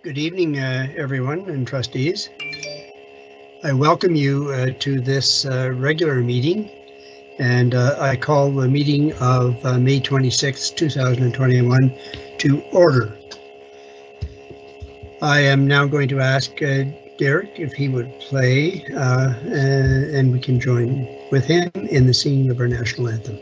Good evening, everyone and trustees. I welcome you to this regular meeting, and I call the meeting of May 26, 2021 to order. I am now going to ask Derek if he would play, and we can join with him in the singing of our national anthem.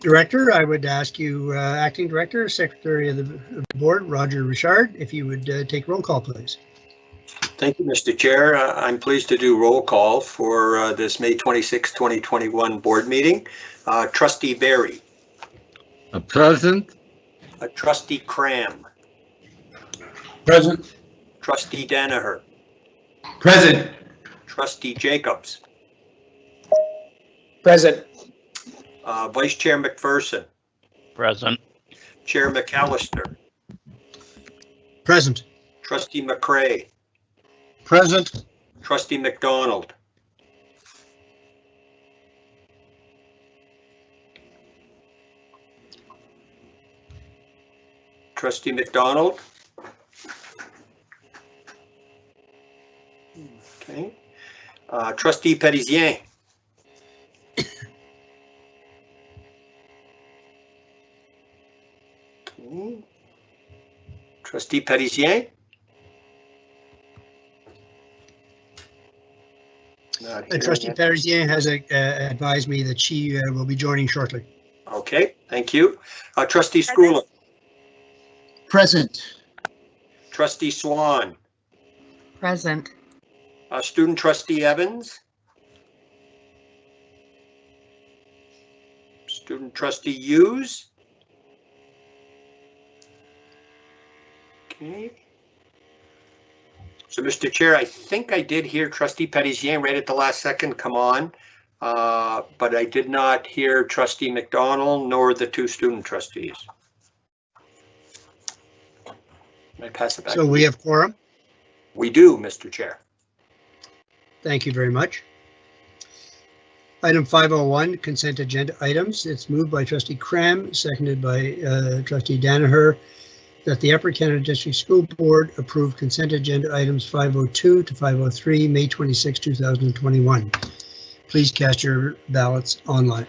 Director, I would ask you, Acting Director, Secretary of the Board, Roger Richard, if you would take roll call, please. Thank you, Mr. Chair. I'm pleased to do roll call for this May 26, 2021 board meeting. Trustee Berry. Present. Trustee Cram. Present. Trustee Danaher. Present. Trustee Jacobs. Present. Vice Chair McPherson. Present. Chair McAllister. Present. Trustee McCray. Present. Trustee McDonald. Trustee McDonald. Okay. Trustee Petisien. Okay. Trustee Petisien. Trustee Perisien has advised me that she will be joining shortly. Okay, thank you. Trustee Schooler. Present. Trustee Swan. Present. Student Trustee Evans. Student Trustee Hughes. Okay. So, Mr. Chair, I think I did hear Trustee Petisien right at the last second come on, but I did not hear Trustee McDonald nor the two student trustees. I pass it back. So we have quorum. We do, Mr. Chair. Thank you very much. Item 501, consent agenda items. It's moved by Trustee Cram, seconded by Trustee Danaher, that the Upper Canada District School Board approve consent agenda items 502 to 503, May 26, 2021. Please cast your ballots online.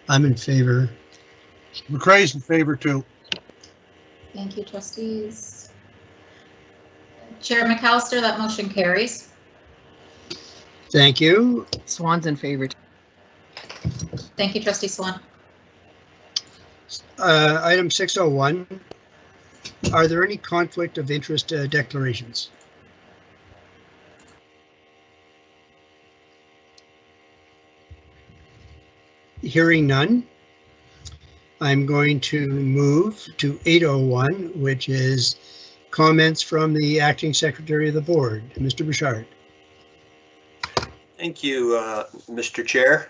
I'm in favor. McCray's in favor too. Thank you, trustees. Chair McAllister, that motion carries. Thank you. Swan's in favor. Thank you, Trustee Swan. Item 601. Are there any conflict of interest declarations? Hearing none, I'm going to move to 801, which is comments from the Acting Secretary of the Board, Mr. Bouchard. Thank you, Mr. Chair.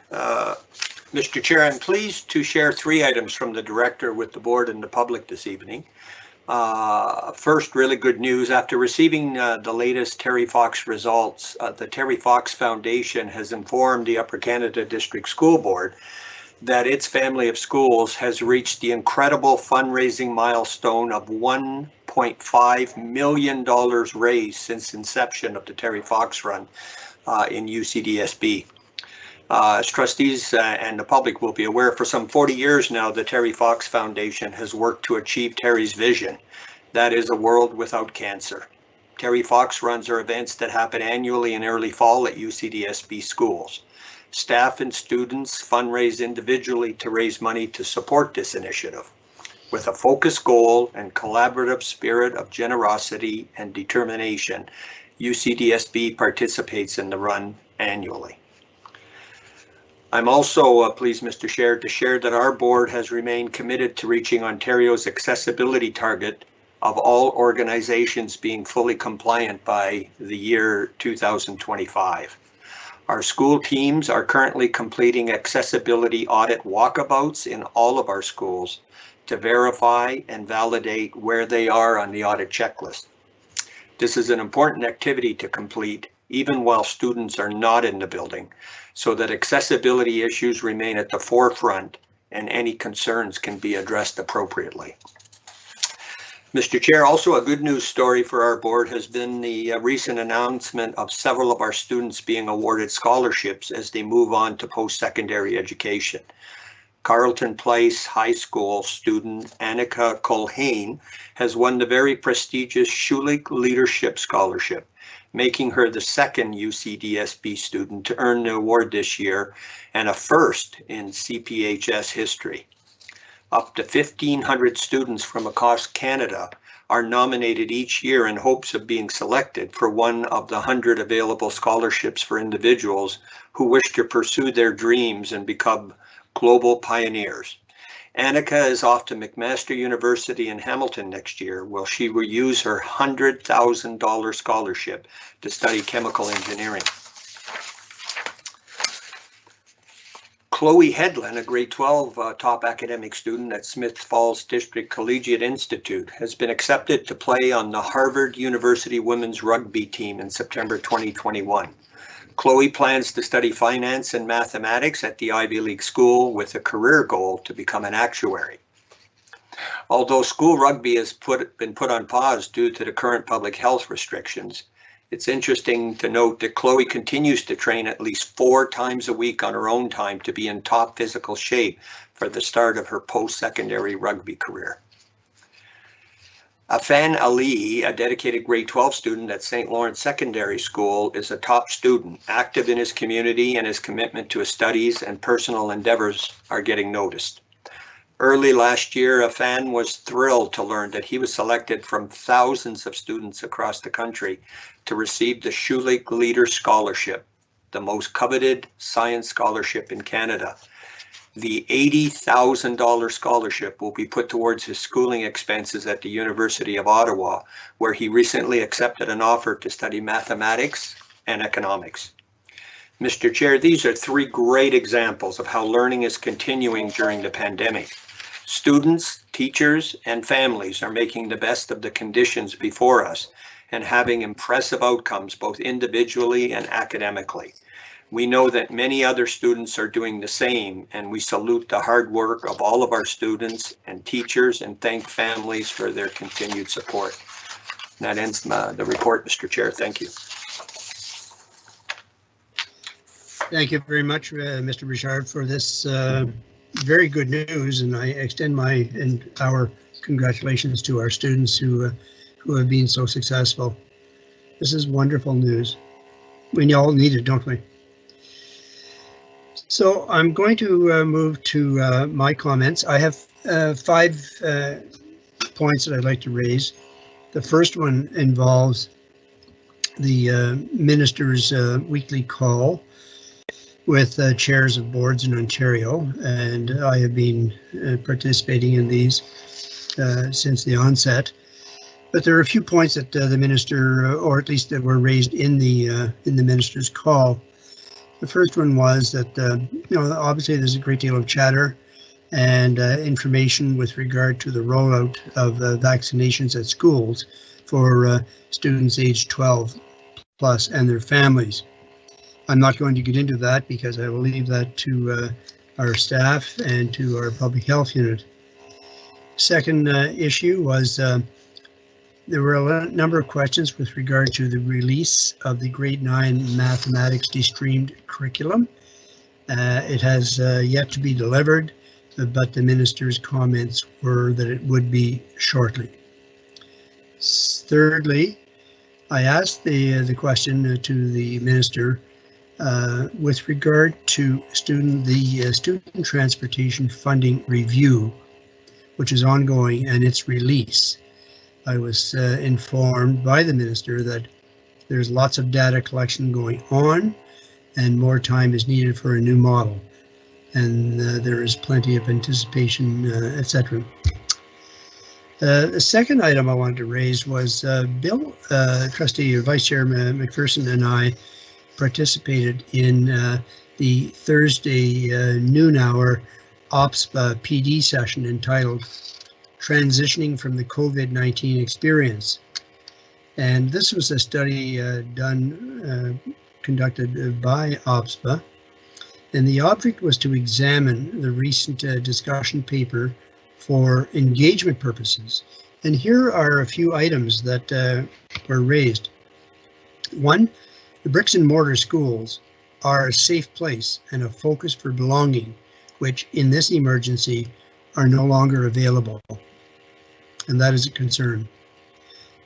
Mr. Chair, I'm pleased to share 3 items from the Director with the Board and the public this evening. First, really good news. After receiving the latest Terry Fox results, the Terry Fox Foundation has informed the Upper Canada District School Board that its family of schools has reached the incredible fundraising milestone of $1.2 $1.5 million raised since inception of the Terry Fox Run in UCDSB. As trustees and the public will be aware, for some 40 years now, the Terry Fox Foundation has worked to achieve Terry's vision. That is a world without cancer. Terry Fox Runs are events that happen annually in early fall at UCDSB schools. Staff and students fundraise individually to raise money to support this initiative. With a focused goal and collaborative spirit of generosity and determination, UCDSB participates in the run annually. I'm also pleased, Mr. Chair, to share that our board has remained committed to reaching Ontario's accessibility target of all organizations being fully compliant by the year 2025. Our school teams are currently completing accessibility audit walkabouts in all of our schools to verify and validate where they are on the audit checklist. This is an important activity to complete even while students are not in the building, so that accessibility issues remain at the forefront and any concerns can be addressed appropriately. Mr. Chair, also a good news story for our board has been the recent announcement of several of our students being awarded scholarships as they move on to post-secondary education. Carleton Place High School student Annika Colhane has won the very prestigious Schulich Leadership Scholarship, making her the second UCDSB student to earn the award this year and a first in CPHS history. Up to 1,500 students from across Canada are nominated each year in hopes of being selected for one of the 100 available scholarships for individuals who wish to pursue their dreams and become global pioneers. Annika is off to McMaster University in Hamilton next year, where she will use her $100,000 scholarship to study chemical engineering. Chloe Headland, a grade 12 top academic student at Smith Falls District Collegiate Institute, has been accepted to play on the Harvard University women's rugby team in September 2021. Chloe plans to study finance and mathematics at the Ivy League school with a career goal to become an actuary. Although school rugby has been put on pause due to the current public health restrictions, it's interesting to note that Chloe continues to train at least 4 times a week on her own time to be in top physical shape for the start of her post-secondary rugby career. Afan Ali, a dedicated grade 12 student at St. Lawrence Secondary School, is a top student, active in his community, and his commitment to his studies and personal endeavors are getting noticed. Early last year, Afan was thrilled to learn that he was selected from thousands of students across the country to receive the Schulich Leader Scholarship, the most coveted science scholarship in Canada. The $80,000 scholarship will be put towards his schooling expenses at the University of Ottawa, where he recently accepted an offer to study mathematics and economics. Mr. Chair, these are 3 great examples of how learning is continuing during the pandemic. Students, teachers, and families are making the best of the conditions before us and having impressive outcomes both individually and academically. We know that many other students are doing the same, and we salute the hard work of all of our students and teachers and thank families for their continued support. And that ends the report, Mr. Chair. Thank you. Thank you very much, Mr. Richard, for this very good news, and I extend my and our congratulations to our students who have been so successful. This is wonderful news. We all need it, don't we? So I'm going to move to my comments. I have 5 points that I'd like to raise. The first one involves the minister's weekly call with chairs of boards in Ontario, and I have been participating in these since the onset. But there are a few points that the minister, or at least that were raised in the minister's call. The first one was that, obviously there's a great deal of chatter and information with regard to the rollout of vaccinations at schools for students aged 12 plus and their families. I'm not going to get into that because I will leave that to our staff and to our public health unit. Second issue was There were a number of questions with regard to the release of the grade 9 mathematics de-streamed curriculum. It has yet to be delivered, but the minister's comments were that it would be shortly. Thirdly, I asked the question to the minister with regard to the student transportation funding review, which is ongoing, and its release. I was informed by the minister that there's lots of data collection going on and more time is needed for a new model. And there is plenty of anticipation, etc. The second item I wanted to raise was Bill, Trustee or Vice Chair McPherson and I participated in the Thursday noon hour OPSPA PD session entitled Transitioning from the COVID-19 Experience. And this was a study conducted by OPSPA, and the object was to examine the recent discussion paper for engagement purposes. And here are a few items that were raised. One, the bricks and mortar schools are a safe place and a focus for belonging, which in this emergency are no longer available. And that is a concern.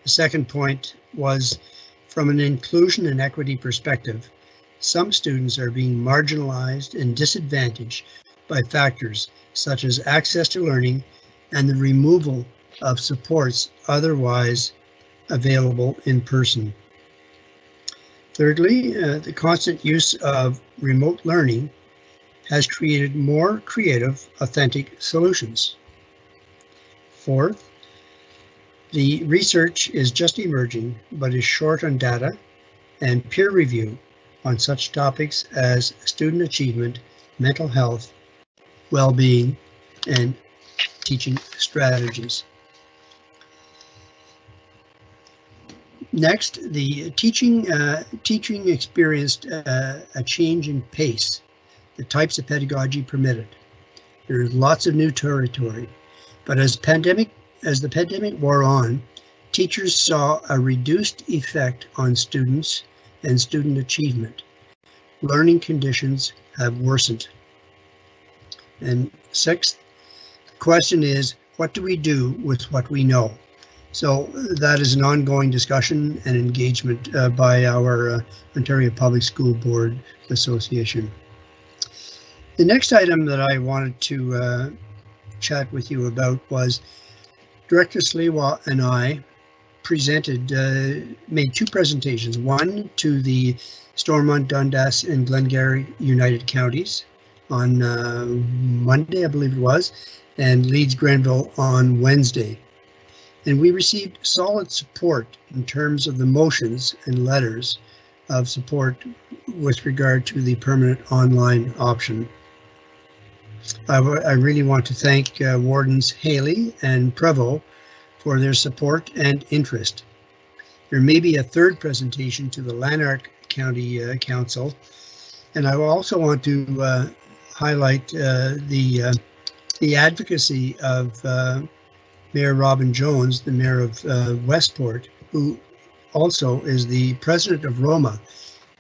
The second point was, from an inclusion and equity perspective, some students are being marginalized and disadvantaged by factors such as access to learning and the removal of supports otherwise available in person. Thirdly, the constant use of remote learning has created more creative, authentic solutions. Fourth, the research is just emerging, but is short on data and peer review on such topics as student achievement, mental health, well-being, and teaching strategies. Next, the teaching experienced a change in pace, the types of pedagogy permitted. There's lots of new territory, but as the pandemic wore on, teachers saw a reduced effect on students and student achievement. Learning conditions have worsened. And sixth, the question is, what do we do with what we know? So that is an ongoing discussion and engagement by our Ontario Public School Board Association. The next item that I wanted to chat with you about was Director Sleepwalk and I made two presentations, one to the Stormont, Dundas, and Glengarry United Counties on Monday, I believe it was, and Leeds Grenville on Wednesday. And we received solid support in terms of the motions and letters of support with regard to the permanent online option. I really want to thank Wardens Haley and Prevost for their support and interest. There may be a third presentation to the Lanark County Council, and I also want to highlight the advocacy of Mayor Robin Jones, the Mayor of Westport, who also is the president of Roma,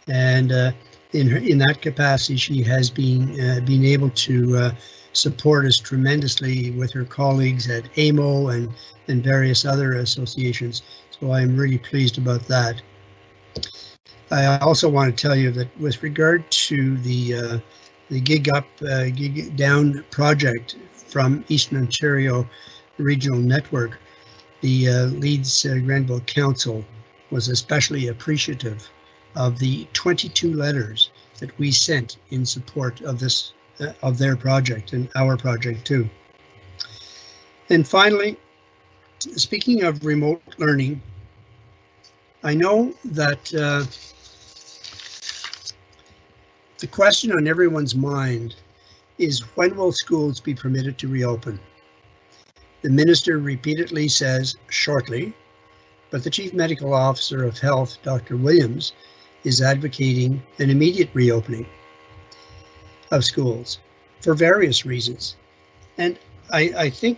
and in that capacity, she has been able to support us tremendously with her colleagues at AMO and various other associations. So I'm really pleased about that. I also want to tell you that with regard to the Gig Up, Gig Down project from Eastern Ontario Regional Network, the Leeds Grenville Council was especially appreciative of the 22 letters that we sent in support of this, of their project and our project too. And finally, speaking of remote learning, I know that the question on everyone's mind is, when will schools be permitted to reopen? The minister repeatedly says shortly, but the Chief Medical Officer of Health, Dr. Williams, is advocating an immediate reopening of schools for various reasons. And I think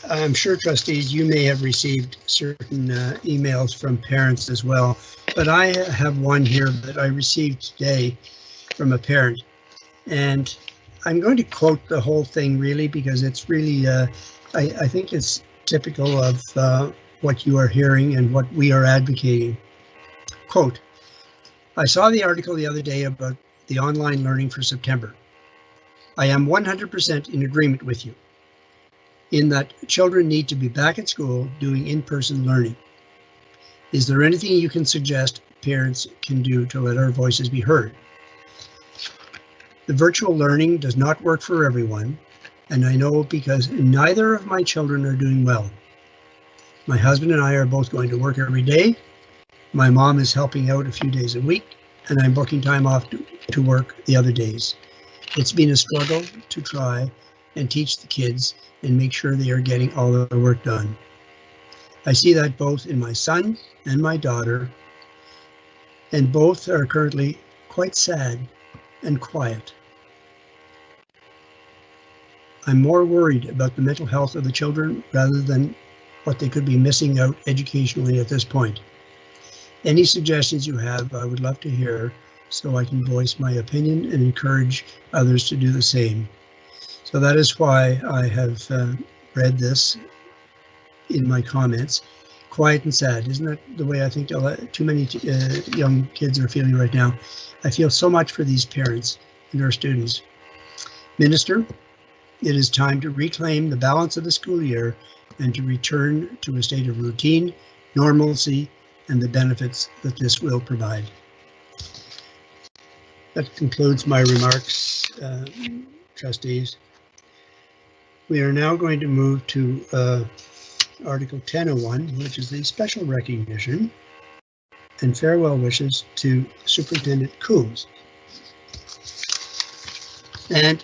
I'm sure, trustees, you may have received certain emails from parents as well, but I have one here that I received today from a parent. And I'm going to quote the whole thing really, because it's really, I think it's typical of what you are hearing and what we are advocating. Quote, I saw the article the other day about the online learning for September. I am 100% in agreement with you in that children need to be back at school doing in-person learning. Is there anything you can suggest parents can do to let our voices be heard? The virtual learning does not work for everyone, and I know because neither of my children are doing well. My husband and I are both going to work every day. My mom is helping out a few days a week, and I'm booking time off to work the other days. It's been a struggle to try and teach the kids and make sure they are getting all their work done. I see that both in my son and my daughter, and both are currently quite sad and quiet. I'm more worried about the mental health of the children rather than what they could be missing out educationally at this point. Any suggestions you have, I would love to hear so I can voice my opinion and encourage others to do the same. So that is why I have read this in my comments. Quiet and sad, isn't that the way I think too many young kids are feeling right now? I feel so much for these parents and our students. Minister, it is time to reclaim the balance of the school year and to return to a state of routine, normalcy, and the benefits that this will provide. That concludes my remarks, trustees. We are now going to move to Article 1001, which is the special recognition and farewell wishes to Superintendent Combs. And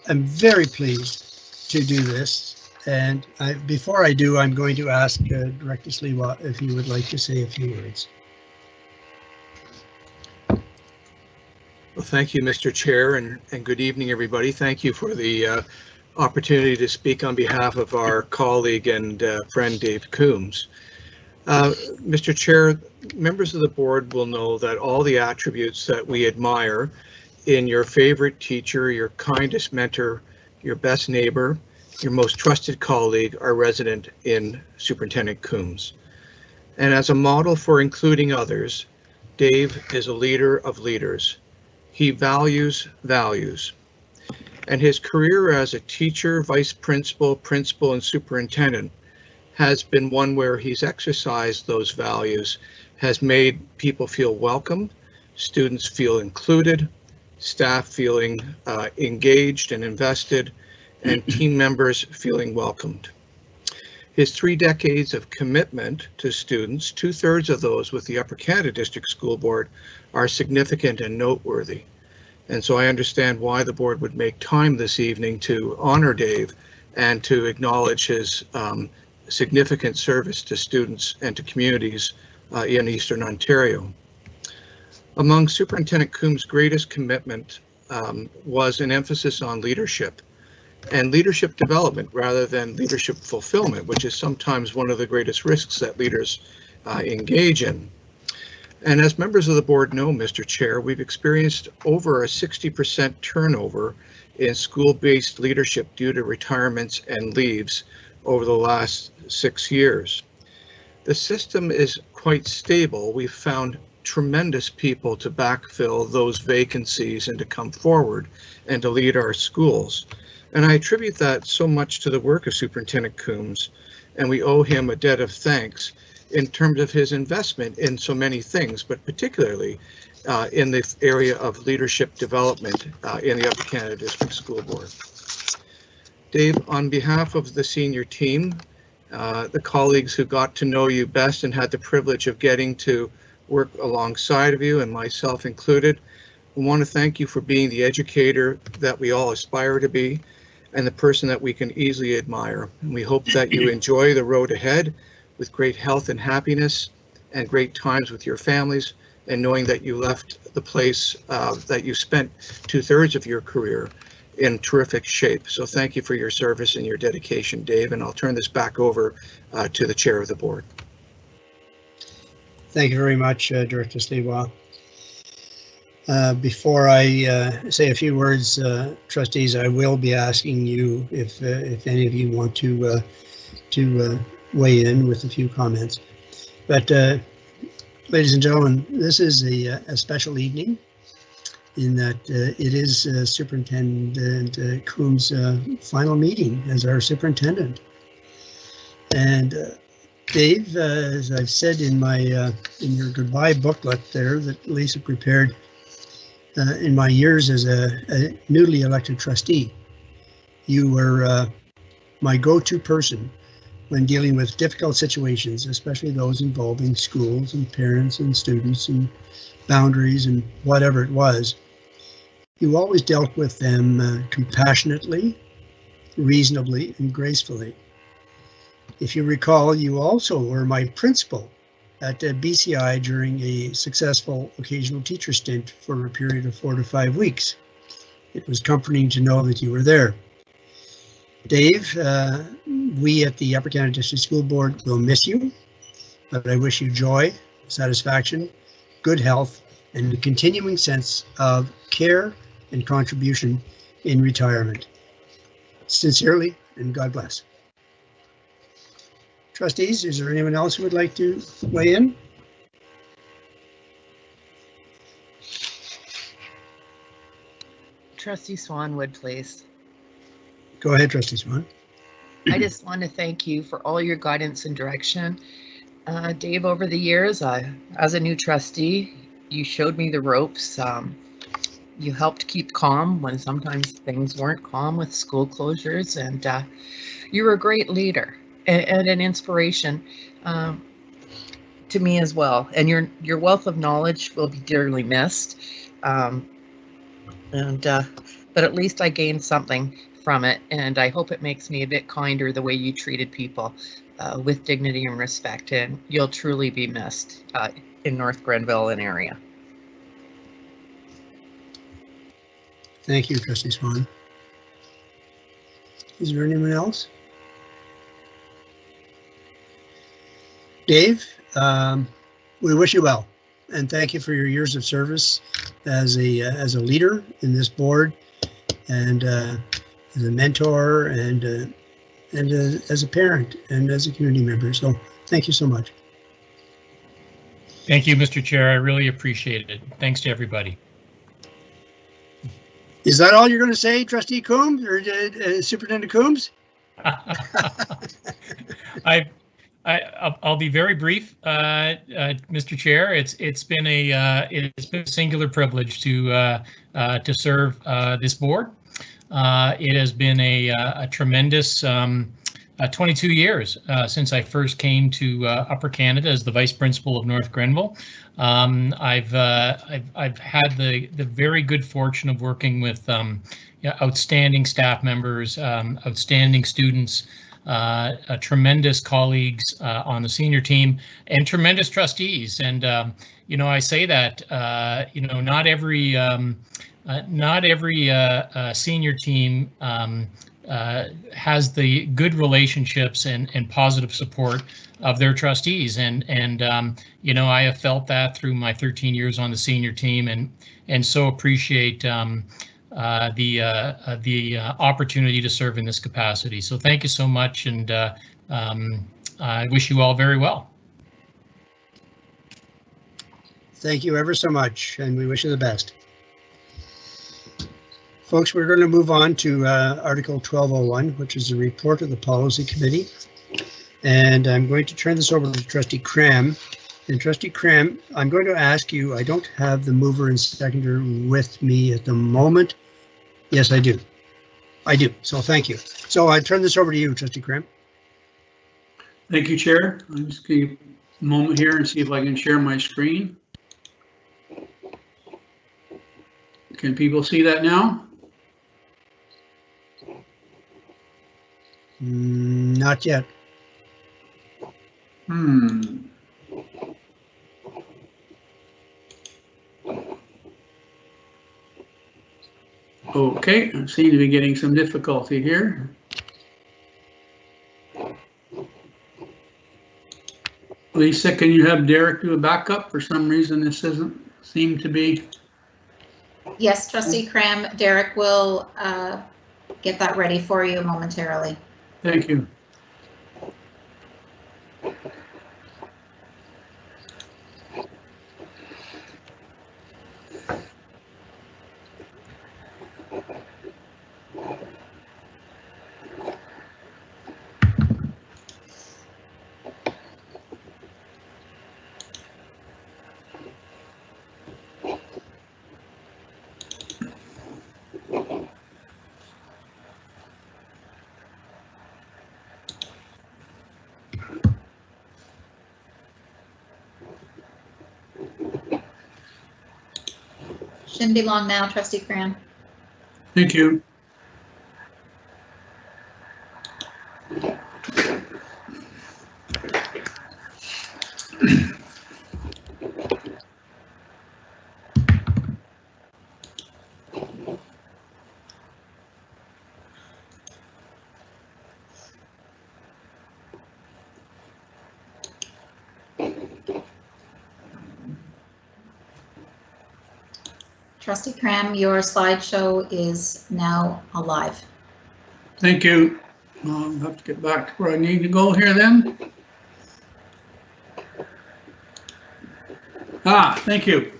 I'm very pleased to do this. And before I do, I'm going to ask Director Sleepwalk if he would like to say a few words. Well, thank you, Mr. Chair, and good evening, everybody. Thank you for the opportunity to speak on behalf of our colleague and friend, Dave Combs. Mr. Chair, members of the board will know that all the attributes that we admire in your favorite teacher, your kindest mentor, your best neighbor, your most trusted colleague are resident in Superintendent Combs. And as a model for including others, Dave is a leader of leaders. He values values. And his career as a teacher, vice principal, principal, and superintendent has been one where he's exercised those values, has made people feel welcome, students feel included, staff feeling engaged and invested, and team members feeling welcomed. His 3 decades of commitment to students, 2/3 of those with the Upper Canada District School Board, are significant and noteworthy. And so I understand why the board would make time this evening to honor Dave and to acknowledge his significant service to students and to communities in Eastern Ontario. Among Superintendent Combs' greatest commitment was an emphasis on leadership and leadership development rather than leadership fulfillment, which is sometimes one of the greatest risks that leaders engage in. And as members of the board know, Mr. Chair, we've experienced over a 60% turnover in school-based leadership due to retirements and leaves over the last 6 years. The system is quite stable. We've found tremendous people to backfill those vacancies and to come forward and to lead our schools. And I attribute that so much to the work of Superintendent Combs, and we owe him a debt of thanks in terms of his investment in so many things, but particularly in the area of leadership development in the Upper Canada District School Board. Dave, on behalf of the senior team, the colleagues who got to know you best and had the privilege of getting to work alongside of you, and myself included, I want to thank you for being the educator that we all aspire to be and the person that we can easily admire. And we hope that you enjoy the road ahead with great health and happiness and great times with your families, and knowing that you left the place that you spent 2/3 of your career in terrific shape. So thank you for your service and your dedication, Dave, and I'll turn this back over to the chair of the board. Thank you very much, Director Sleepwalk. Before I say a few words, trustees, I will be asking you if any of you want to weigh in with a few comments. But ladies and gentlemen, this is a special evening in that it is Superintendent Combs' final meeting as our superintendent. And Dave, as I've said in my in your goodbye booklet there that Lisa prepared, in my years as a newly elected trustee, you were my go-to person when dealing with difficult situations, especially those involving schools and parents and students and boundaries and whatever it was. You always dealt with them compassionately, reasonably, and gracefully. If you recall, you also were my principal at BCI during a successful occasional teacher stint for a period of 4 to 5 weeks. It was comforting to know that you were there. Dave, we at the Upper Canada District School Board will miss you, but I wish you joy, satisfaction, good health, and a continuing sense of care and contribution in retirement. Sincerely, and God bless. Trustees, is there anyone else who would like to weigh in? Trustee Swan would, please. Go ahead, Trustee Swan. I just want to thank you for all your guidance and direction. Dave, over the years, as a new trustee, you showed me the ropes. You helped keep calm when sometimes things weren't calm with school closures, and you were a great leader and an inspiration to me as well. And your wealth of knowledge will be dearly missed. But at least I gained something from it, and I hope it makes me a bit kinder the way you treated people with dignity and respect, and you'll truly be missed in North Grenville and area. Thank you, Trustee Swan. Is there anyone else? Dave, we wish you well, and thank you for your years of service as a leader in this board, and as a mentor, and as a parent, and as a community member. So thank you so much. Thank you, Mr. Chair. I really appreciate it. Thanks to everybody. Is that all you're going to say, Trustee Combs, or Superintendent Combs? I'll be very brief, Mr. Chair. It's been a singular privilege to serve this board. It has been a tremendous 22 years since I first came to Upper Canada as the Vice Principal of North Grenville. I've had the very good fortune of working with outstanding staff members, outstanding students, tremendous colleagues on the senior team, and tremendous trustees. And I say that not every senior team has the good relationships and positive support of their trustees, and I have felt that through my 13 years on the senior team, and so appreciate the opportunity to serve in this capacity. So thank you so much, and I wish you all very well. Thank you ever so much, and we wish you the best. Folks, we're going to move on to Article 1201, which is a report of the Policy Committee. And I'm going to turn this over to Trustee Cram. And Trustee Cram, I'm going to ask you, I don't have the mover and seconder with me at the moment. Yes, I do. I do. So thank you. So I turn this over to you, Trustee Cram. Thank you, Chair. I'm just going to give a moment here and see if I can share my screen. Can people see that now? Not yet. Okay, I seem to be getting some difficulty here. Lisa, can you have Derek do a backup? For some reason, this doesn't seem to be. Yes, Trustee Cram, Derek will get that ready for you momentarily. Thank you. Shouldn't be long now, Trustee Cram. Thank you. Trustee Cram, your slideshow is now alive. Thank you. I'll have to get back to where I need to go here then. Thank you.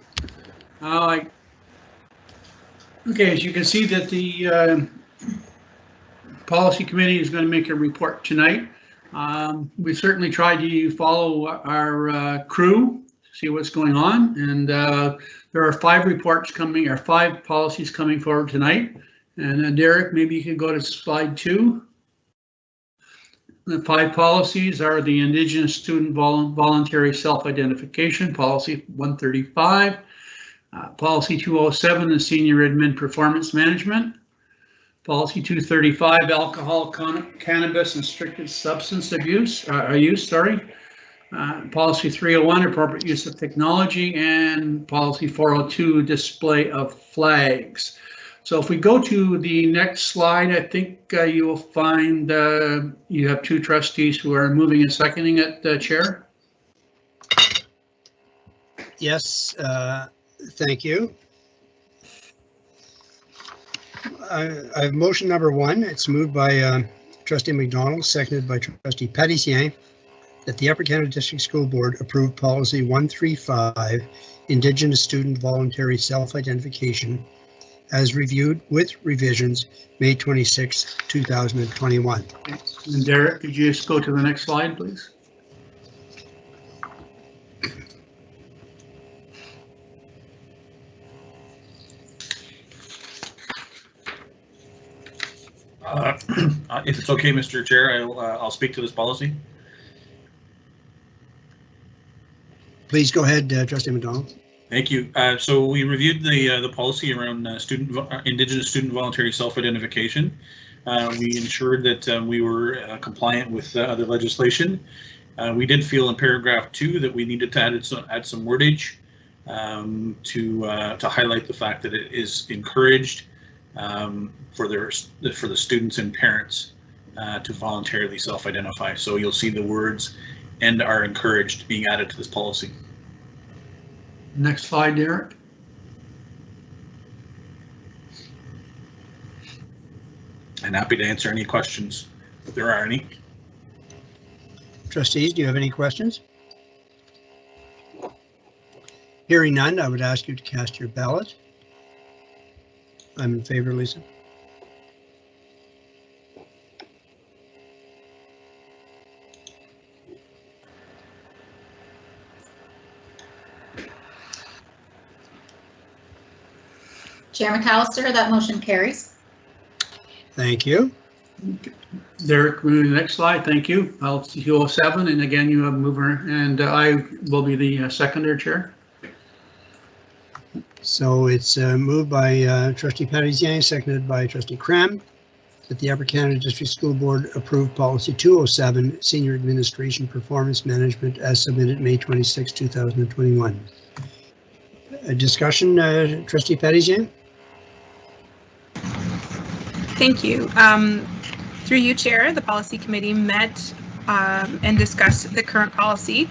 Okay, as you can see that the policy committee is going to make a report tonight. We certainly tried to follow our crew, see what's going on, and there are 5 reports coming, or 5 policies coming forward tonight. And Derek, maybe you could go to slide 2. The 5 policies are the Indigenous Student Voluntary Self-Identification, Policy 135, Policy 207, the Senior Admin Performance Management, Policy 235, Alcohol, Cannabis, and Restricted Substance Use, Policy 301, Appropriate Use of Technology, and Policy 402, Display of Flags. So if we go to the next slide, I think you will find you have 2 trustees who are moving and seconding it, Chair. Yes, thank you. I have motion number 1. It's moved by Trustee McDonald, seconded by Trustee Petitien, that the Upper Canada District School Board approve Policy 135, Indigenous Student Voluntary Self-Identification, as reviewed with revisions May 26, 2021. And Derek, could you just go to the next slide, please? If it's okay, Mr. Chair, I'll speak to this policy. Please go ahead, Trustee McDonald. Thank you. So we reviewed the policy around Indigenous student voluntary self-identification. We ensured that we were compliant with other legislation. We did feel in paragraph 2 that we needed to add some wordage to highlight the fact that it is encouraged for the students and parents to voluntarily self-identify. So you'll see the words "and are encouraged" being added to this policy. Next slide, Derek. And happy to answer any questions if there are any. Trustees, do you have any questions? Hearing none, I would ask you to cast your ballot. I'm in favor, Lisa. Chair McAllister, that motion carries. Thank you. Derek, move to the next slide. Thank you. Policy 207, and again, you have mover, and I will be the seconder, Chair. So it's moved by Trustee Petitien, seconded by Trustee Cram, that the Upper Canada District School Board approve Policy 207, Senior Administration Performance Management, as submitted May 26, 2021. A discussion, Trustee Petitien? Thank you. Through you, Chair, the Policy Committee met and discussed the current policy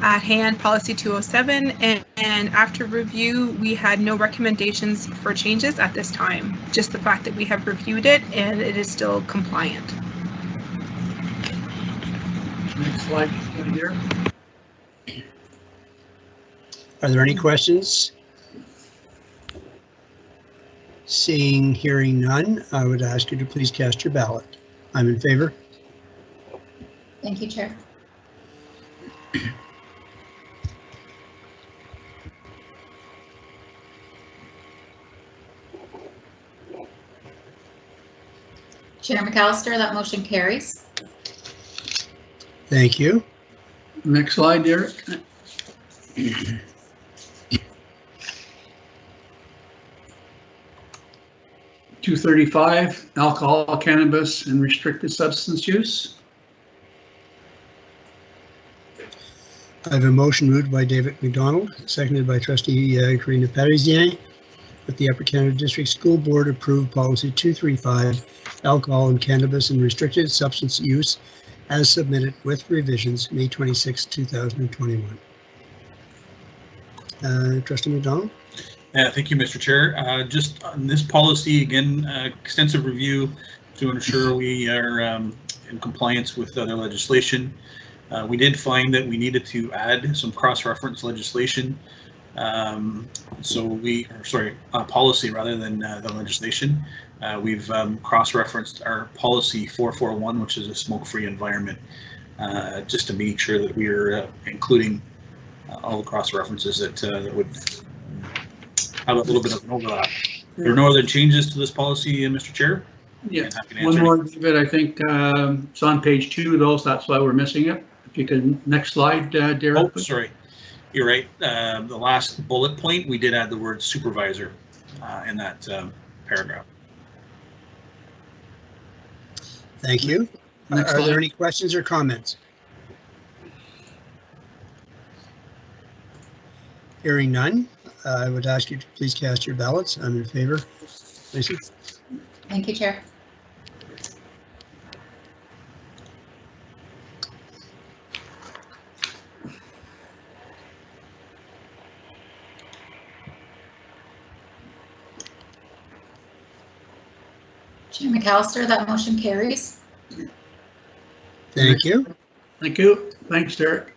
at hand, Policy 207, and after review, we had no recommendations for changes at this time, just the fact that we have reviewed it and it is still compliant. Next slide here. Are there any questions? Seeing, hearing none, I would ask you to please cast your ballot. I'm in favor. Thank you, Chair. Chair McAllister, that motion carries. Thank you. Next slide, Derek. 235, alcohol, cannabis, and restricted substance use. I have a motion moved by David McDonald, seconded by Trustee Karina Parizien, that the Upper Canada District School Board approve Policy 235, alcohol and cannabis and restricted substance use, as submitted with revisions, May 26, 2021. Trustee McDonald? Thank you, Mr. Chair. Just on this policy, again, extensive review to ensure we are in compliance with other legislation. We did find that we needed to add some cross-reference legislation. Policy rather than the legislation. We've cross-referenced our policy 441, which is a smoke-free environment, just to make sure that we're including all the cross-references that would have a little bit of an overlap. There are no other changes to this policy, Mr. Chair? Yeah, one more, David. I think it's on page 2 of those. That's why we're missing it. If you could, next slide, Derek. Oh, sorry. You're right. The last bullet point, we did add the word supervisor in that paragraph. Thank you. Next Are slide. there any questions or comments? Hearing none, I would ask you to please cast your ballots. I'm in favor. Lacey? Thank you, Chair. Chair McAllister, that motion carries. Thank you. Thank you. Thanks, Derek.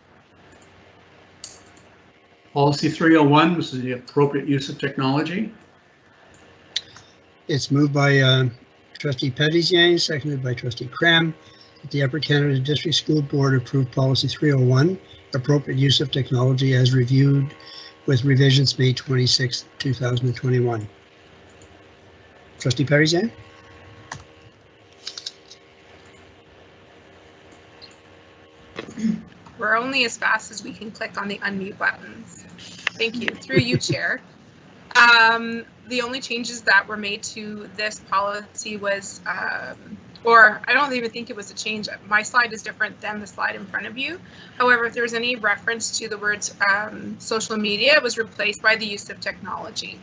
Policy 301, this is the appropriate use of technology. It's moved by Trustee Parizien, seconded by Trustee Cram, that the Upper Canada District School Board approve Policy 301, appropriate use of technology as reviewed with revisions May 26, 2021. Trustee Parizien? We're only as fast as we can click on the unmute buttons. Thank you. Through you, Chair. The only changes that were made to this policy was, or I don't even think it was a change. My slide is different than the slide in front of you. However, if there was any reference to the words social media, it was replaced by the use of technology.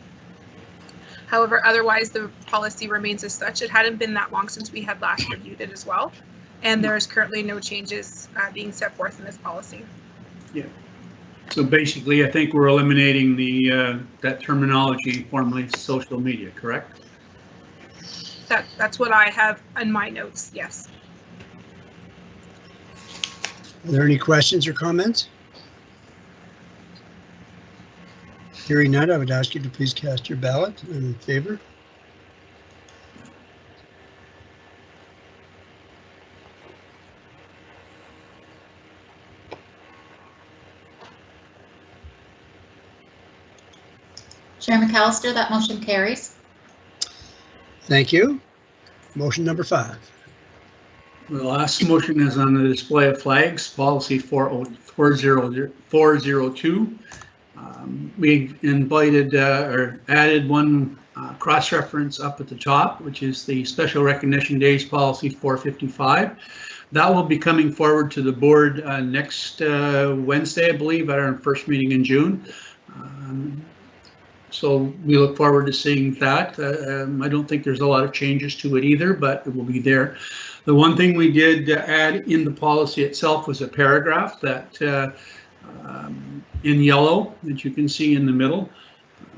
However, otherwise the policy remains as such. It hadn't been that long since we had last reviewed it as well. And there is currently no changes being set forth in this policy. Yeah. So basically, I think we're eliminating the that terminology, formerly social media, correct? That's what I have in my notes, yes. Are there any questions or comments? Hearing none, I would ask you to please cast your ballot. I'm in favor. Chair McAllister, that motion carries. Thank you. Motion number 5. The last motion is on the display of flags, policy 402. We invited or added one cross-reference up at the top, which is the Special Recognition Days policy 455. That will be coming forward to the board next Wednesday, I believe, at our first meeting in June. So we look forward to seeing that. I don't think there's a lot of changes to it either, but it will be there. The one thing we did add in the policy itself was a paragraph that in yellow that you can see in the middle,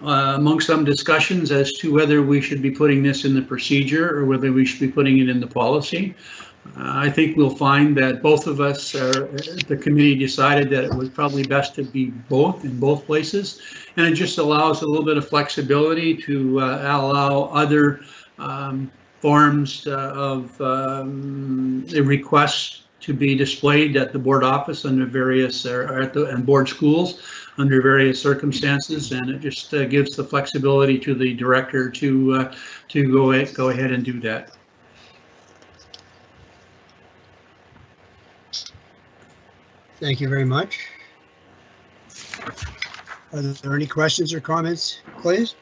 among some discussions as to whether we should be putting this in the procedure or whether we should be putting it in the policy. I think we'll find that both of us, the committee decided that it was probably best to be both in both places. And it just allows a little bit of flexibility to allow other forms of requests to be displayed at the board office under various, and board schools under various circumstances. And it just gives the flexibility to the director to go ahead and do that. Thank you very much. Are there any questions or comments, please?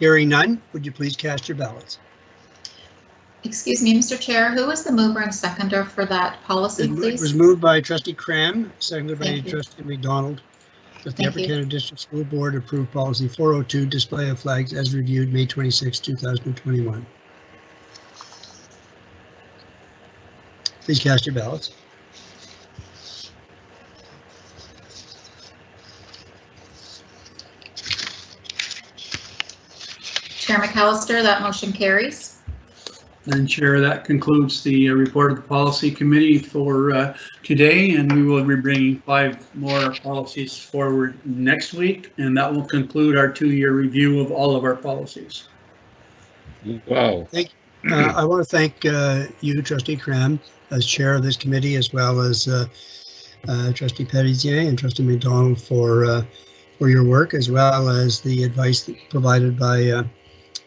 Hearing none, would you please cast your ballots? Excuse me, Mr. Chair, who was the mover and seconder for that policy, please? It was moved by Trustee Cram, seconded by Thank you. Trustee McDonald, that the Thank Upper you. Canada District School Board approved policy 402, display of flags as reviewed May 26, 2021. Please cast your ballots. Chair McAllister, that motion carries. And Chair, that concludes the report of the policy committee for today, and we will be bringing 5 more policies forward next week, and that will conclude our 2-year review of all of our policies. Wow. I want to thank you, Trustee Cram, as chair of this committee, as well as Trustee Petitzier and Trustee McDonald for your work, as well as the advice provided by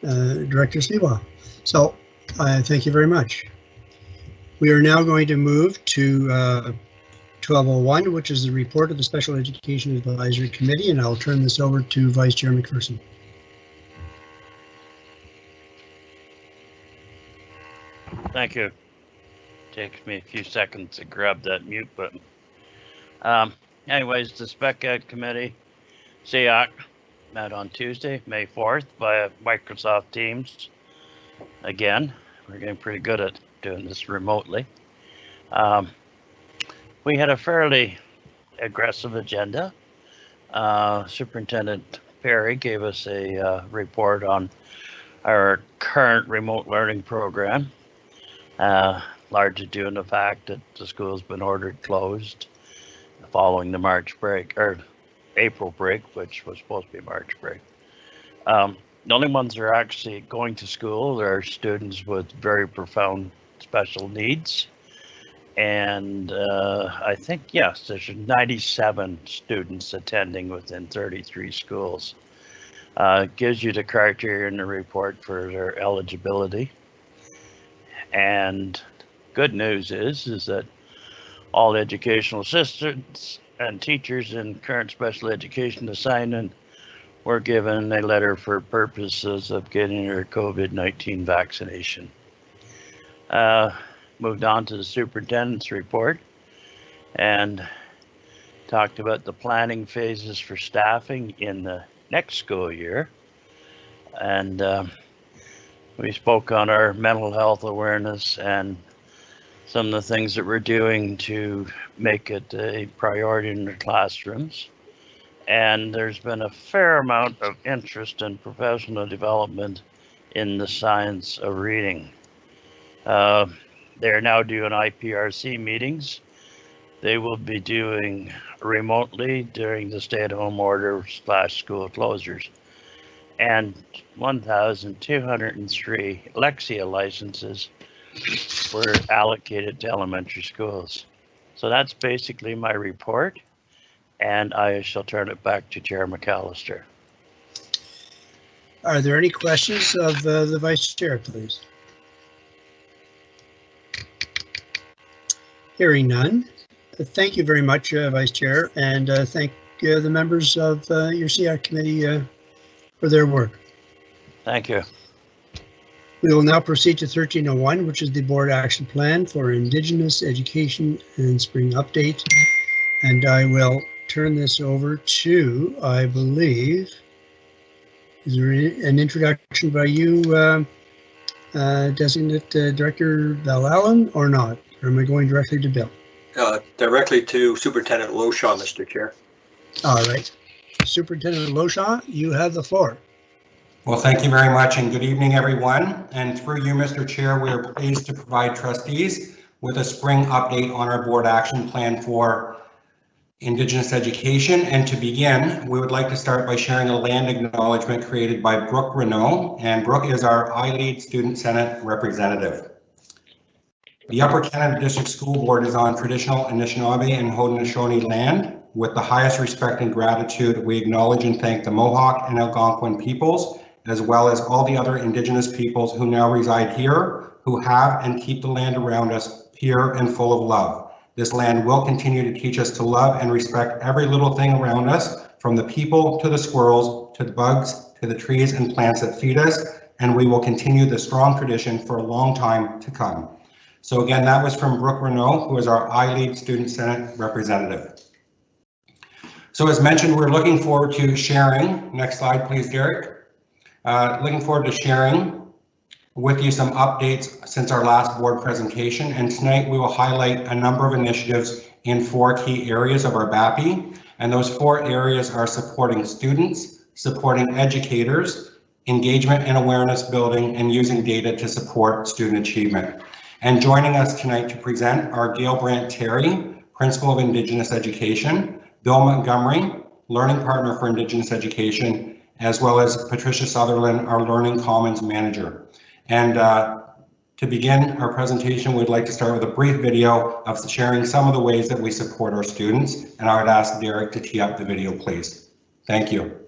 Director Sleepwalk. So thank you very much. We are now going to move to 1201, which is the report of the Special Education Advisory Committee, and I'll turn this over to Vice Chair McPherson. Thank you. Takes me a few seconds to grab that mute button. Anyways, the Spec Ed Committee, SEAC, met on Tuesday, May 4th via Microsoft Teams. Again, we're getting pretty good at doing this remotely. We had a fairly aggressive agenda. Superintendent Perry gave us a report on our current remote learning program. Largely due to the fact that the school's been ordered closed following the March break, or April break, which was supposed to be March break. The only ones that are actually going to school are students with very profound special needs. And I think, yes, there's 97 students attending within 33 schools. It gives you the criteria in the report for their eligibility. And good news is that all educational assistants and teachers in current special education assignment were given a letter for purposes of getting their COVID-19 vaccination. Moved on to the superintendent's report and talked about the planning phases for staffing in the next school year. And we spoke on our mental health awareness and some of the things that we're doing to make it a priority in the classrooms. And there's been a fair amount of interest in professional development in the science of reading. They're now doing IPRC meetings. They will be doing remotely during the stay-at-home order / school closures. And 1,203 Lexia licenses were allocated to elementary schools. So that's basically my report, and I shall turn it back to Chair McAllister. Are there any questions of the Vice Chair, please? Hearing none. Thank you very much, Vice Chair, and thank the members of your CR committee for their work. Thank you. We will now proceed to 1301, which is the Board Action Plan for Indigenous Education and Spring Update. And I will turn this over to, I believe, is there an introduction by you, Designate Director Val Allen, or not? Or am I going directly to Bill? Directly to Superintendent Loshaw, Mr. Chair. All right. Superintendent Loshaw, you have the floor. Well, thank you very much and good evening, everyone. And through you, Mr. Chair, we are pleased to provide trustees with a spring update on our board action plan for Indigenous education. And to begin, we would like to start by sharing a land acknowledgement created by Brooke Renault. And Brooke is our iLead Student Senate representative. The Upper Canada District School Board is on traditional Anishinaabe and Haudenosaunee land. With the highest respect and gratitude, we acknowledge and thank the Mohawk and Algonquin peoples, as well as all the other Indigenous peoples who now reside here, who have and keep the land around us pure and full of love. This land will continue to teach us to love and respect every little thing around us, from the people to the squirrels, to the bugs, to the trees and plants that feed us, and we will continue the strong tradition for a long time to come. So again, that was from Brooke Renault, who is our iLead Student Senate representative. So as mentioned, we're looking forward to sharing, next slide please, Derek. Looking forward to sharing with you some updates since our last board presentation, and tonight we will highlight a number of initiatives in 4 key areas of our BAPI, and those 4 areas are supporting students, supporting educators, engagement and awareness building, and using data to support student achievement. And joining us tonight to present are Gail Brandt-Terry, Principal of Indigenous Education, Bill Montgomery, Learning Partner for Indigenous Education, as well as Patricia Sutherland, our Learning Commons Manager. And to begin our presentation, we'd like to start with a brief video of sharing some of the ways that we support our students. And I would ask Derek to tee up the video, please. Thank you.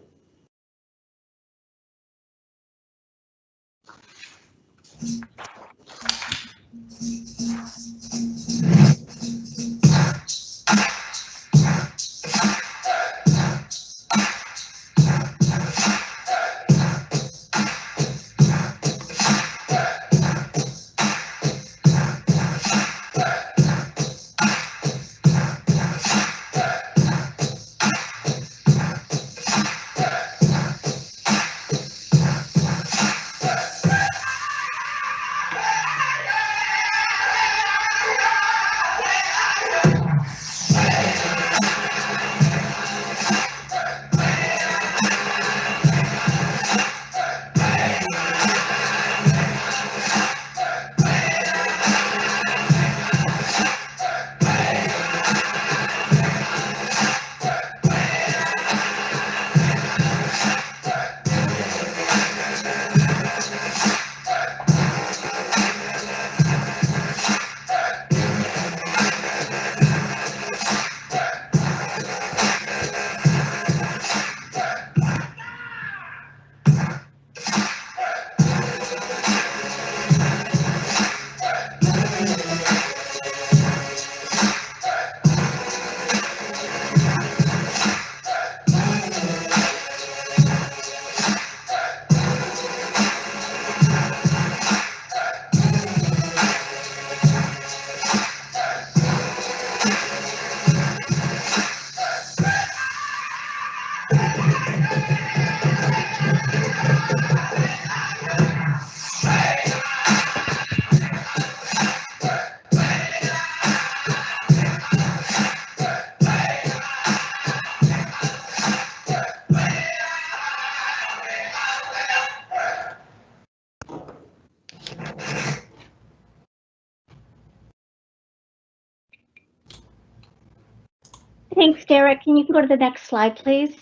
Thanks, Derek. Can you go to the next slide, please?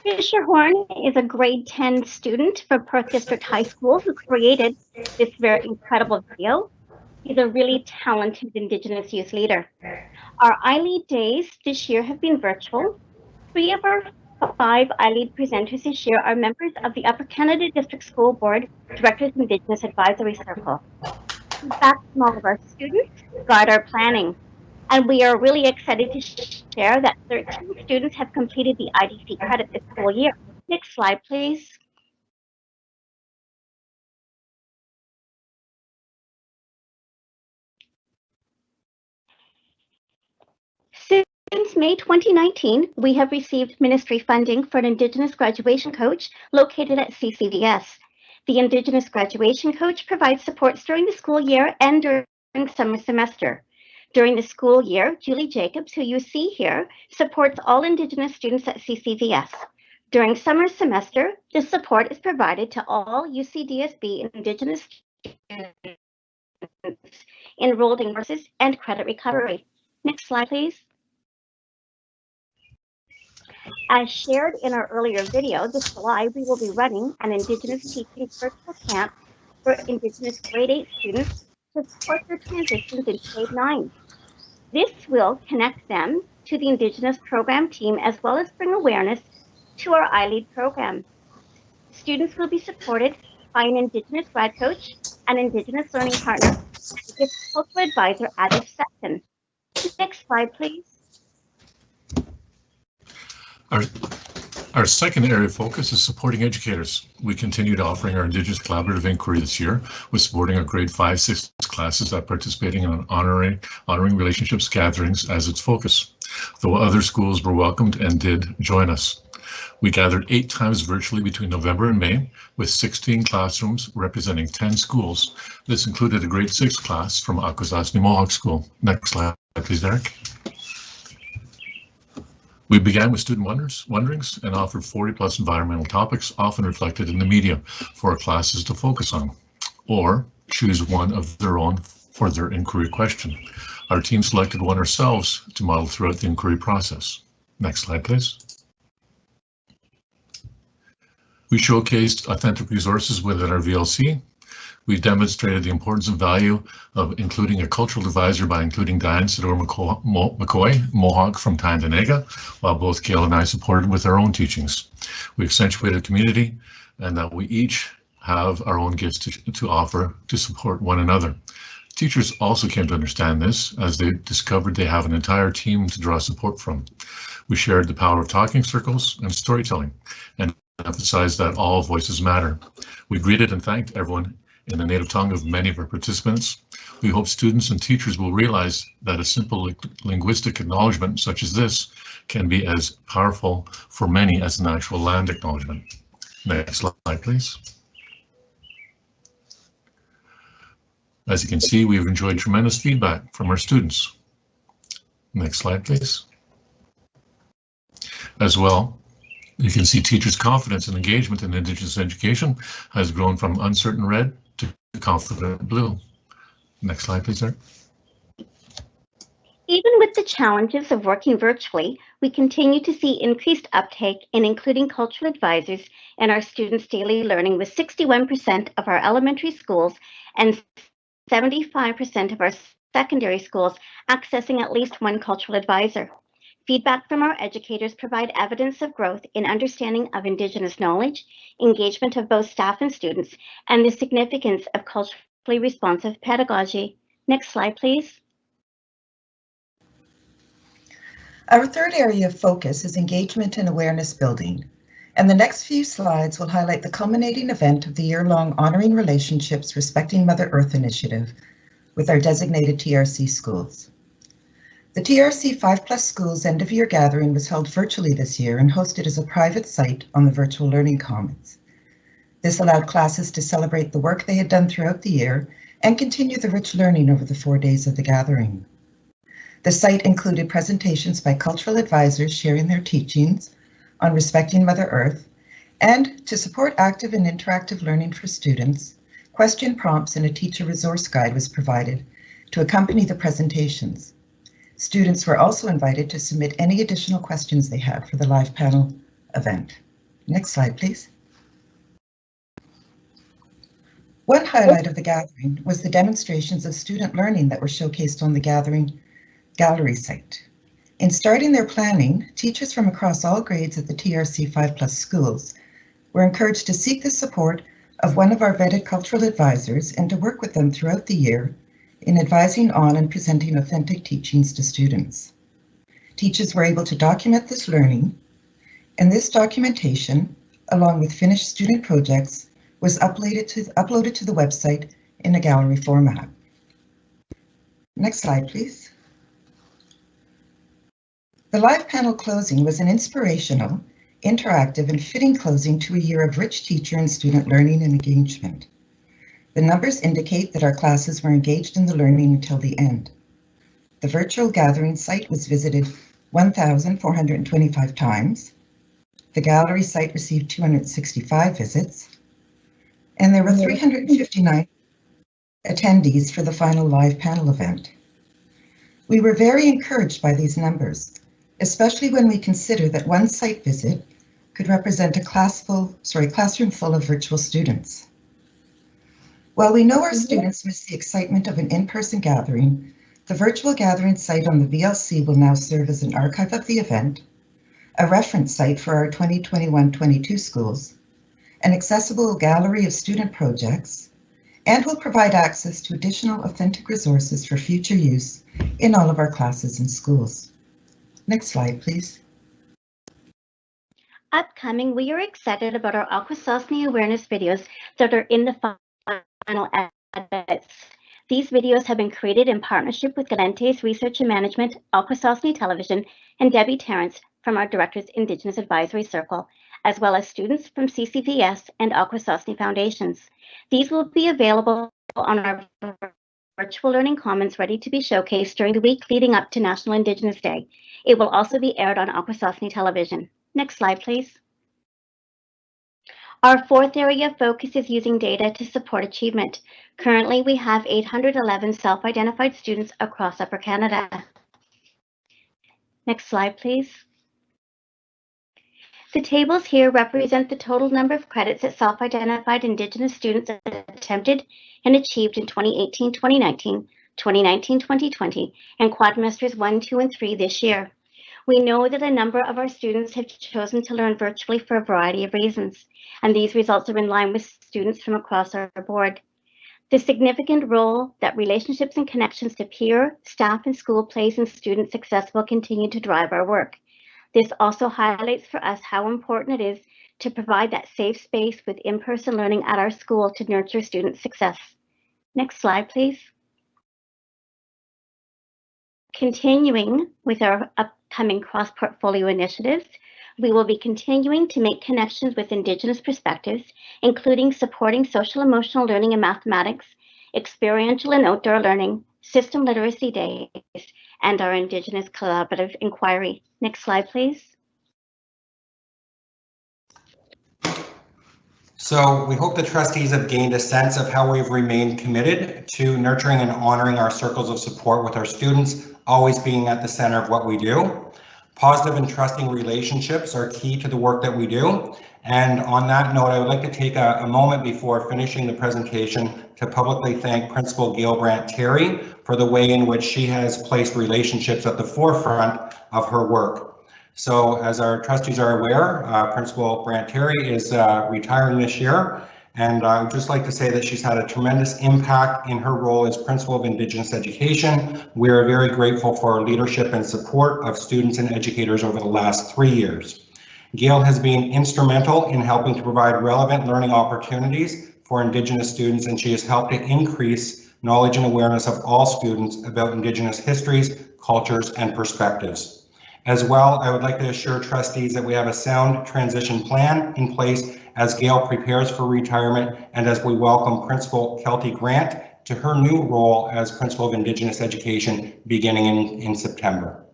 Fisher Horn is a grade 10 student from Perth District High School who created this very incredible video. He's a really talented Indigenous youth leader. Our iLead days this year have been virtual. 3 of our 5 iLead presenters this year are members of the Upper Canada District School Board Directors Indigenous Advisory Circle. Feedback from all of our students guide our planning. And we are really excited to share that 13 students have completed the IDC credit this school year. Next slide, please. Since May 2019, we have received ministry funding for an Indigenous graduation coach located at CCVS. The Indigenous graduation coach provides supports during the school year and during summer semester. During the school year, Julie Jacobs, who you see here, supports all Indigenous students at CCVS. During summer semester, this support is provided to all UCDSB Indigenous students enrolled in courses and credit recovery. Next slide, please. As shared in our earlier video, this July we will be running an Indigenous teaching virtual camp for Indigenous grade 8 students to support their transitions into grade 9. This will connect them to the Indigenous program team as well as bring awareness to our iLead program. Students will be supported by an Indigenous grad coach, an Indigenous learning partner, and a cultural advisor at each session. Next slide, please. Our second area of focus is supporting educators. We continued offering our Indigenous Collaborative Inquiry this year with supporting our grade 5-6 classes that participating in honoring relationships gatherings as its focus, though other schools were welcomed and did join us. We gathered 8 times virtually between November and May with 16 classrooms representing 10 schools. This included a grade 6 class from Akwesasne Mohawk School. Next slide, please, Derek. We began with student wonderings and offered 40+ environmental topics, often reflected in the media, for our classes to focus on, or choose one of their own for their inquiry question. Our team selected one ourselves to model throughout the inquiry process. Next slide, please. We showcased authentic resources within our VLC. We demonstrated the importance and value of including a cultural advisor by including Diane Sador McCoy, Mohawk from Tyendinaga, while both Gail and I supported with our own teachings. We accentuated community and that we each have our own gifts to offer to support one another. Teachers also came to understand this as they discovered they have an entire team to draw support from. We shared the power of talking circles and storytelling and emphasized that all voices matter. We greeted and thanked everyone in the native tongue of many of our participants. We hope students and teachers will realize that a simple linguistic acknowledgement such as this can be as powerful for many as an actual land acknowledgement. Next slide, please. As you can see, we've enjoyed tremendous feedback from our students. Next slide, please. As well, you can see teachers' confidence and engagement in Indigenous education has grown from uncertain red to confident blue. Next slide, please, sir. Even with the challenges of working virtually, we continue to see increased uptake in including cultural advisors in our students' daily learning, with 61% of our elementary schools and 75% of our secondary schools accessing at least one cultural advisor. Feedback from our educators provide evidence of growth in understanding of Indigenous knowledge, engagement of both staff and students, and the significance of culturally responsive pedagogy. Next slide, please. Our third area of focus is engagement and awareness building, and the next few slides will highlight the culminating event of the year-long Honoring Relationships Respecting Mother Earth initiative with our designated TRC schools. The TRC 5+ schools end-of-year gathering was held virtually this year and hosted as a private site on the virtual learning commons. This allowed classes to celebrate the work they had done throughout the year and continue the rich learning over the 4 days of the gathering. The site included presentations by cultural advisors sharing their teachings on respecting Mother Earth, and to support active and interactive learning for students, question prompts and a teacher resource guide was provided to accompany the presentations. Students were also invited to submit any additional questions they had for the live panel event. Next slide, please. One highlight of the gathering was the demonstrations of student learning that were showcased on the gathering gallery site. In starting their planning, teachers from across all grades at the TRC 5+ schools were encouraged to seek the support of one of our vetted cultural advisors and to work with them throughout the year in advising on and presenting authentic teachings to students. Teachers were able to document this learning, and this documentation, along with finished student projects, was uploaded to the website in a gallery format. Next slide, please. The live panel closing was an inspirational, interactive, and fitting closing to a year of rich teacher and student learning and engagement. The numbers indicate that our classes were engaged in the learning until the end. The virtual gathering site was visited 1,425 times. The gallery site received 265 visits, and there were 359 attendees for the final live panel event. We were very encouraged by these numbers, especially when we consider that one site visit could represent a classroom full of virtual students. While we know our students miss the excitement of an in-person gathering, the virtual gathering site on the VLC will now serve as an archive of the event, a reference site for our 2021-22 schools, an accessible gallery of student projects, and will provide access to additional authentic resources for future use in all of our classes and schools. Next slide, please. Upcoming, we are excited about our Akwesasne awareness videos that are in the final edits. These videos have been created in partnership with Galente's Research and Management, Akwesasne Television, and Debbie Terrence from our Director's Indigenous Advisory Circle, as well as students from CCVS and Akwesasne Foundations. These will be available on our Virtual Learning Commons ready to be showcased during the week leading up to National Indigenous Day. It will also be aired on Akwesasne Television. Next slide, please. Our fourth area of focus is using data to support achievement. Currently, we have 811 self-identified students across Upper Canada. Next slide, please. The tables here represent the total number of credits that self-identified Indigenous students attempted and achieved in 2018, 2019, 2019, 2020, and quadrimesters 1, 2, and 3 this year. We know that a number of our students have chosen to learn virtually for a variety of reasons, and these results are in line with students from across our board. The significant role that relationships and connections to peer, staff, and school plays in student success will continue to drive our work. This also highlights for us how important it is to provide that safe space with in-person learning at our school to nurture student success. Next slide, please. Continuing with our upcoming cross-portfolio initiatives, we will be continuing to make connections with Indigenous perspectives, including supporting social emotional learning in mathematics, experiential and outdoor learning, system literacy days, and our Indigenous collaborative inquiry. Next slide, please. So we hope the trustees have gained a sense of how we've remained committed to nurturing and honoring our circles of support with our students, always being at the center of what we do. Positive and trusting relationships are key to the work that we do. And on that note, I would like to take a moment before finishing the presentation to publicly thank Principal Gail Brandt-Terry for the way in which she has placed relationships at the forefront of her work. So as our trustees are aware, Principal Brandt-Terry is retiring this year, and I would just like to say that she's had a tremendous impact in her role as Principal of Indigenous Education. We are very grateful for her leadership and support of students and educators over the last 3 years. Gail has been instrumental in helping to provide relevant learning opportunities for Indigenous students, and she has helped to increase knowledge and awareness of all students about Indigenous histories, cultures, and perspectives. As well, I would like to assure trustees that we have a sound transition plan in place as Gail prepares for retirement and as we welcome Principal Kelty Grant to her new role as Principal of Indigenous Education beginning in September.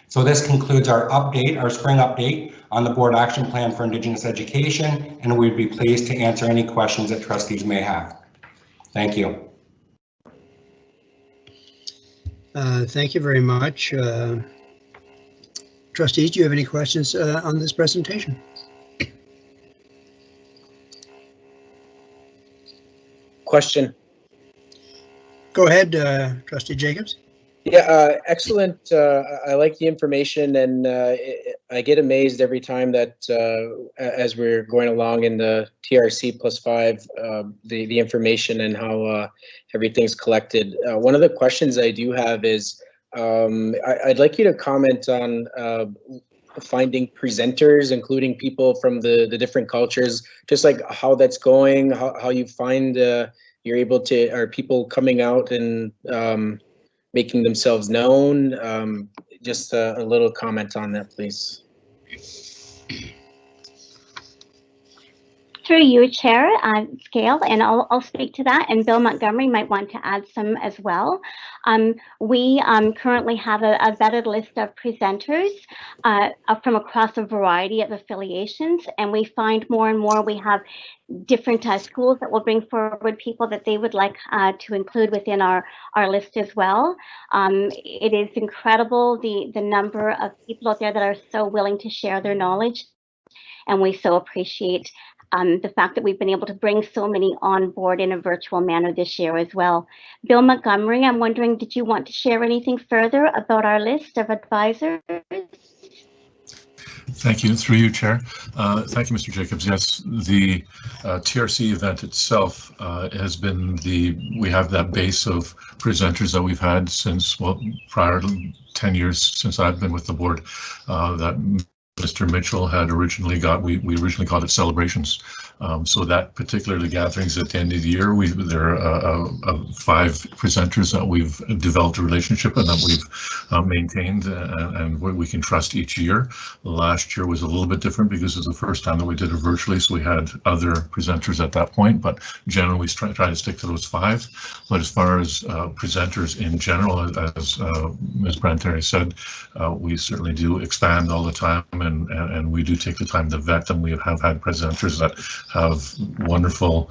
So this concludes our update, our spring update on the board action plan for Indigenous Education, and we'd be pleased to answer any questions that trustees may have. Thank you. Thank you very much. Trustees, do you have any questions on this presentation? Question. Go ahead, Trustee Jacobs. Yeah, excellent. I like the information, and I get amazed every time that as we're going along in the TRC +5, the information and how everything's collected. One of the questions I do have is I'd like you to comment on finding presenters, including people from the different cultures, just like how that's going, how you find you're able to, are people coming out and making themselves known? just a little comment on that, please. Through you, Chair, Gail, and I'll speak to that, and Bill Montgomery might want to add some as well. We currently have a vetted list of presenters from across a variety of affiliations, and we find more and more we have different schools that will bring forward people that they would like to include within our list as well. It is incredible the number of people out there that are so willing to share their knowledge, and we so appreciate the fact that we've been able to bring so many on board in a virtual manner this year as well. Bill Montgomery, I'm wondering, did you want to share anything further about our list of advisors? Thank you. Through you, Chair. Thank you, Mr. Jacobs. Yes, the TRC event itself has been we have that base of presenters that we've had since, well, prior to 10 years since I've been with the board, that Mr. Mitchell had originally we originally called it celebrations. So that particularly gatherings at the end of the year, there are 5 presenters that we've developed a relationship and that we've maintained and we can trust each year. Last year was a little bit different because it was the first time that we did it virtually, so we had other presenters at that point, but generally we try to stick to those 5. But as far as presenters in general, as Ms. Branteri said, we certainly do expand all the time, and we do take the time to vet them. We have had presenters that have wonderful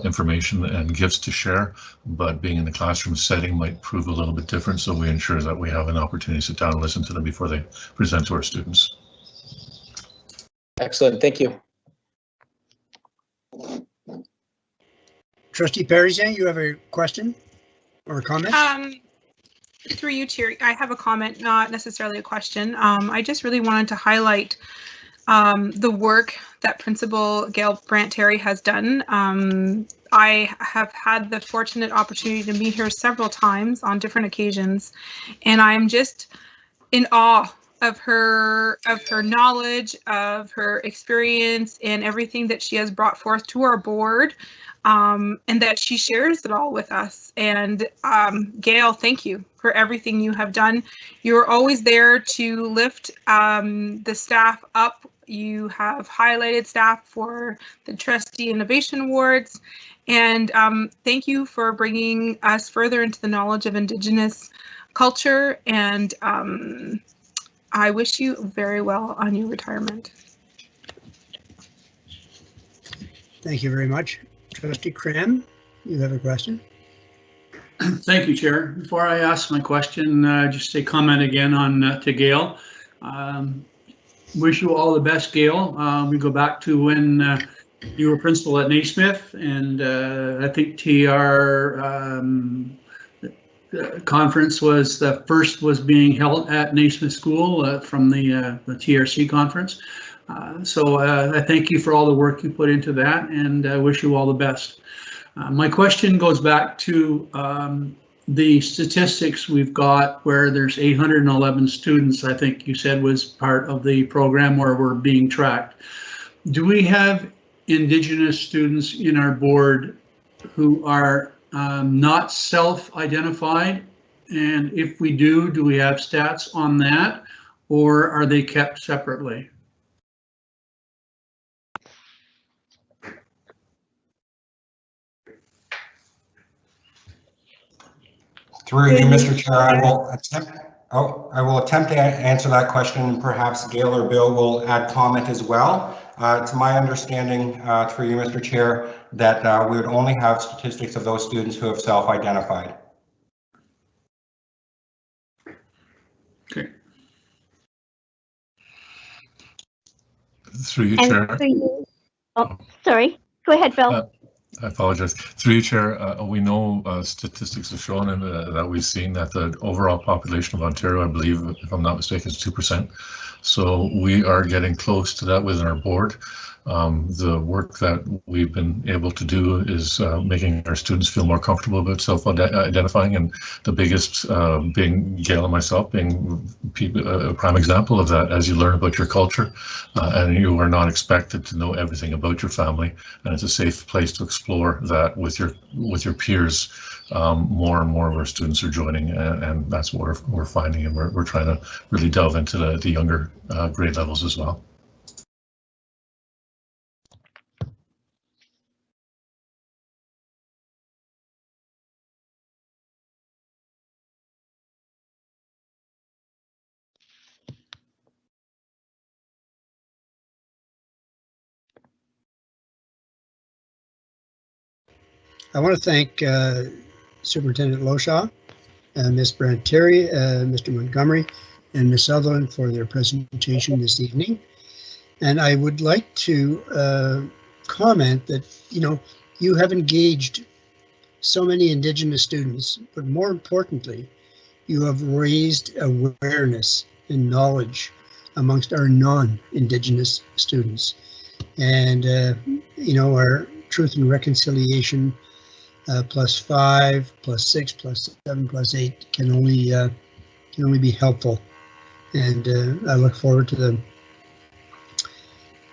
information and gifts to share, but being in the classroom setting might prove a little bit different, so we ensure that we have an opportunity to sit down and listen to them before they present to our students. Excellent, thank you. Trustee Parizan, you have a question or a comment? Through you, Chair, I have a comment, not necessarily a question. I just really wanted to highlight the work that Principal Gail Branteri has done. I have had the fortunate opportunity to meet her several times on different occasions, and I am just in awe of her knowledge, of her experience, and everything that she has brought forth to our board, and that she shares it all with us. And Gail, thank you for everything you have done. You're always there to lift the staff up. You have highlighted staff for the Trustee Innovation Awards, and thank you for bringing us further into the knowledge of Indigenous culture, and I wish you very well on your retirement. Thank you very much. Trustee Cram, you have a question? Thank you, Chair. Before I ask my question, just a comment again on to Gail. Wish you all the best, Gail. We go back to when you were principal at Naismith, and I think TR conference was the first was being held at Naismith School from the TRC conference. So I thank you for all the work you put into that, and I wish you all the best. My question goes back to the statistics we've got where there's 811 students, I think you said was part of the program where we're being tracked. Do we have Indigenous students in our board who are not self-identified? And if we do we have stats on that, or are they kept separately? Through you, Mr. Chair, I will attempt to answer that question, and perhaps Gail or Bill will add comment as well. It's my understanding, through you, Mr. Chair, that we would only have statistics of those students who have self-identified. Okay. Through you, Chair. Oh, sorry. Go ahead, Bill. I apologize. Through you, Chair, we know statistics have shown that we've seen that the overall population of Ontario, I believe, if I'm not mistaken, is 2%. So we are getting close to that within our board. The work that we've been able to do is making our students feel more comfortable about self-identifying, and the biggest being Gail and myself being a prime example of that. As you learn about your culture, and you are not expected to know everything about your family, and it's a safe place to explore that with your peers. More and more of our students are joining, and that's what we're finding, and we're trying to really delve into the younger grade levels as well. I want to thank Superintendent Loshaw, Ms. Brant Terry, Mr. Montgomery, and Ms. Sutherland for their presentation this evening. And I would like to comment that, you have engaged so many Indigenous students, but more importantly, you have raised awareness and knowledge amongst our non-Indigenous students. And, our Truth and Reconciliation +5, +6, +7, +8 can only be helpful, and I look forward to them.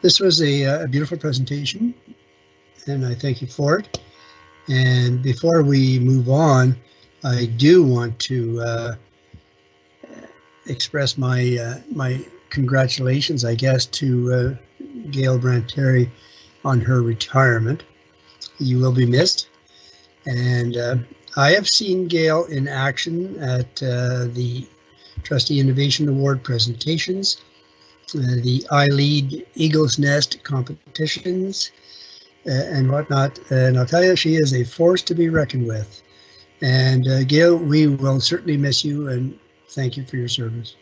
This was a beautiful presentation, and I thank you for it. And before we move on, I do want to express my congratulations, I guess, to Gail Brant-Terry on her retirement. You will be missed. And I have seen Gail in action at the Trustee Innovation Award presentations, the iLead Eagle's Nest competitions, and whatnot. And I'll tell you, she is a force to be reckoned with. And Gail, we will certainly miss you, and thank you for your service.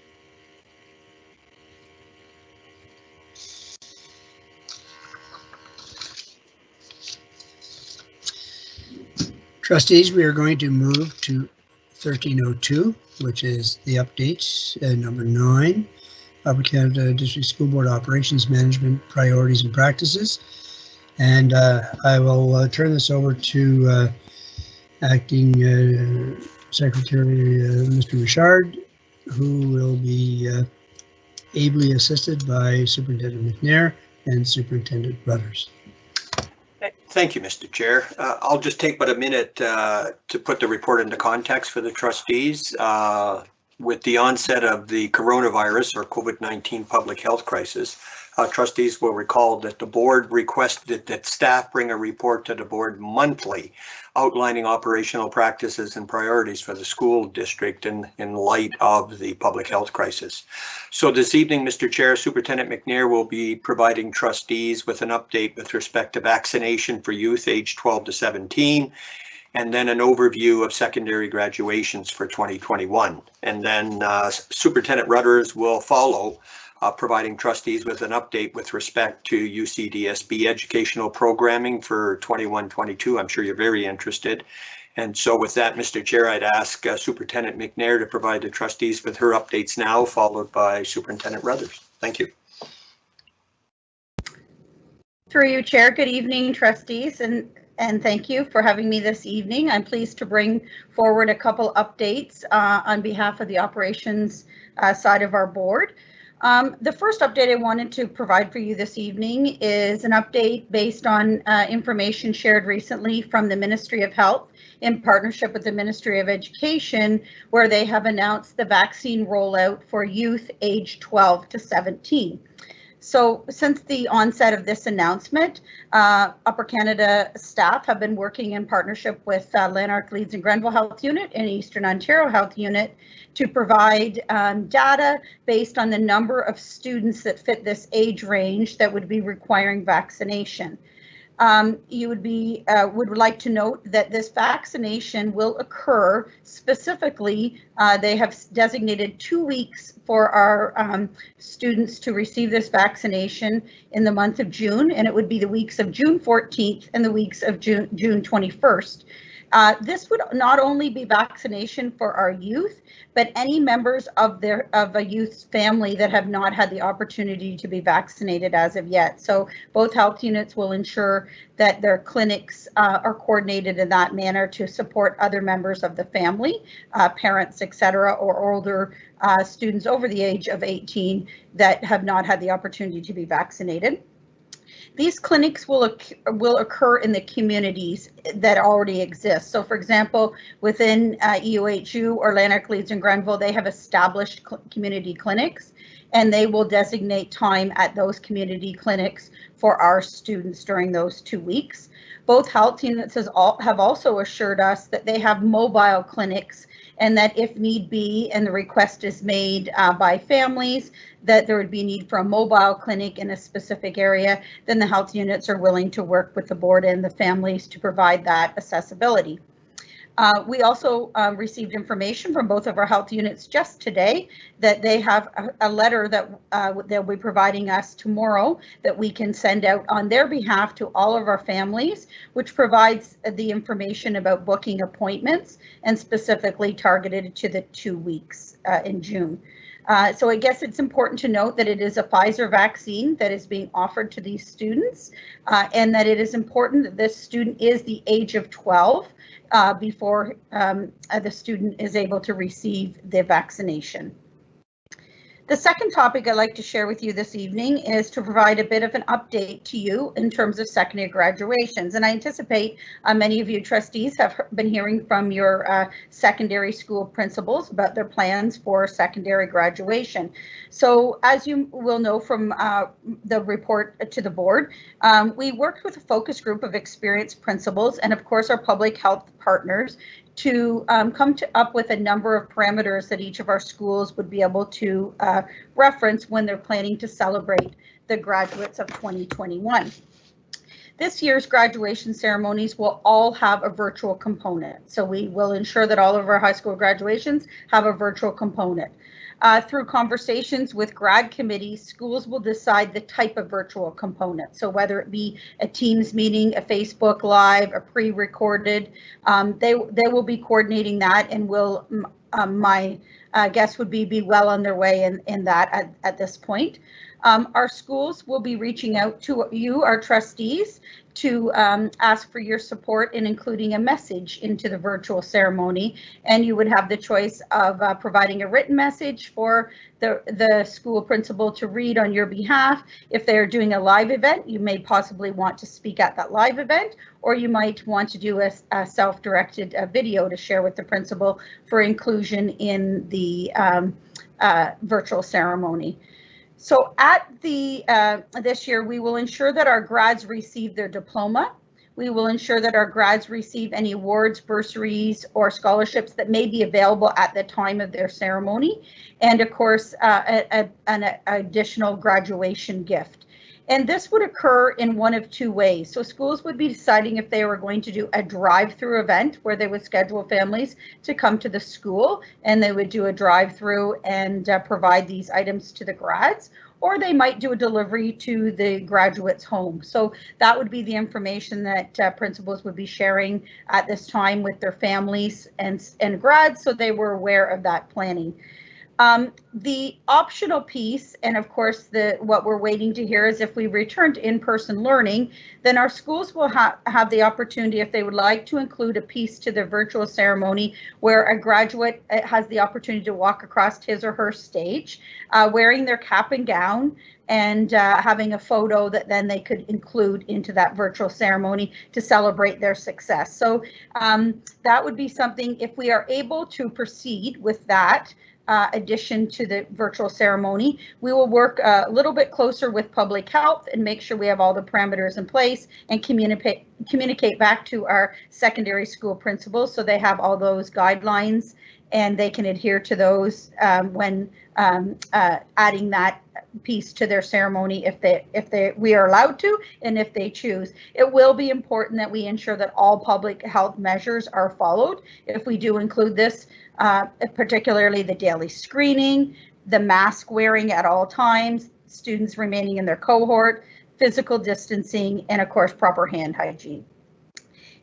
Trustees, we are going to move to 1302, which is the updates, number 9, Upper Canada District School Board Operations Management Priorities and Practices. And I will turn this over to Acting Secretary Mr. Richard, who will be ably assisted by Superintendent McNair and Superintendent Rudders. Thank you, Mr. Chair. I'll just take but a minute to put the report into context for the trustees. With the onset of the coronavirus or COVID-19 public health crisis, trustees will recall that the board requested that staff bring a report to the board monthly outlining operational practices and priorities for the school district in light of the public health crisis. So this evening, Mr. Chair, Superintendent McNair will be providing trustees with an update with respect to vaccination for youth aged 12 to 17, and then an overview of secondary graduations for 2021. And then Superintendent Rudders will follow, providing trustees with an update with respect to UCDSB educational programming for 21-22. I'm sure you're very interested. And so with that, Mr. Chair, I'd ask Superintendent McNair to provide the trustees with her updates now, followed by Superintendent Rudders. Thank you. Through you, Chair. Good evening, trustees, and thank you for having me this evening. I'm pleased to bring forward a couple updates on behalf of the operations side of our board. The first update I wanted to provide for you this evening is an update based on information shared recently from the Ministry of Health in partnership with the Ministry of Education, where they have announced the vaccine rollout for youth aged 12 to 17. So since the onset of this announcement, Upper Canada staff have been working in partnership with Lanark, Leeds and Grenville Health Unit and Eastern Ontario Health Unit to provide data based on the number of students that fit this age range that would be requiring vaccination. You would like to note that this vaccination will occur specifically, they have designated 2 weeks for our students to receive this vaccination in the month of June, and it would be the weeks of June 14th and the weeks of June 21st. This would not only be vaccination for our youth, but any members of a youth's family that have not had the opportunity to be vaccinated as of yet. So both health units will ensure that their clinics are coordinated in that manner to support other members of the family, parents, etc., or older students over the age of 18 that have not had the opportunity to be vaccinated. These clinics will occur in the communities that already exist. So for example, within EOHU or Lanark, Leeds and Grenville, they have established community clinics, and they will designate time at those community clinics for our students during those 2 weeks. Both health units have also assured us that they have mobile clinics, and that if need be, and the request is made by families, that there would be need for a mobile clinic in a specific area, then the health units are willing to work with the board and the families to provide that accessibility. We also received information from both of our health units just today that they have a letter that they'll be providing us tomorrow that we can send out on their behalf to all of our families, which provides the information about booking appointments and specifically targeted to the 2 weeks in June. So I guess it's important to note that it is a Pfizer vaccine that is being offered to these students, and that it is important that this student is the age of 12 before the student is able to receive the vaccination. The second topic I'd like to share with you this evening is to provide a bit of an update to you in terms of secondary graduations. And I anticipate many of you trustees have been hearing from your secondary school principals about their plans for secondary graduation. So as you will know from the report to the board, we worked with a focus group of experienced principals and of course our public health partners to come up with a number of parameters that each of our schools would be able to reference when they're planning to celebrate the graduates of 2021. This year's graduation ceremonies will all have a virtual component. So we will ensure that all of our high school graduations have a virtual component. Through conversations with grad committees, schools will decide the type of virtual component. So whether it be a Teams meeting, a Facebook Live, a pre-recorded, they will be coordinating that, and will my guess would be well on their way in that at this point. Our schools will be reaching out to you, our trustees, to ask for your support in including a message into the virtual ceremony, and you would have the choice of providing a written message for the school principal to read on your behalf. If they're doing a live event, you may possibly want to speak at that live event, or you might want to do a self-directed video to share with the principal for inclusion in the virtual ceremony. So at this year, we will ensure that our grads receive their diploma. We will ensure that our grads receive any awards, bursaries, or scholarships that may be available at the time of their ceremony. And of course, an additional graduation gift. And this would occur in one of two ways. So schools would be deciding if they were going to do a drive-through event where they would schedule families to come to the school, and they would do a drive-through and provide these items to the grads, or they might do a delivery to the graduate's home. So that would be the information that principals would be sharing at this time with their families and grads, so they were aware of that planning. The optional piece, and of course what we're waiting to hear, is if we return to in-person learning, then our schools will have the opportunity, if they would like, to include a piece to the virtual ceremony where a graduate has the opportunity to walk across his or her stage wearing their cap and gown, and having a photo that then they could include into that virtual ceremony to celebrate their success. So that would be something, if we are able to proceed with that addition to the virtual ceremony, we will work a little bit closer with public health and make sure we have all the parameters in place and communicate back to our secondary school principals so they have all those guidelines and they can adhere to those when adding that piece to their ceremony if we are allowed to, and if they choose. It will be important that we ensure that all public health measures are followed. If we do include this, particularly the daily screening, the mask wearing at all times, students remaining in their cohort, physical distancing, and of course proper hand hygiene.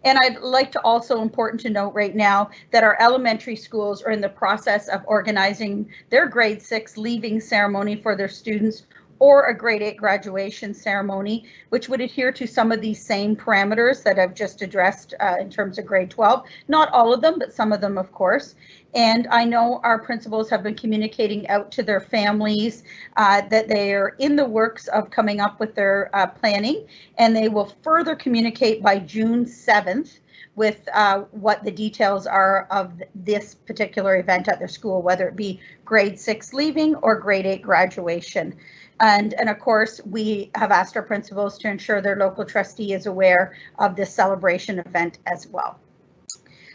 And I'd like to also important to note right now that our elementary schools are in the process of organizing their grade 6 leaving ceremony for their students, or a grade 8 graduation ceremony, which would adhere to some of these same parameters that I've just addressed in terms of grade 12. Not all of them, but some of them, of course. And I know our principals have been communicating out to their families that they are in the works of coming up with their planning, and they will further communicate by June 7th with what the details are of this particular event at their school, whether it be grade 6 leaving or grade 8 graduation. And of course, we have asked our principals to ensure their local trustee is aware of this celebration event as well.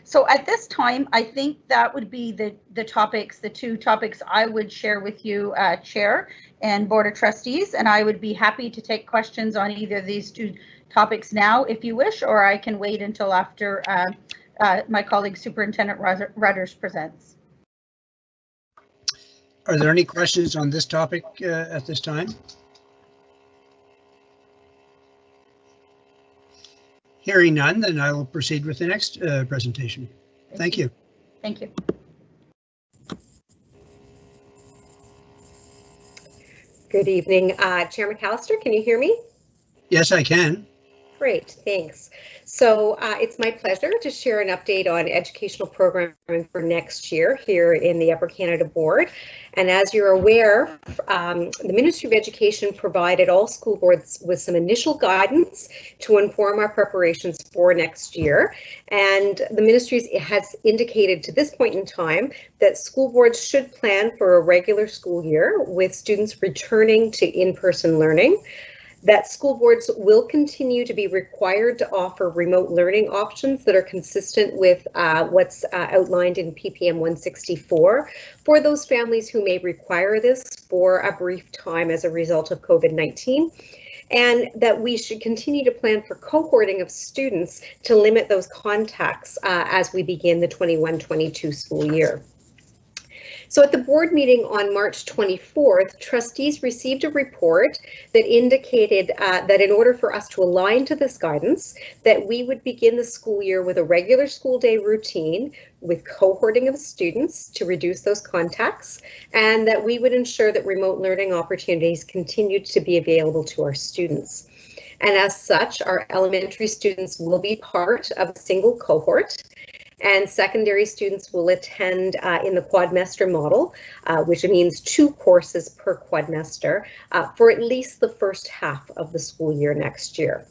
So at this time, I think that would be the topics, the two topics I would share with you, Chair and Board of Trustees, and I would be happy to take questions on either of these two topics now if you wish, or I can wait until after my colleague Superintendent Rudders presents. Are there any questions on this topic at this time? Hearing none, then I will proceed with the next presentation. Thank you. Thank you. Good evening, Chair McAllister, can you hear me? Yes, I can. Great, thanks. So it's my pleasure to share an update on educational programming for next year here in the Upper Canada Board. And as you're aware, the Ministry of Education provided all school boards with some initial guidance to inform our preparations for next year. And the Ministry has indicated to this point in time that school boards should plan for a regular school year with students returning to in-person learning. That school boards will continue to be required to offer remote learning options that are consistent with what's outlined in PPM 164 for those families who may require this for a brief time as a result of COVID-19. And that we should continue to plan for cohorting of students to limit those contacts as we begin the 21-22 school year. So at the board meeting on March 24th, trustees received a report that indicated that in order for us to align to this guidance, that we would begin the school year with a regular school day routine with cohorting of students to reduce those contacts, and that we would ensure that remote learning opportunities continued to be available to our students. And as such, our elementary students will be part of a single cohort, and secondary students will attend in the quadmester model, which means 2 courses per quadmester for at least the first half of the school year next year.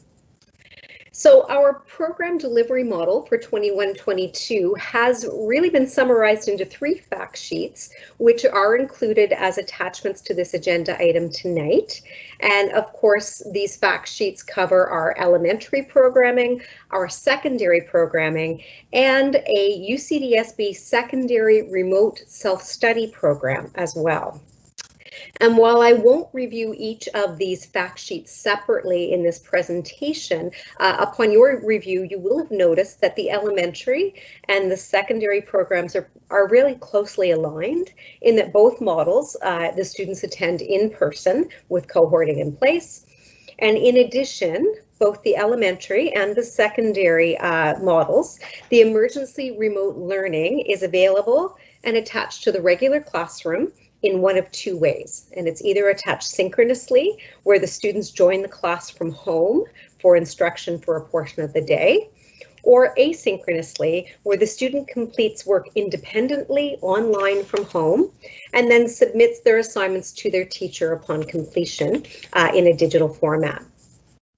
So our program delivery model for 21-22 has really been summarized into 3 fact sheets, which are included as attachments to this agenda item tonight. And of course, these fact sheets cover our elementary programming, our secondary programming, and a UCDSB secondary remote self-study program as well. And while I won't review each of these fact sheets separately in this presentation, upon your review, you will have noticed that the elementary and the secondary programs are really closely aligned in that both models, the students attend in person with cohorting in place. And in addition, both the elementary and the secondary models, the emergency remote learning is available and attached to the regular classroom in one of 2 ways. And it's either attached synchronously, where the students join the class from home for instruction for a portion of the day, or asynchronously, where the student completes work independently online from home and then submits their assignments to their teacher upon completion in a digital format.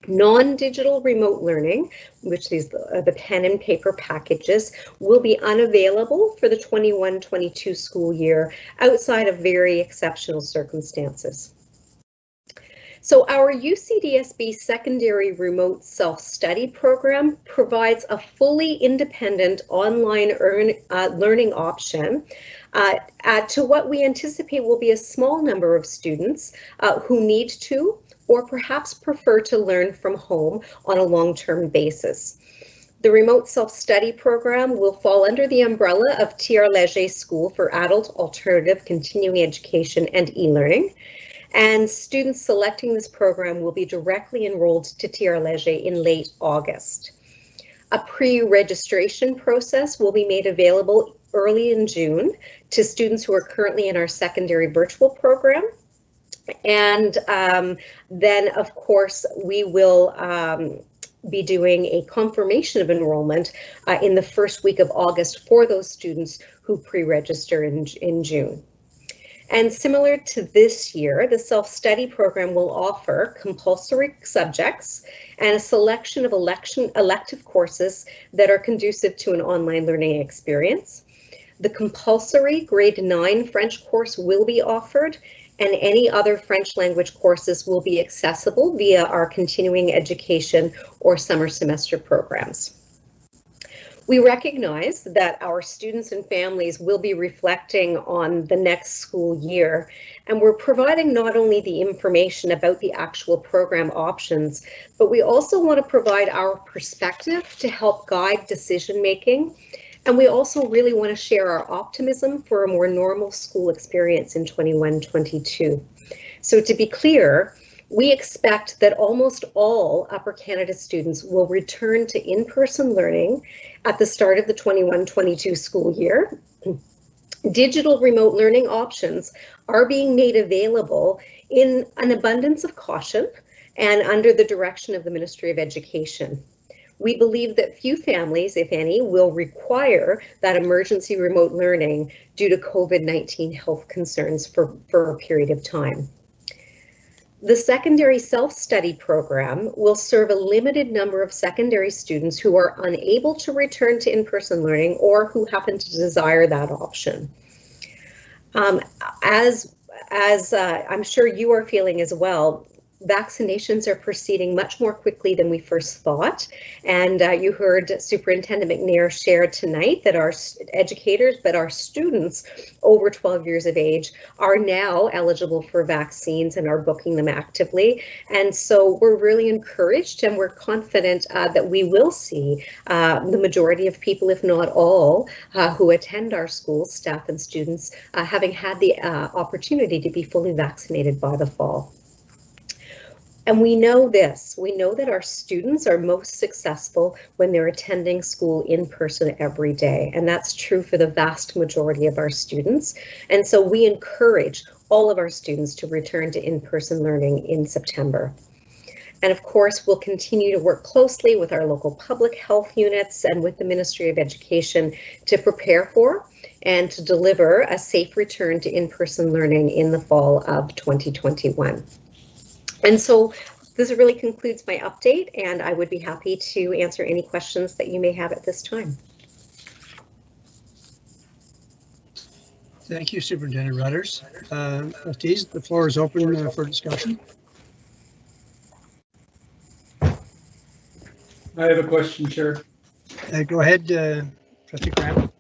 Non-digital remote learning, which is the pen and paper packages, will be unavailable for the 21-22 school year outside of very exceptional circumstances. So our UCDSB secondary remote self-study program provides a fully independent online learning option to what we anticipate will be a small number of students who need to or perhaps prefer to learn from home on a long-term basis. The remote self-study program will fall under the umbrella of TR Léger School for Adult Alternative Continuing Education and e-learning, and students selecting this program will be directly enrolled to TR Léger in late August. A pre-registration process will be made available early in June to students who are currently in our secondary virtual program. And then, of course, we will be doing a confirmation of enrollment in the first week of August for those students who pre-register in June. And similar to this year, the self-study program will offer compulsory subjects and a selection of elective courses that are conducive to an online learning experience. The compulsory grade 9 French course will be offered, and any other French language courses will be accessible via our continuing education or summer semester programs. We recognize that our students and families will be reflecting on the next school year, and we're providing not only the information about the actual program options, but we also want to provide our perspective to help guide decision making. And we also really want to share our optimism for a more normal school experience in 21-22. So to be clear, we expect that almost all Upper Canada students will return to in-person learning at the start of the 21-22 school year. Digital remote learning options are being made available in an abundance of caution and under the direction of the Ministry of Education. We believe that few families, if any, will require that emergency remote learning due to COVID-19 health concerns for a period of time. The secondary self-study program will serve a limited number of secondary students who are unable to return to in-person learning or who happen to desire that option. As I'm sure you are feeling as well, vaccinations are proceeding much more quickly than we first thought. And you heard Superintendent McNair share tonight that our educators, but our students over 12 years of age are now eligible for vaccines and are booking them actively. And so we're really encouraged and we're confident that we will see the majority of people, if not all, who attend our schools, staff and students, having had the opportunity to be fully vaccinated by the fall. And we know this, we know that our students are most successful when they're attending school in person every day. And that's true for the vast majority of our students. And so we encourage all of our students to return to in-person learning in September. And of course, we'll continue to work closely with our local public health units and with the Ministry of Education to prepare for and to deliver a safe return to in-person learning in the fall of 2021. And so this really concludes my update, and I would be happy to answer any questions that you may have at this time. Thank you, Superintendent Rudders. Trustees, the floor is open for discussion. I have a question, Chair. Go ahead, Trustee Cram.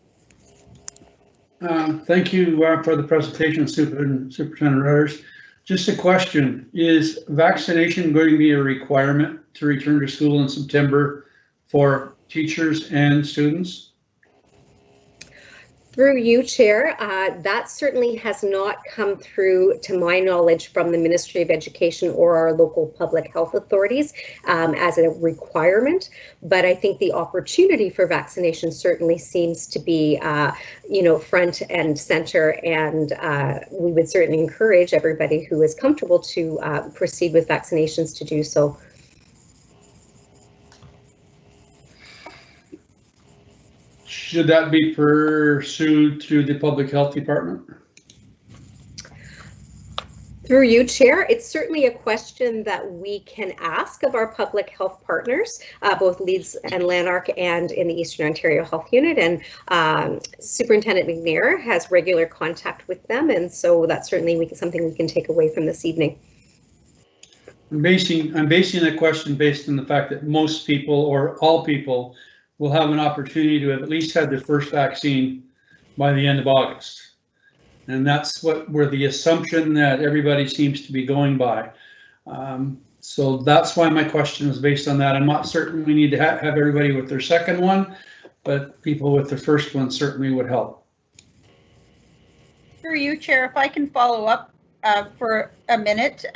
Thank you for the presentation, Superintendent Rudders. Just a question, is vaccination going to be a requirement to return to school in September for teachers and students? Through you, Chair, that certainly has not come through, to my knowledge, from the Ministry of Education or our local public health authorities as a requirement. But I think the opportunity for vaccination certainly seems to be, front and center. And we would certainly encourage everybody who is comfortable to proceed with vaccinations to do so. Should that be pursued through the Public Health Department? Through you, Chair, it's certainly a question that we can ask of our public health partners, both Leeds and Lanark and in the Eastern Ontario Health Unit, and Superintendent McNair has regular contact with them, and so that's certainly something we can take away from this evening. I'm basing that question based on the fact that most people or all people will have an opportunity to have at least had their first vaccine by the end of August. And that's where the assumption that everybody seems to be going by. So that's why my question was based on that. I'm not certain we need to have everybody with their second one, but people with their first one certainly would help. Through you, Chair, if I can follow up for a minute.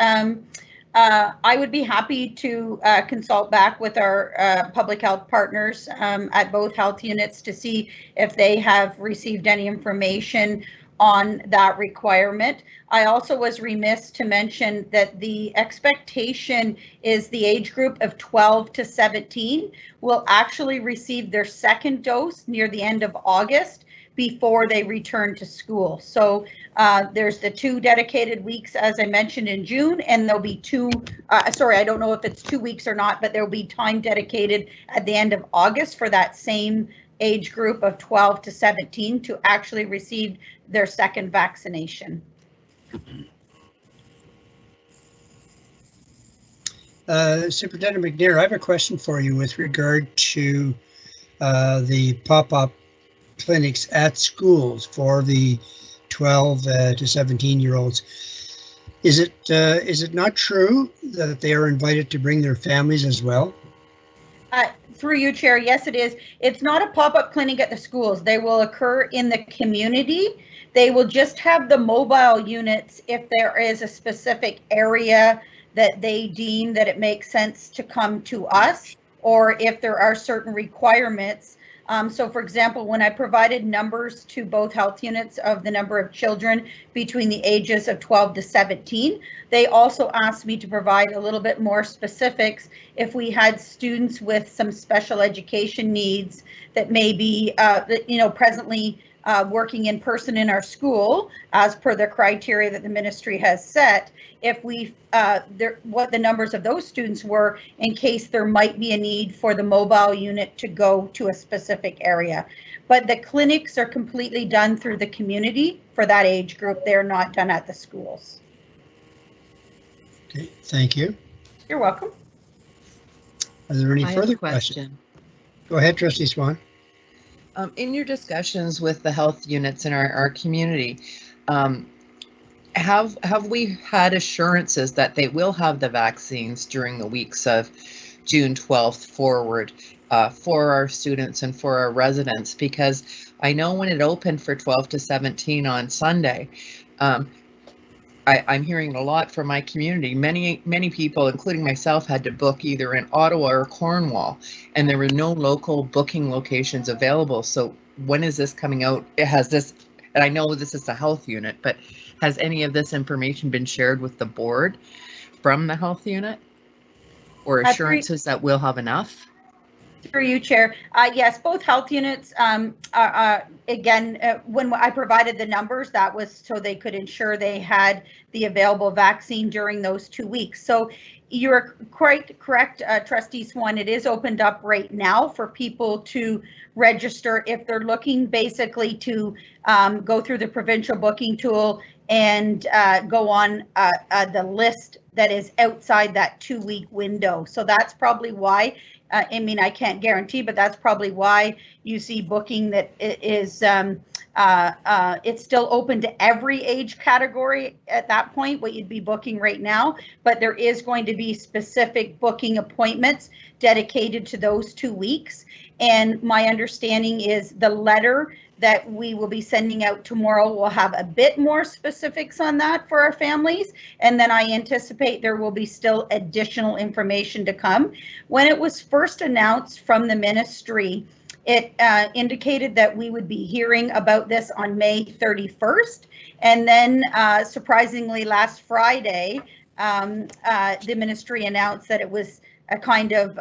I would be happy to consult back with our public health partners at both health units to see if they have received any information on that requirement. I also was remiss to mention that the expectation is the age group of 12 to 17 will actually receive their second dose near the end of August before they return to school. So there's the 2 dedicated weeks, as I mentioned, in June, and there'll be 2, sorry, I don't know if it's 2 weeks or not, but there'll be time dedicated at the end of August for that same age group of 12 to 17 to actually receive their second vaccination. Superintendent McNair, I have a question for you with regard to the pop-up clinics at schools for the 12 to 17-year-olds. Is it not true that they are invited to bring their families as well? Through you, Chair, yes, it is. It's not a pop-up clinic at the schools. They will occur in the community. They will just have the mobile units if there is a specific area that they deem that it makes sense to come to us, or if there are certain requirements. So for example, when I provided numbers to both health units of the number of children between the ages of 12 to 17, they also asked me to provide a little bit more specifics if we had students with some special education needs that may be, presently working in person in our school as per the criteria that the ministry has set, if we what the numbers of those students were in case there might be a need for the mobile unit to go to a specific area. But the clinics are completely done through the community for that age group. They're not done at the schools. Okay, thank you. You're welcome. Are there any I have further a question? questions? Go ahead, Trustee Swan. In your discussions with the health units in our community, have we had assurances that they will have the vaccines during the weeks of June 12th forward for our students and for our residents? Because I know when it opened for 12 to 17 on Sunday, I'm hearing a lot from my community. Many people, including myself, had to book either in Ottawa or Cornwall, and there were no local booking locations available. So when is this coming out? Has this, and I know this is the health unit, but has any of this information been shared with the board from the health unit, or assurances that we'll have enough? Through you, Chair. Yes, both health units, again, when I provided the numbers, that was so they could ensure they had the available vaccine during those 2 weeks. So you're quite correct, Trustee Swan. It is opened up right now for people to register if they're looking basically to go through the provincial booking tool and go on the list that is outside that 2-week window. So that's probably why. I mean, I can't guarantee, but that's probably why you see booking that is, it's still open to every age category at that point, what you'd be booking right now, but there is going to be specific booking appointments dedicated to those 2 weeks. And my understanding is the letter that we will be sending out tomorrow will have a bit more specifics on that for our families. And then I anticipate there will be still additional information to come. When it was first announced from the ministry, it indicated that we would be hearing about this on May 31st. And then surprisingly last Friday, the ministry announced that it was a kind of,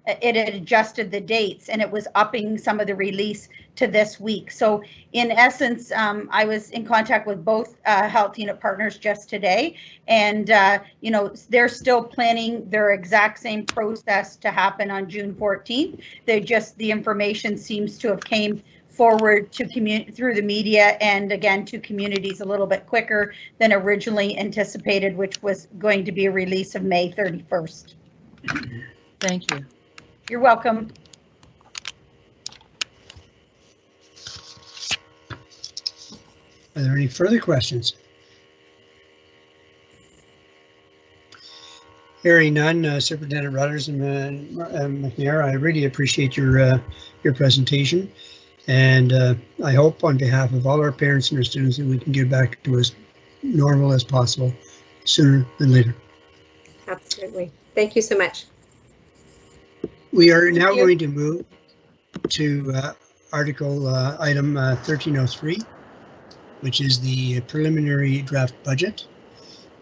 it had adjusted the dates and it was upping some of the release to this week. So in essence, I was in contact with both health unit partners just today, and they're still planning their exact same process to happen on June 14th. The information seems to have came forward to through the media and again to communities a little bit quicker than originally anticipated, which was going to be a release of May 31st. Thank you. You're welcome. Are there any further questions? Hearing none, Superintendent Rudders and McNair, I really appreciate your presentation, and I hope on behalf of all our parents and our students that we can get back to as normal as possible sooner than later. Absolutely. Thank you so much. We are now going to move to article item 1303, which is the preliminary draft budget.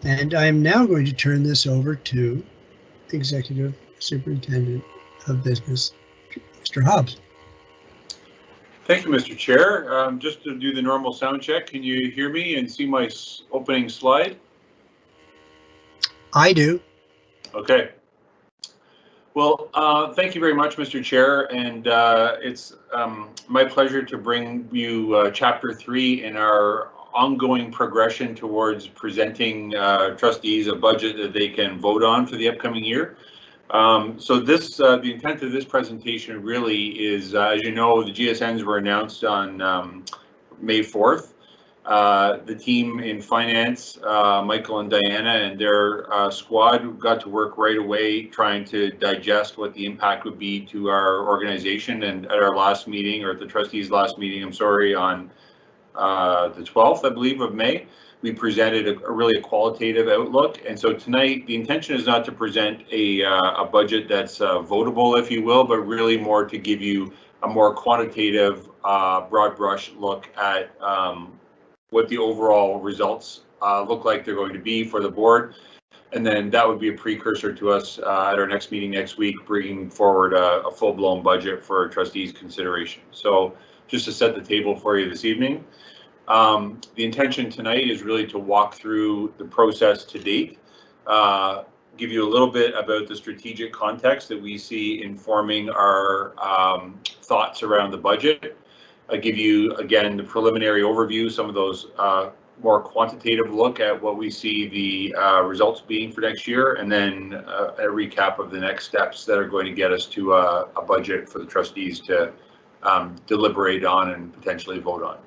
And I am now going to turn this over to Executive Superintendent of Business, Mr. Hobbs. Thank you, Mr. Chair. Just to do the normal sound check, can you hear me and see my opening slide? I do. Okay. Well, thank you very much, Mr. Chair, and it's my pleasure to bring you Chapter 3 in our ongoing progression towards presenting trustees a budget that they can vote on for the upcoming year. So this, the intent of this presentation really is, as you know, the GSNs were announced on May 4th. The team in finance, Michael and Diana and their squad got to work right away trying to digest what the impact would be to our organization. And at our last meeting, or at the trustees' last meeting, I'm sorry, on the 12th, I believe, of May, we presented a really qualitative outlook. And so tonight, the intention is not to present a budget that's votable, if you will, but really more to give you a more quantitative, broad brush look at what the overall results look like they're going to be for the board. And then that would be a precursor to us at our next meeting next week, bringing forward a full-blown budget for trustees' consideration. So just to set the table for you this evening, the intention tonight is really to walk through the process to date, give you a little bit about the strategic context that we see informing our thoughts around the budget. I give you, again, the preliminary overview, some of those more quantitative look at what we see the results being for next year, and then a recap of the next steps that are going to get us to a budget for the trustees to deliberate on and potentially vote on.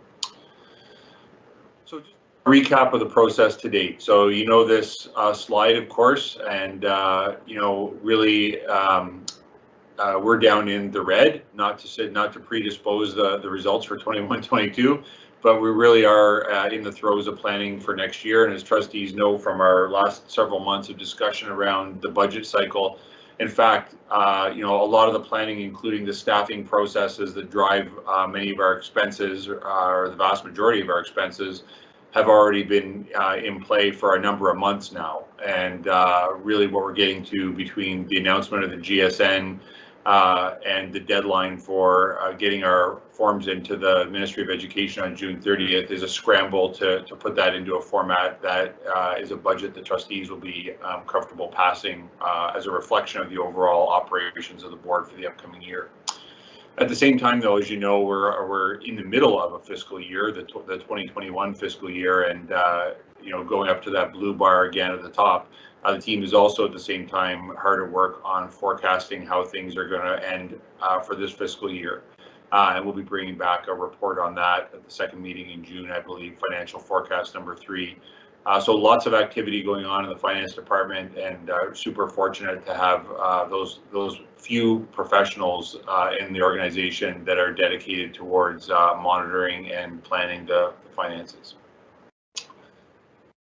So just a recap of the process to date. So you know this slide, of course, and you know, really we're down in the red, not to predispose the results for 21-22, but we really are in the throes of planning for next year. And as trustees know from our last several months of discussion around the budget cycle, in fact, you know, a lot of the planning, including the staffing processes that drive many of our expenses, or the vast majority of our expenses, have already been in play for a number of months now. And really what we're getting to between the announcement of the GSN and the deadline for getting our forms into the Ministry of Education on June 30th is a scramble to put that into a format that is a budget the trustees will be comfortable passing as a reflection of the overall operations of the board for the upcoming year. At the same time, though, as you know, we're in the middle of a fiscal year, the 2021 fiscal year, and you know, going up to that blue bar again at the top. The team is also at the same time hard at work on forecasting how things are going to end for this fiscal year. And we'll be bringing back a report on that at the second meeting in June, I believe, financial forecast number 3. So lots of activity going on in the finance department, and super fortunate to have those few professionals in the organization that are dedicated towards monitoring and planning the finances.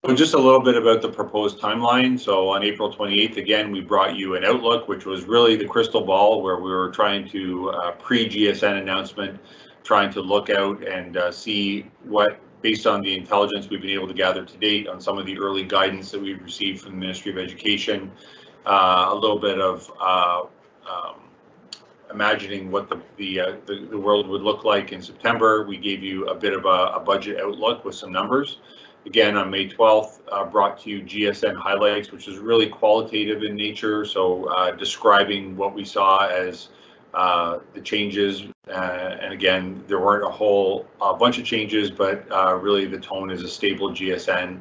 So just a little bit about the proposed timeline. So on April 28th, again, we brought you an outlook, which was really the crystal ball, where we were trying to pre-GSN announcement, trying to look out and see what, based on the intelligence we've been able to gather to date on some of the early guidance that we've received from the Ministry of Education, a little bit of imagining what the world would look like in September. We gave you a bit of a budget outlook with some numbers. Again, on May 12th, brought to you GSN highlights, which is really qualitative in nature. So describing what we saw as the changes. And again, there weren't a bunch of changes, but really the tone is a stable GSN.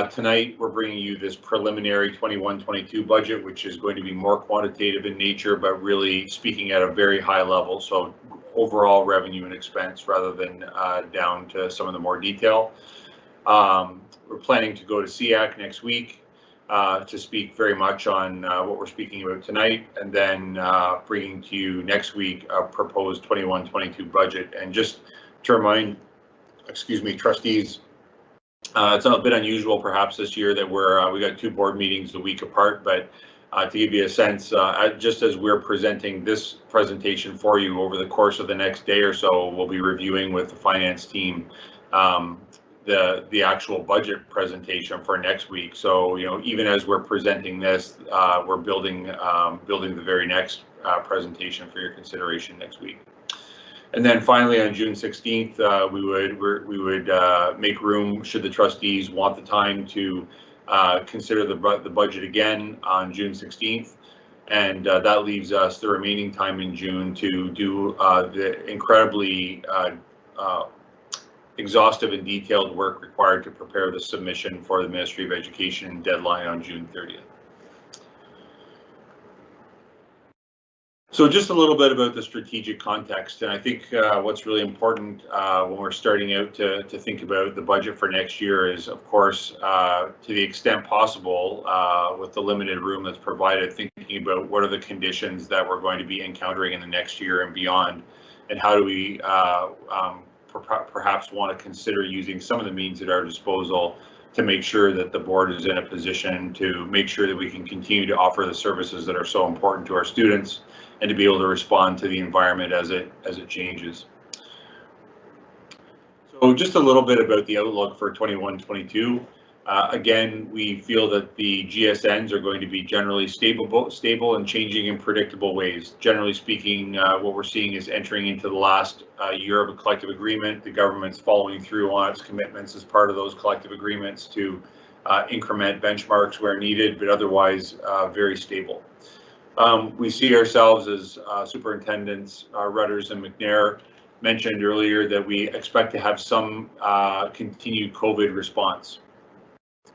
Tonight, we're bringing you this preliminary 21-22 budget, which is going to be more quantitative in nature, but really speaking at a very high level. So overall revenue and expense rather than down to some of the more detail. We're planning to go to SEAC next week to speak very much on what we're speaking about tonight, and then bringing to you next week a proposed 21-22 budget. And just to remind, trustees, It's a bit unusual perhaps this year that we got 2 board meetings a week apart, but to give you a sense, just as we're presenting this presentation for you over the course of the next day or so, we'll be reviewing with the finance team the actual budget presentation for next week. So, you know, even as we're presenting this, we're building the very next presentation for your consideration next week. And then finally, on June 16th, we would make room, should the trustees want the time, to consider the budget again on June 16th. And that leaves us the remaining time in June to do the incredibly exhaustive and detailed work required to prepare the submission for the Ministry of Education deadline on June 30th. So just a little bit about the strategic context, and I think what's really important when we're starting out to think about the budget for next year is, of course, to the extent possible, with the limited room that's provided, thinking about what are the conditions that we're going to be encountering in the next year and beyond, and how do we perhaps want to consider using some of the means at our disposal to make sure that the board is in a position to make sure that we can continue to offer the services that are so important to our students, and to be able to respond to the environment as it changes. So just a little bit about the outlook for 21-22. Again, we feel that the GSNs are going to be generally stable and changing in predictable ways. Generally speaking, what we're seeing is entering into the last year of a collective agreement. The government's following through on its commitments as part of those collective agreements to increment benchmarks where needed, but otherwise very stable. We see ourselves as Superintendents Rudders and McNair mentioned earlier that we expect to have some continued COVID response.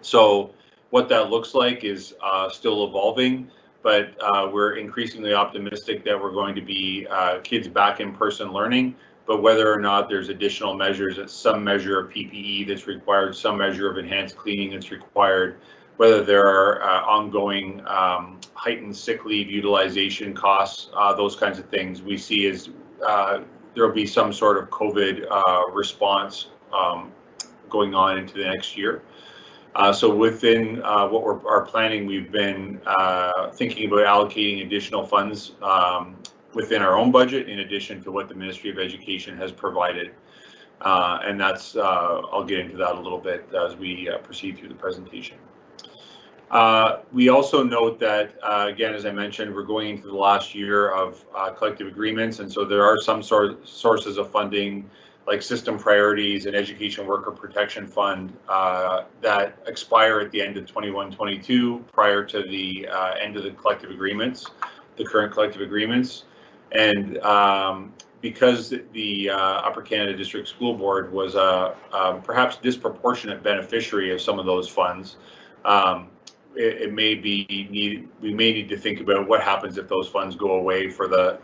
So what that looks like is still evolving, but we're increasingly optimistic that we're going to be kids back in person learning, but whether or not there's additional measures, some measure of PPE that's required, some measure of enhanced cleaning that's required, whether there are ongoing heightened sick leave utilization costs, those kinds of things, we see as there will be some sort of COVID response going on into the next year. So within what our planning, we've been thinking about allocating additional funds within our own budget, in addition to what the Ministry of Education has provided. And that's, I'll get into that a little bit as we proceed through the presentation. We also note that, again, as I mentioned, we're going into the last year of collective agreements, and so there are some sources of funding, like system priorities and education worker protection fund, that expire at the end of 21-22 prior to the end of the collective agreements, the current collective agreements. And because the Upper Canada District School Board was a perhaps disproportionate beneficiary of some of those funds, we may need to think about what happens if those funds go away for the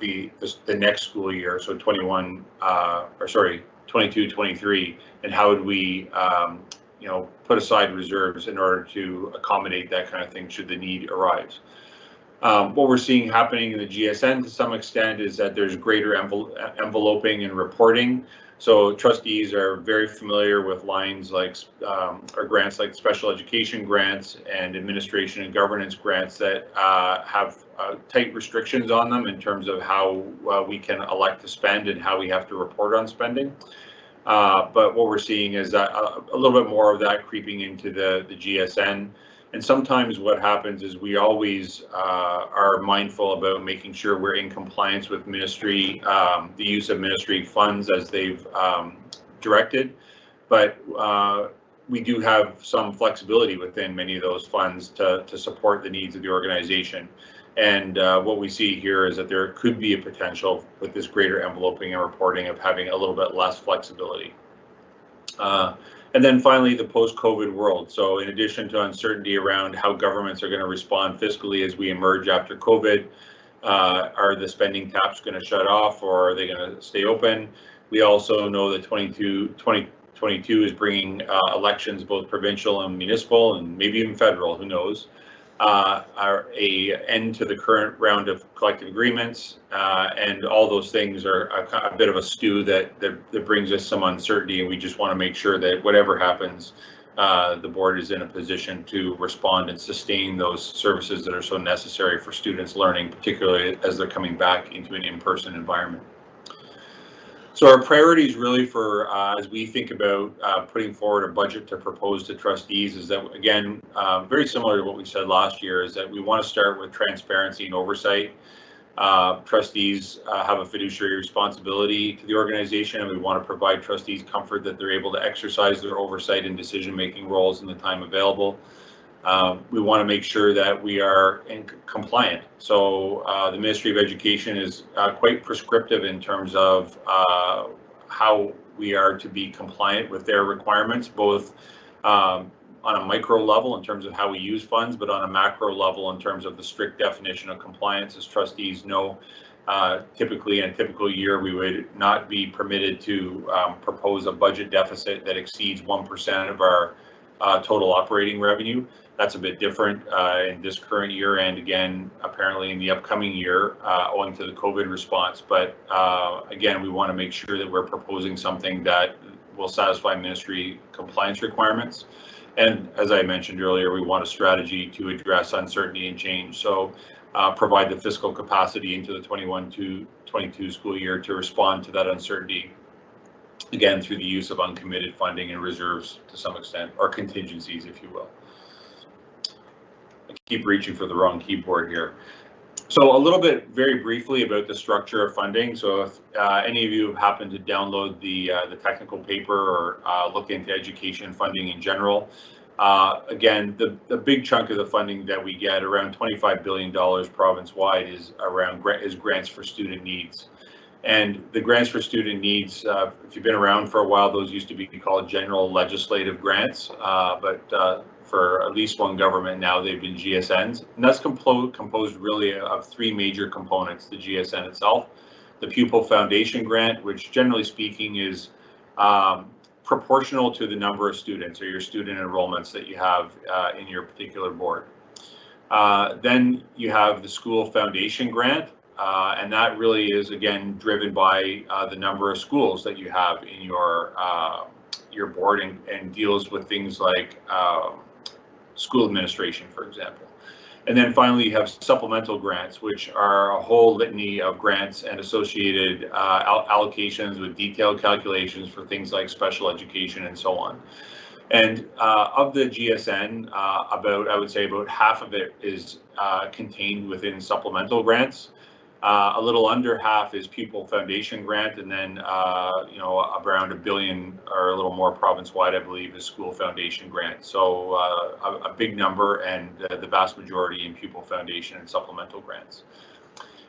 next school year, so 22-23, and how would we put aside reserves in order to accommodate that kind of thing should the need arise. What we're seeing happening in the GSN to some extent is that there's greater enveloping and reporting. So trustees are very familiar with lines like, or grants like special education grants and administration and governance grants that have tight restrictions on them in terms of how we can elect to spend and how we have to report on spending. But what we're seeing is that a little bit more of that creeping into the GSN. And sometimes what happens is we always are mindful about making sure we're in compliance with ministry, the use of ministry funds as they've directed. But we do have some flexibility within many of those funds to support the needs of the organization. And what we see here is that there could be a potential with this greater enveloping and reporting of having a little bit less flexibility. And then finally, the post-COVID world. So in addition to uncertainty around how governments are going to respond fiscally as we emerge after COVID, are the spending taps going to shut off, or are they going to stay open? We also know that 2022 is bringing elections, both provincial and municipal, and maybe even federal, who knows, are a end to the current round of collective agreements, and all those things are a bit of a stew that brings us some uncertainty, and we just want to make sure that whatever happens, the board is in a position to respond and sustain those services that are so necessary for students learning, particularly as they're coming back into an in-person environment. So our priorities really for, as we think about putting forward a budget to propose to trustees, is that, again, very similar to what we said last year, is that we want to start with transparency and oversight. Trustees have a fiduciary responsibility to the organization, and we want to provide trustees comfort that they're able to exercise their oversight and decision-making roles in the time available. We want to make sure that we are compliant. So the Ministry of Education is quite prescriptive in terms of how we are to be compliant with their requirements, both on a micro level in terms of how we use funds, but on a macro level in terms of the strict definition of compliance. As trustees know, typically in a typical year, we would not be permitted to propose a budget deficit that exceeds 1% of our total operating revenue. That's a bit different in this current year, and again, apparently in the upcoming year, owing to the COVID response. But again, we want to make sure that we're proposing something that will satisfy ministry compliance requirements. And as I mentioned earlier, we want a strategy to address uncertainty and change. So provide the fiscal capacity into the 21-22 school year to respond to that uncertainty, again, through the use of uncommitted funding and reserves to some extent, or contingencies, if you will. I keep reaching for the wrong keyboard here. So a little bit very briefly about the structure of funding. So if any of you have happened to download the technical paper or look into education funding in general, again, the big chunk of the funding that we get, around $25 billion province-wide, is grants for student needs. And the grants for student needs, if you've been around for a while, those used to be called general legislative grants, but for at least one government now, they've been GSNs. And that's composed really of three major components: the GSN itself, the Pupil Foundation Grant, which generally speaking is proportional to the number of students or your student enrollments that you have in your particular board. Then you have the School Foundation Grant, and that really is, again, driven by the number of schools that you have in your board, and deals with things like school administration, for example. And then finally, you have supplemental grants, which are a whole litany of grants and associated allocations with detailed calculations for things like special education and so on. And of the GSN, I would say about half of it is contained within supplemental grants. A little under half is Pupil Foundation Grant, and then around $1 billion or a little more province-wide, I believe, is School Foundation Grant. So a big number, and the vast majority in Pupil Foundation and supplemental grants.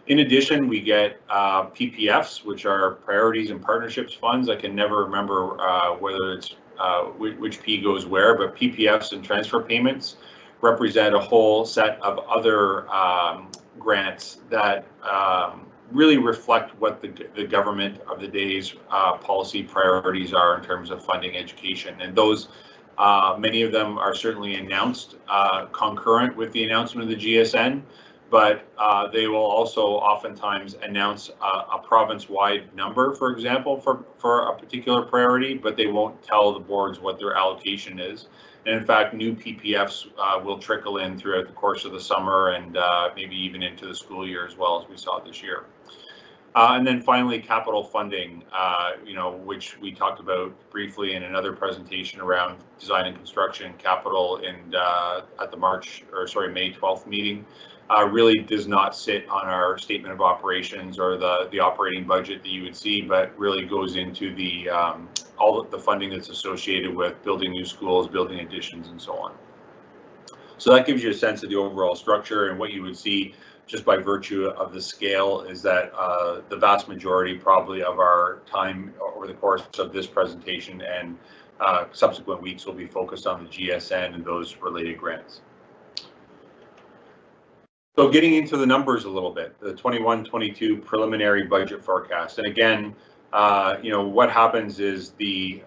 In addition, we get PPFs, which are Priorities and Partnerships Funds. I can never remember whether it's which P goes where, but PPFs and transfer payments represent a whole set of other grants that really reflect what the government of the day's policy priorities are in terms of funding education. And those, many of them are certainly announced concurrent with the announcement of the GSN, but they will also oftentimes announce a province-wide number, for example, for a particular priority, but they won't tell the boards what their allocation is. And in fact, new PPFs will trickle in throughout the course of the summer, and maybe even into the school year as well, as we saw this year. And then finally, capital funding, which we talked about briefly in another presentation around design and construction capital at the May 12th meeting. Really does not sit on our statement of operations or the operating budget that you would see, but really goes into the all the funding that's associated with building new schools, building additions, and so on. So that gives you a sense of the overall structure, and what you would see just by virtue of the scale is that the vast majority probably of our time over the course of this presentation and subsequent weeks will be focused on the GSN and those related grants. So getting into the numbers a little bit, the 21-22 preliminary budget forecast. And again, what happens is in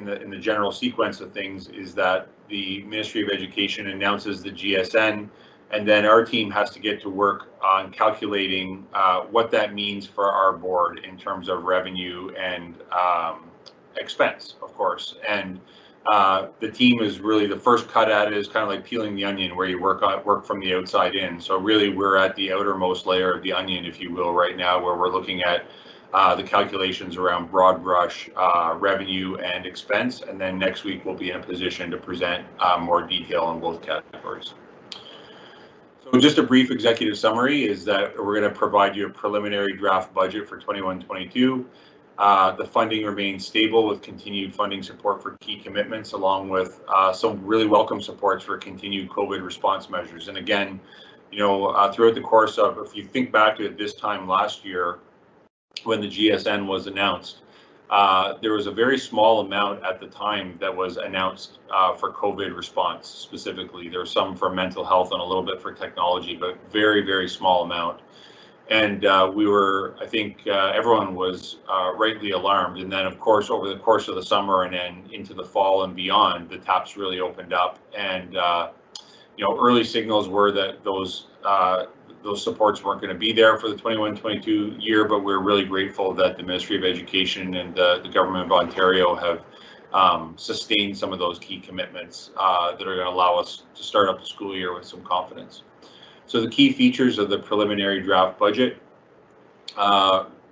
the general sequence of things is that the Ministry of Education announces the GSN, and then our team has to get to work on calculating what that means for our board in terms of revenue and expense, of course. And the team is really the first cut at it is kind of like peeling the onion, where you work from the outside in. So really, we're at the outermost layer of the onion, if you will, right now, where we're looking at the calculations around broad brush revenue and expense, and then next week we'll be in a position to present more detail on both categories. So just a brief executive summary is that we're going to provide you a preliminary draft budget for 21-22. The funding remains stable with continued funding support for key commitments, along with some really welcome supports for continued COVID response measures. And again, throughout the course of, if you think back to this time last year, when the GSN was announced, there was a very small amount at the time that was announced for COVID response specifically. There was some for mental health and a little bit for technology, but very, very small amount. And we were, I think everyone was rightly alarmed. And then, of course, over the course of the summer and then into the fall and beyond, the taps really opened up. And, early signals were that those supports weren't going to be there for the 21-22 year, but we're really grateful that the Ministry of Education and the Government of Ontario have sustained some of those key commitments that are going to allow us to start up the school year with some confidence. So the key features of the preliminary draft budget,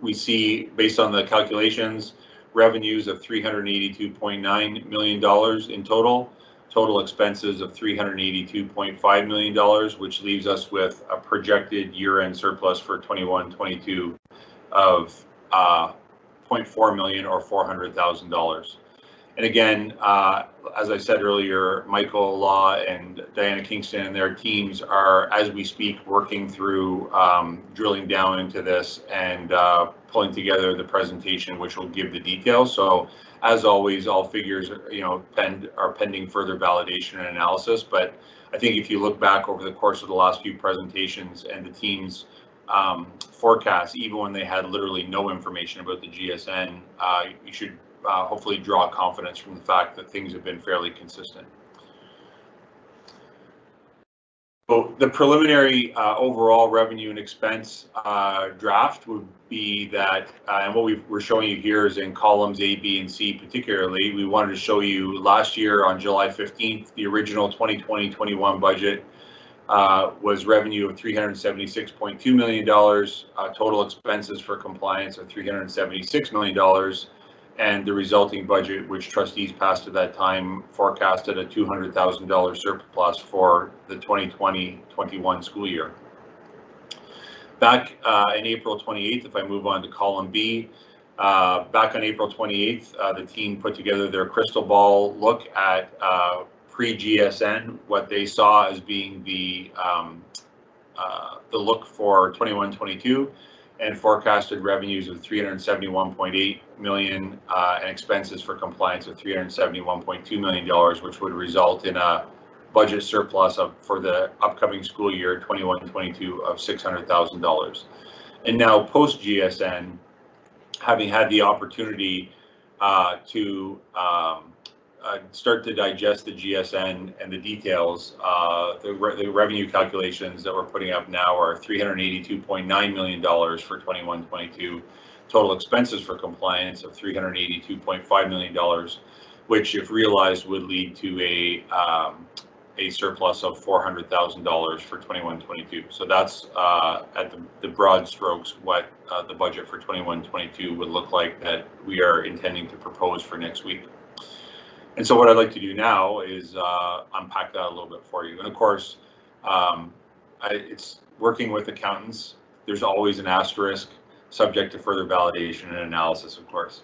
we see, based on the calculations, revenues of $382.9 million in total expenses of $382.5 million, which leaves us with a projected year-end surplus for 21-22 of $0.4 million or $400,000. And again, as I said earlier, Michael Law and Diana Kingston and their teams are, as we speak, working through drilling down into this and pulling together the presentation, which will give the details. So, as always, all figures, are pending further validation and analysis. But I think if you look back over the course of the last few presentations and the team's forecasts, even when they had literally no information about the GSN, you should hopefully draw confidence from the fact that things have been fairly consistent. So the preliminary overall revenue and expense draft would be that, and what we're showing you here is in columns A, B, and C particularly. We wanted to show you last year on July 15th, the original 2020-21 budget was revenue of $376.2 million, total expenses for compliance of $376 million, and the resulting budget, which trustees passed at that time, forecasted a $200,000 surplus for the 2020-21 school year. Back in April 28th, if I move on to column B, back on April 28th, the team put together their crystal ball look at pre-GSN, what they saw as being the look for 21-22, and forecasted revenues of $371.8 million and expenses for compliance of $371.2 million, which would result in a budget surplus for the upcoming school year 21-22 of $600,000. And now post GSN, having had the opportunity to start to digest the GSN and the details, the revenue calculations that we're putting up now are $382.9 million for 21-22, total expenses for compliance of $382.5 million, which if realized would lead to a surplus of $400,000 for 21-22. So that's at the broad strokes what the budget for 21-22 would look like that we are intending to propose for next week. And so what I'd like to do now is unpack that a little bit for you. And of course, it's working with accountants. There's always an asterisk subject to further validation and analysis, of course.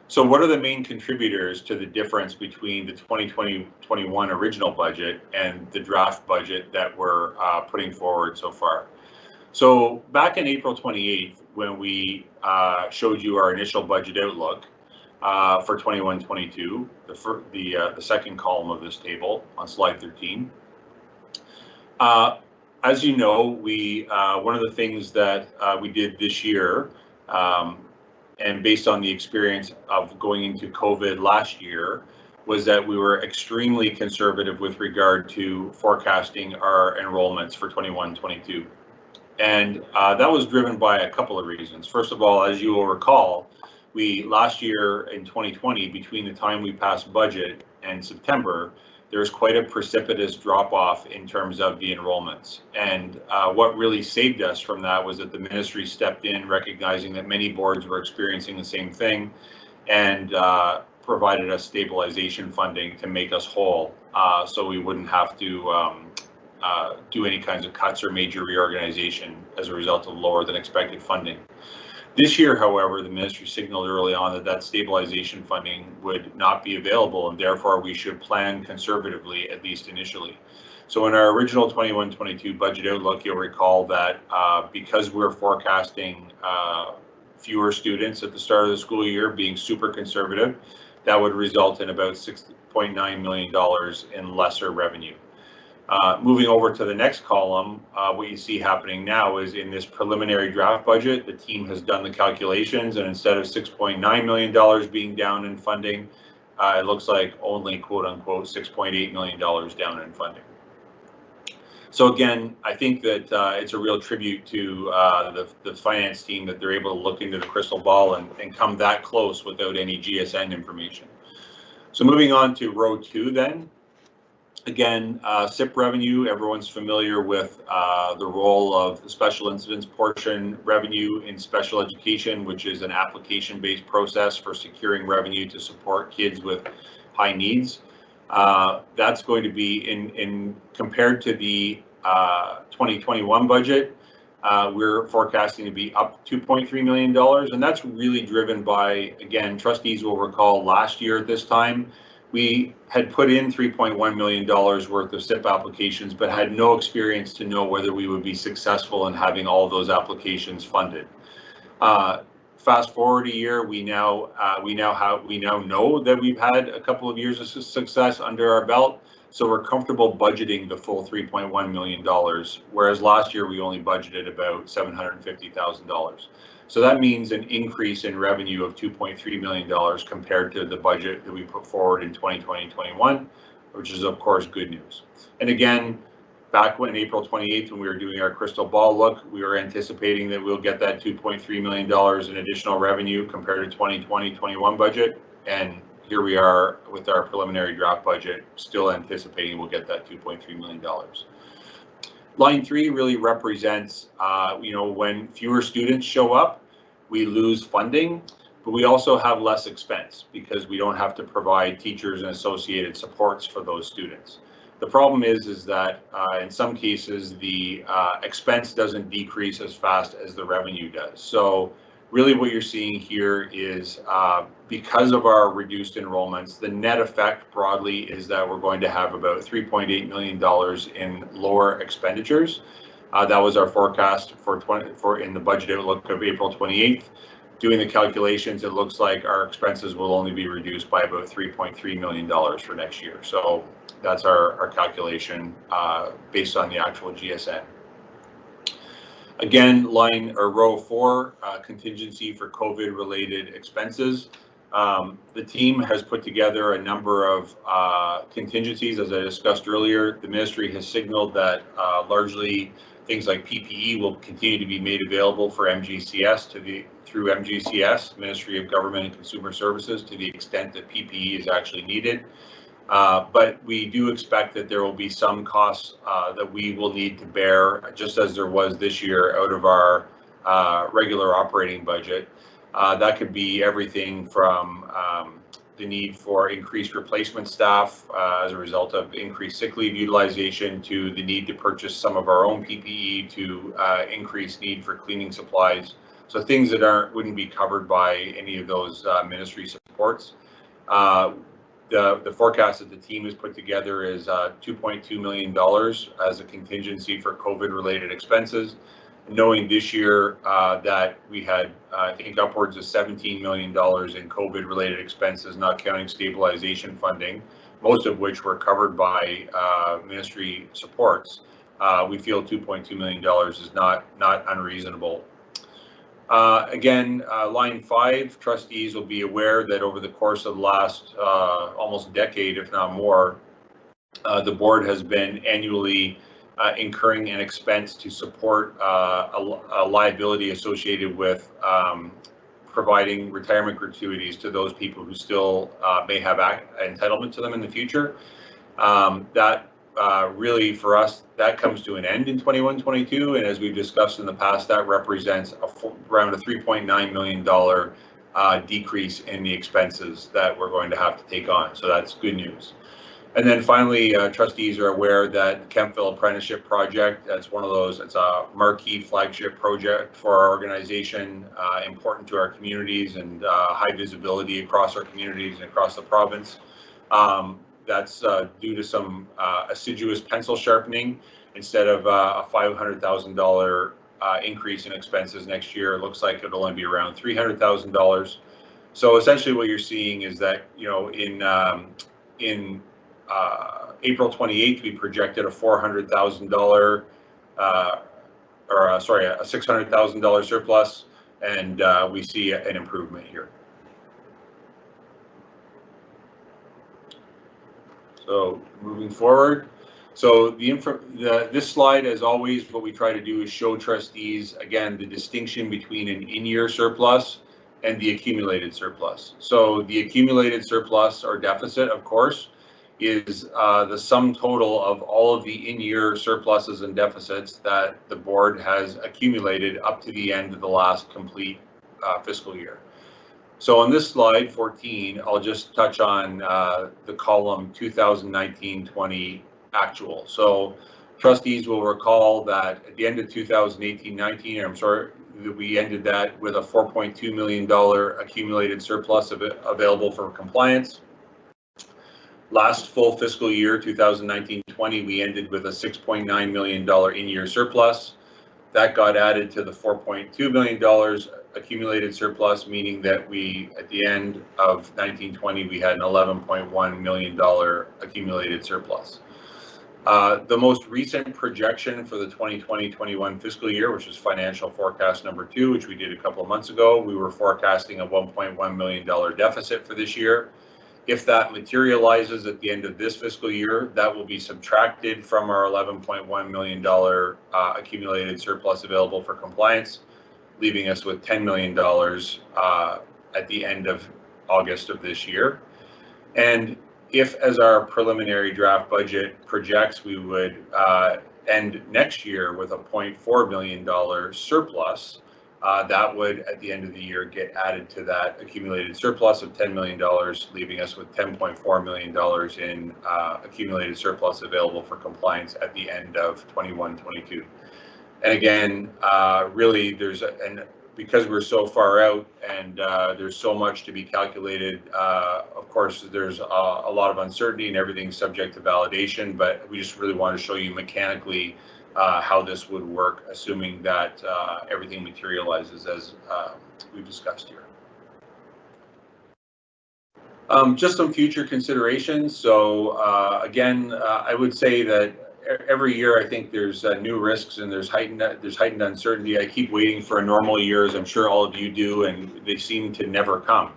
So what are the main contributors to the difference between the 2020-21 original budget and the draft budget that we're putting forward so far? So back in April 28th, when we showed you our initial budget outlook, for 21-22, the second column of this table on slide 13. As you know, one of the things that we did this year, and based on the experience of going into COVID last year, was that we were extremely conservative with regard to forecasting our enrollments for 21-22. And that was driven by a couple of reasons. First of all, as you will recall, last year in 2020, between the time we passed budget and September, there's quite a precipitous drop off in terms of the enrollments. And what really saved us from that was that the ministry stepped in, recognizing that many boards were experiencing the same thing, and provided us stabilization funding to make us whole, so we wouldn't have to do any kinds of cuts or major reorganization as a result of lower than expected funding. This year, however, the ministry signaled early on that that stabilization funding would not be available, and therefore we should plan conservatively, at least initially. So in our original 21-22 budget outlook, you'll recall that because we're forecasting fewer students at the start of the school year, being super conservative, that would result in about $6.9 million in lesser revenue. Moving over to the next column, what you see happening now is in this preliminary draft budget, the team has done the calculations, and instead of $6.9 million being down in funding, it looks like only quote unquote $6.8 million down in funding. So again, I think that it's a real tribute to the finance team that they're able to look into the crystal ball and come that close without any GSN information. So moving on to row 2 then. Again, SIP revenue, everyone's familiar with the role of the special incidents portion revenue in special education, which is an application-based process for securing revenue to support kids with high needs. That's going to be in compared to the 2021 budget, we're forecasting to be up $2.3 million, and that's really driven by, again, trustees will recall last year at this time, we had put in $3.1 million worth of SIP applications, but had no experience to know whether we would be successful in having all of those applications funded. Fast forward a year, we now know that we've had a couple of years of success under our belt, so we're comfortable budgeting the full $3.1 million, whereas last year we only budgeted about $750,000. So that means an increase in revenue of $2.3 million compared to the budget that we put forward in 2020-21, which is of course good news. And again, back when April 28th, when we were doing our crystal ball look, we were anticipating that we'll get that $2.3 million in additional revenue compared to 2020-21 budget. And here we are with our preliminary draft budget, still anticipating we'll get that $2.3 million. Line 3 really represents, when fewer students show up, we lose funding, but we also have less expense because we don't have to provide teachers and associated supports for those students. The problem is that in some cases, the expense doesn't decrease as fast as the revenue does. So really what you're seeing here is because of our reduced enrollments, the net effect broadly is that we're going to have about $3.8 million in lower expenditures. That was our forecast for in the budget outlook of April 28th. Doing the calculations, it looks like our expenses will only be reduced by about $3.3 million for next year. So that's our calculation based on the actual GSN. Again, row 4, contingency for COVID-related expenses. The team has put together a number of contingencies, as I discussed earlier. The ministry has signaled that largely things like PPE will continue to be made available for MGCS through MGCS, Ministry of Government and Consumer Services, to the extent that PPE is actually needed. But we do expect that there will be some costs that we will need to bear, just as there was this year, out of our regular operating budget. That could be everything from the need for increased replacement staff as a result of increased sick leave utilization, to the need to purchase some of our own PPE, to increased need for cleaning supplies. So things that wouldn't be covered by any of those ministry supports. The forecast that the team has put together is $2.2 million as a contingency for COVID-related expenses, knowing this year that we had, I think, upwards of $17 million in COVID-related expenses, not counting stabilization funding, most of which were covered by ministry supports. We feel $2.2 million is not unreasonable. Again, line 5, trustees will be aware that over the course of the last almost decade, if not more, the board has been annually incurring an expense to support a liability associated with providing retirement gratuities to those people who still may have entitlement to them in the future. That really, for us, that comes to an end in 21-22, and as we've discussed in the past, that represents around a $3.9 million decrease in the expenses that we're going to have to take on. So that's good news. And then finally, trustees are aware that the Kempville Apprenticeship Project, that's one of those, it's a marquee flagship project for our organization, important to our communities and high visibility across our communities and across the province. That's due to some assiduous pencil sharpening. Instead of a $500,000 increase in expenses next year, it looks like it'll only be around $300,000. So essentially what you're seeing is that, you know, in April 28th, we projected a $400,000 sorry, a $600,000 surplus, and we see an improvement here. So moving forward, so this slide, as always, what we try to do is show trustees, again, the distinction between an in-year surplus and the accumulated surplus. So the accumulated surplus or deficit, of course, is the sum total of all of the in-year surpluses and deficits that the board has accumulated up to the end of the last complete fiscal year. So on this slide 14, I'll just touch on the column 2019-20 actual. So trustees will recall that at the end of 2018-19, I'm sorry, we ended that with a $4.2 million accumulated surplus available for compliance. Last full fiscal year, 2019-20, we ended with a $6.9 million in-year surplus. That got added to the $4.2 million accumulated surplus, meaning that we, at the end of 19-20, we had an $11.1 million accumulated surplus. The most recent projection for the 2020-21 fiscal year, which is financial forecast number 2, which we did a couple of months ago, we were forecasting a $1.1 million deficit for this year. If that materializes at the end of this fiscal year, that will be subtracted from our $11.1 million accumulated surplus available for compliance, leaving us with $10 million at the end of August of this year. And if, as our preliminary draft budget projects, we would end next year with a $0.4 million surplus, that would, at the end of the year, get added to that accumulated surplus of $10 million, leaving us with $10.4 million in accumulated surplus available for compliance at the end of 21-22. And again, really, because we're so far out and there's so much to be calculated, of course, there's a lot of uncertainty and everything's subject to validation, but we just really want to show you mechanically how this would work, assuming that everything materializes as we've discussed here. Just some future considerations. So again, I would say that every year I think there's new risks and there's heightened uncertainty. I keep waiting for a normal year, as I'm sure all of you do, and they seem to never come.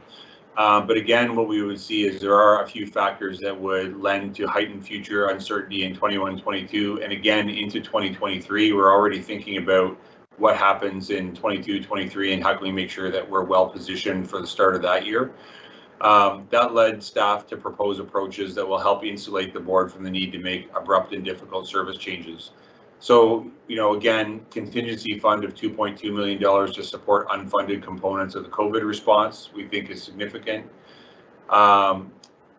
But again, what we would see is there are a few factors that would lend to heightened future uncertainty in 21-22, and again into 2023. We're already thinking about what happens in 22-23 and how can we make sure that we're well positioned for the start of that year. That led staff to propose approaches that will help insulate the board from the need to make abrupt and difficult service changes. So, you know, again, contingency fund of $2.2 million to support unfunded components of the COVID response, we think is significant.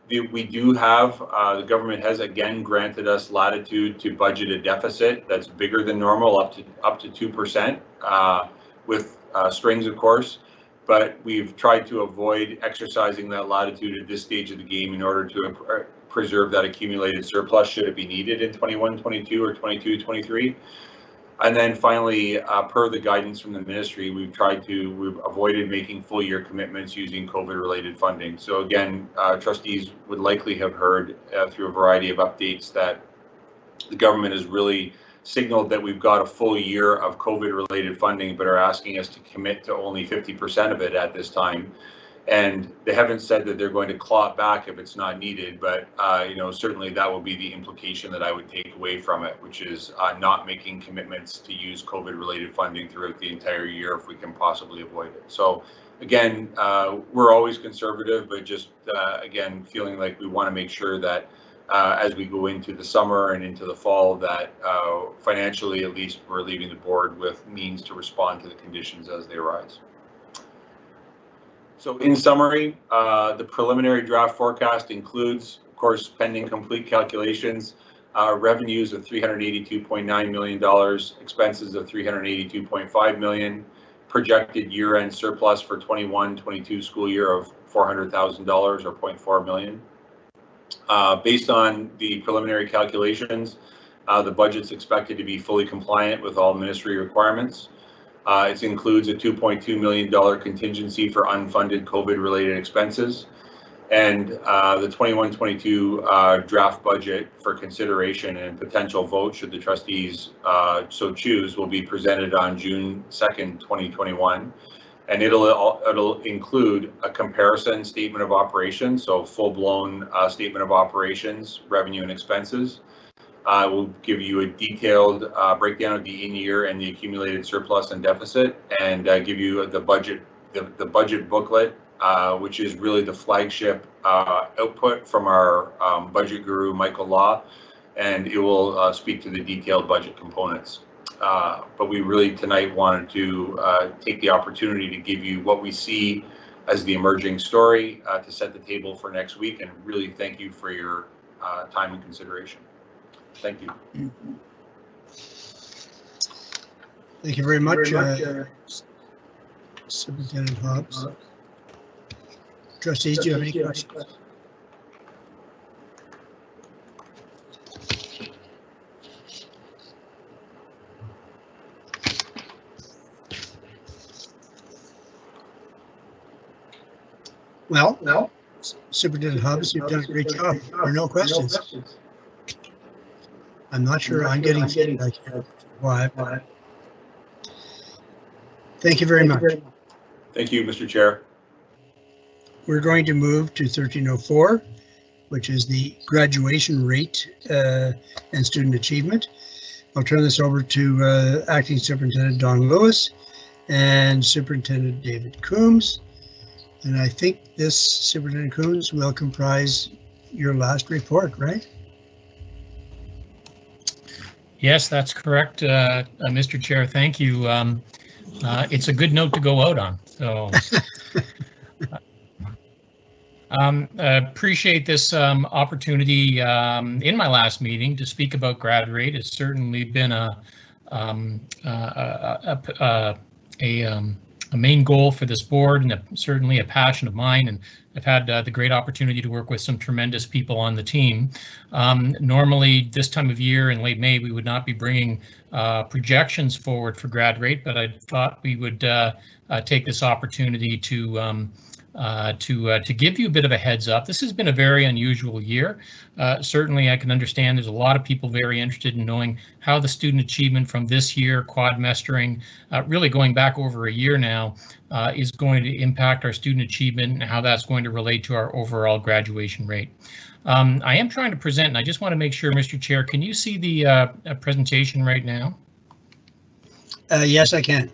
We do have, the government has again granted us latitude to budget a deficit that's bigger than normal, up to 2%, with strings, of course. But we've tried to avoid exercising that latitude at this stage of the game in order to preserve that accumulated surplus should it be needed in 21-22 or 22-23. And then finally, per the guidance from the ministry, we've avoided making full year commitments using COVID related funding. So again, trustees would likely have heard through a variety of updates that the government has really signaled that we've got a full year of COVID related funding, but are asking us to commit to only 50% of it at this time. And they haven't said that they're going to claw it back if it's not needed, but you know, certainly that will be the implication that I would take away from it, which is not making commitments to use COVID-related funding throughout the entire year if we can possibly avoid it. So again, we're always conservative, but just again, feeling like we want to make sure that as we go into the summer and into the fall, that financially, at least, we're leaving the board with means to respond to the conditions as they arise. So in summary, the preliminary draft forecast includes, of course, pending complete calculations, revenues of $382.9 million, expenses of $382.5 million, projected year-end surplus for 21-22 school year of $400,000 or $0.4 million. Based on the preliminary calculations, the budget's expected to be fully compliant with all ministry requirements. It includes a $2.2 million contingency for unfunded COVID-related expenses. And the 21-22 draft budget for consideration and potential vote, should the trustees so choose, will be presented on June 2nd, 2021. And it'll include a comparison statement of operations, so full-blown statement of operations, revenue and expenses. We'll give you a detailed breakdown of the in-year and the accumulated surplus and deficit, and give you the budget booklet, which is really the flagship output from our budget guru, Michael Law, and it will speak to the detailed budget components. But we really tonight wanted to take the opportunity to give you what we see as the emerging story to set the table for next week, and really thank you for your time and consideration. Thank you. Thank you very much, Superintendent Hobbs. Trustees, do you have any questions? Well, Superintendent Hobbs, you've done a great job. There are no questions. I'm not sure I'm getting feedback here. Why? Thank you very much. Thank you, Mr. Chair. We're going to move to 1304, which is the graduation rate and student achievement. I'll turn this over to Acting Superintendent Don Lewis and Superintendent David Combs. And I think this, Superintendent Combs, will comprise your last report, right? Yes, that's correct, Mr. Chair. Thank you. It's a good note to go out on. So appreciate this opportunity in my last meeting to speak about grad rate. It's certainly been a main goal for this board, and certainly a passion of mine, and I've had the great opportunity to work with some tremendous people on the team. Normally this time of year in late May we would not be bringing projections forward for grad rate, but I thought we would take this opportunity to give you a bit of a heads up. This has been a very unusual year. Certainly I can understand there's a lot of people very interested in knowing how the student achievement from this year, quadmestering, really going back over a year now, is going to impact our student achievement and how that's going to relate to our overall graduation rate. I am trying to present, and I just want to make sure, Mr. Chair, can you see the presentation right now? Yes, I can.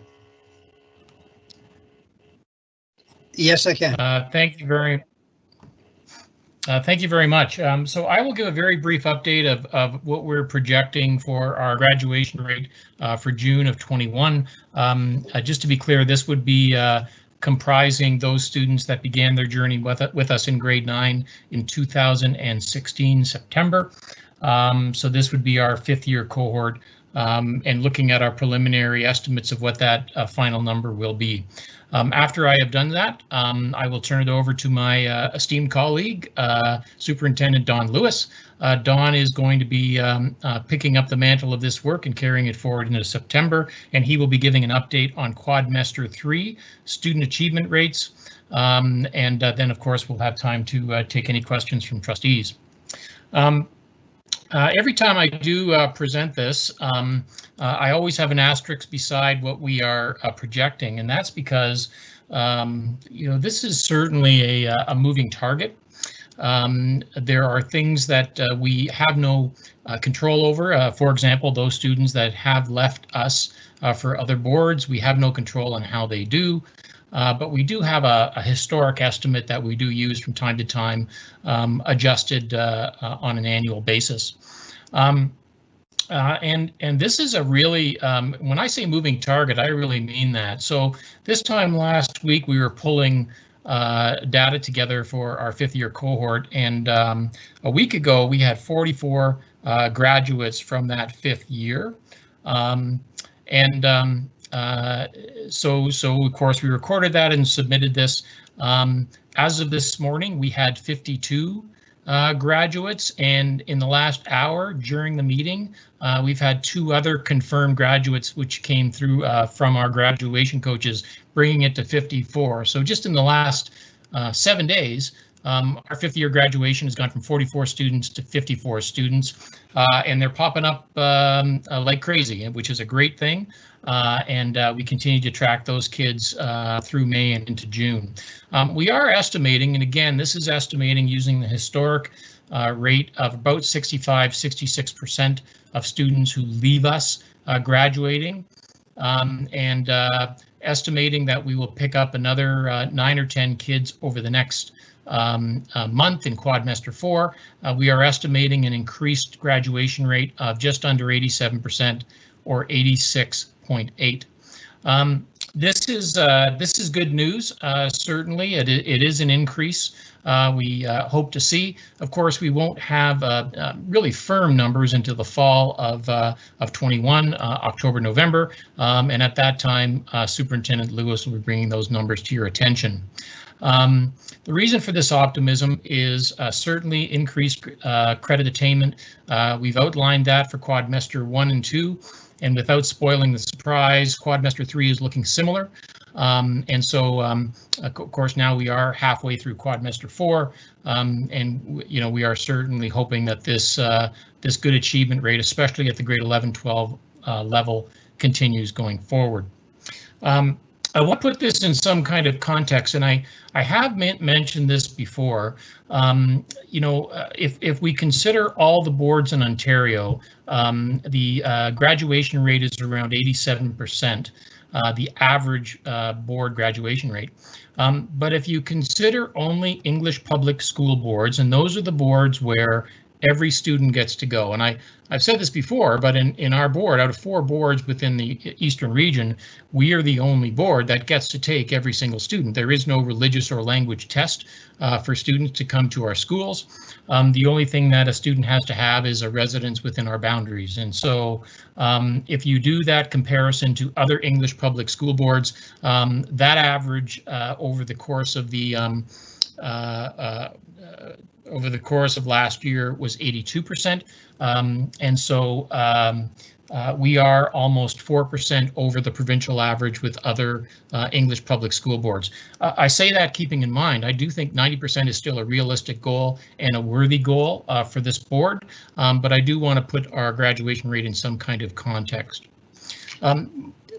Yes, I can. Thank you very much. So I will give a very brief update of what we're projecting for our graduation rate for June of 21. Just to be clear, this would be comprising those students that began their journey with us in grade 9 in 2016 September. So this would be our 5th year cohort, and looking at our preliminary estimates of what that final number will be. After I have done that, I will turn it over to my esteemed colleague, Superintendent Don Lewis. Don is going to be picking up the mantle of this work and carrying it forward into September, and he will be giving an update on Quadmester 3 student achievement rates. And then, of course, we'll have time to take any questions from trustees. Every time I do present this, I always have an asterisk beside what we are projecting, and that's because you know, this is certainly a moving target. There are things that we have no control over. For example, those students that have left us for other boards, we have no control on how they do. but we do have a historic estimate that we do use from time to time, adjusted on an annual basis. And this is a really, when I say moving target, I really mean that. So this time last week, we were pulling data together for our 5th year cohort, and a week ago we had 44 graduates from that 5th year, so of course we recorded that and submitted this. As of this morning, we had 52 graduates, and in the last hour during the meeting, we've had 2 other confirmed graduates which came through from our graduation coaches, bringing it to 54. So just in the last 7 days, our 5th year graduation has gone from 44 students to 54 students, and they're popping up like crazy, which is a great thing. And we continue to track those kids through May and into June. We are estimating, and again, this is estimating using the historic rate of about 65–66% of students who leave us graduating, and estimating that we will pick up another 9 or 10 kids over the next month in quadmester 4. We are estimating an increased graduation rate of just under 87%, or 86.8. This is good news. Certainly, it is an increase. We hope to see. Of course, we won't have really firm numbers until the fall of 21, October, November, and at that time, Superintendent Lewis will be bringing those numbers to your attention. The reason for this optimism is certainly increased credit attainment. We've outlined that for quadmester 1 and 2. And without spoiling the surprise, quadmester 3 is looking similar. And so, of course, now we are halfway through quadmester 4, and we are certainly hoping that this this good achievement rate, especially at the grade 11-12 level, continues going forward. I want to put this in some kind of context, and I have mentioned this before. If we consider all the boards in Ontario, the graduation rate is around 87%, the average board graduation rate. But if you consider only English public school boards, and those are the boards where every student gets to go, and I've said this before, but in our board, out of 4 boards within the Eastern region, we are the only board that gets to take every single student. There is no religious or language test for students to come to our schools. The only thing that a student has to have is a residence within our boundaries. And so if you do that comparison to other English public school boards, that average over the course of the last year was 82%, and so we are almost 4% over the provincial average with other English public school boards. I say that keeping in mind, I do think 90% is still a realistic goal and a worthy goal for this board, but I do want to put our graduation rate in some kind of context.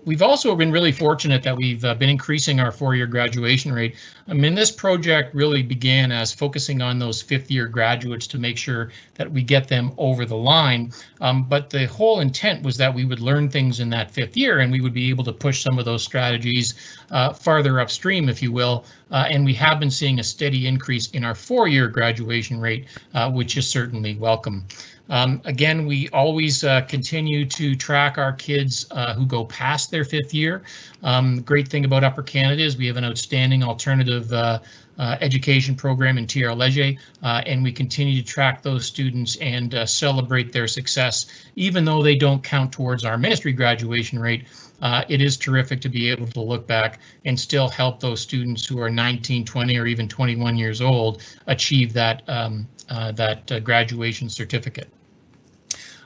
We've also been really fortunate that we've been increasing our 4-year graduation rate. I mean, this project really began as focusing on those 5th year graduates to make sure that we get them over the line. But the whole intent was that we would learn things in that 5th year, and we would be able to push some of those strategies farther upstream, if you will. And we have been seeing a steady increase in our 4-year graduation rate, which is certainly welcome. Again, we always continue to track our kids who go past their 5th year. The great thing about Upper Canada is we have an outstanding alternative education program in TR Leger, and we continue to track those students and celebrate their success. Even though they don't count towards our ministry graduation rate, it is terrific to be able to look back and still help those students who are 19, 20, or even 21 years old achieve that graduation certificate.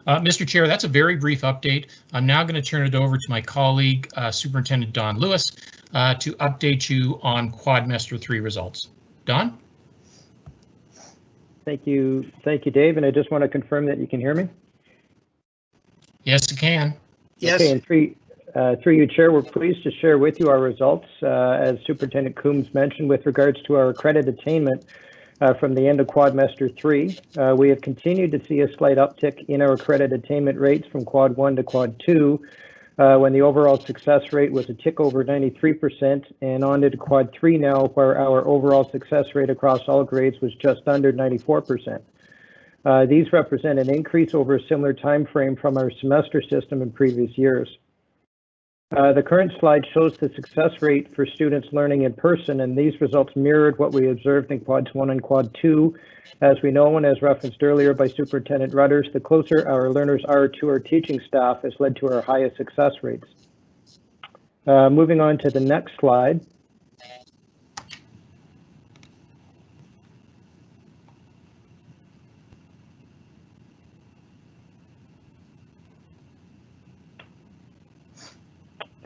Mr. Chair, that's a very brief update. I'm now going to turn it over to my colleague, Superintendent Don Lewis, to update you on quadmester 3 results. Don? Thank you, Dave, and I just want to confirm that you can hear me. Yes, I can. Yes. Okay, and through you, Chair, we're pleased to share with you our results, as Superintendent Combs mentioned, with regards to our credit attainment from the end of quadmester 3. We have continued to see a slight uptick in our credit attainment rates from quad 1 to quad 2, when the overall success rate was a tick over 93%, and on to quad 3 now, where our overall success rate across all grades was just under 94%. These represent an increase over a similar time frame from our semester system in previous years. The current slide shows the success rate for students learning in person, and these results mirrored what we observed in quads 1 and quad 2. As we know, and as referenced earlier by Superintendent Rudders, the closer our learners are to our teaching staff has led to our highest success rates. Moving on to the next slide.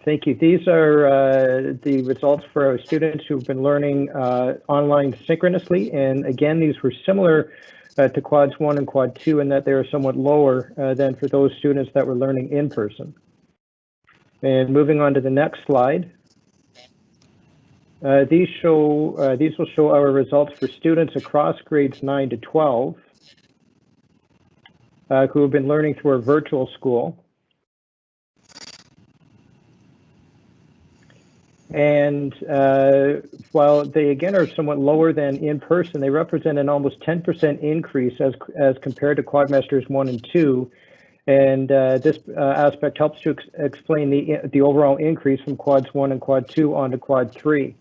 Thank you. These are the results for our students who've been learning online synchronously. And again, these were similar to quads 1 and quad 2 in that they are somewhat lower than for those students that were learning in person. And moving on to the next slide. These will show our results for students across grades 9 to 12 who have been learning through our virtual school. And while they again are somewhat lower than in person, they represent an almost 10% increase as compared to quadmesters 1 and 2. And this aspect helps to explain the overall increase from quads 1 and quad 2 onto quad 3.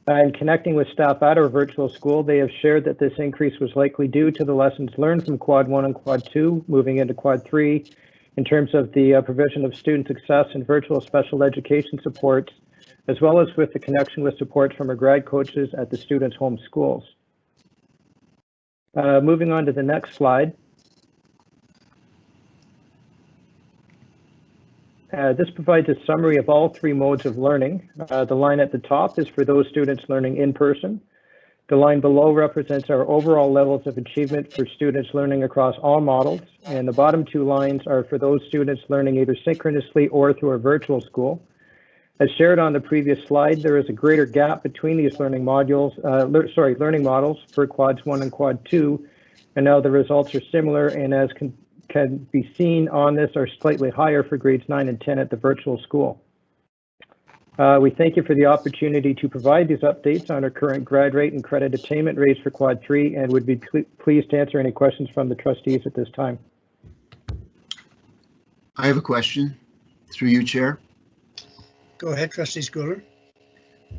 And connecting with staff at our virtual school, they have shared that this increase was likely due to the lessons learned from quad 1 and quad 2 moving into quad 3 in terms of the provision of student success and virtual special education supports, as well as with the connection with support from our grad coaches at the students' home schools. Moving on to the next slide. This provides a summary of all 3 modes of learning. The line at the top is for those students learning in person. The line below represents our overall levels of achievement for students learning across all models. And the bottom 2 lines are for those students learning either synchronously or through our virtual school. As shared on the previous slide, there is a greater gap between these learning models for quads 1 and quad 2, and now the results are similar, and as can be seen on this, are slightly higher for grades 9 and 10 at the virtual school. We thank you for the opportunity to provide these updates on our current grad rate and credit attainment rates for quad 3, and would be pleased to answer any questions from the trustees at this time. I have a question through you, Chair. Go ahead, Trustee Schooler.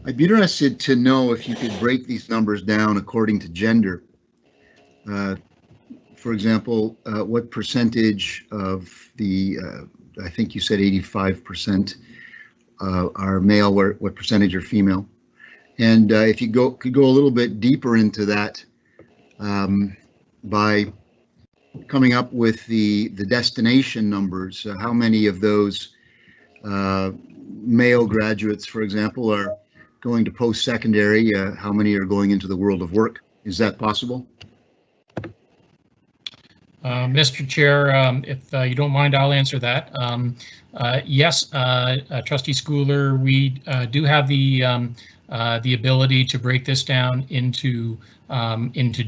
I'd be interested to know if you could break these numbers down according to gender. For example, what percentage of the, I think you said 85% are male, what percentage are female? And if you could go a little bit deeper into that by coming up with the destination numbers, how many of those male graduates, for example, are going to post-secondary? How many are going into the world of work? Is that possible? Mr. Chair, if you don't mind, I'll answer that. Yes, Trustee Schooler, we do have the ability to break this down into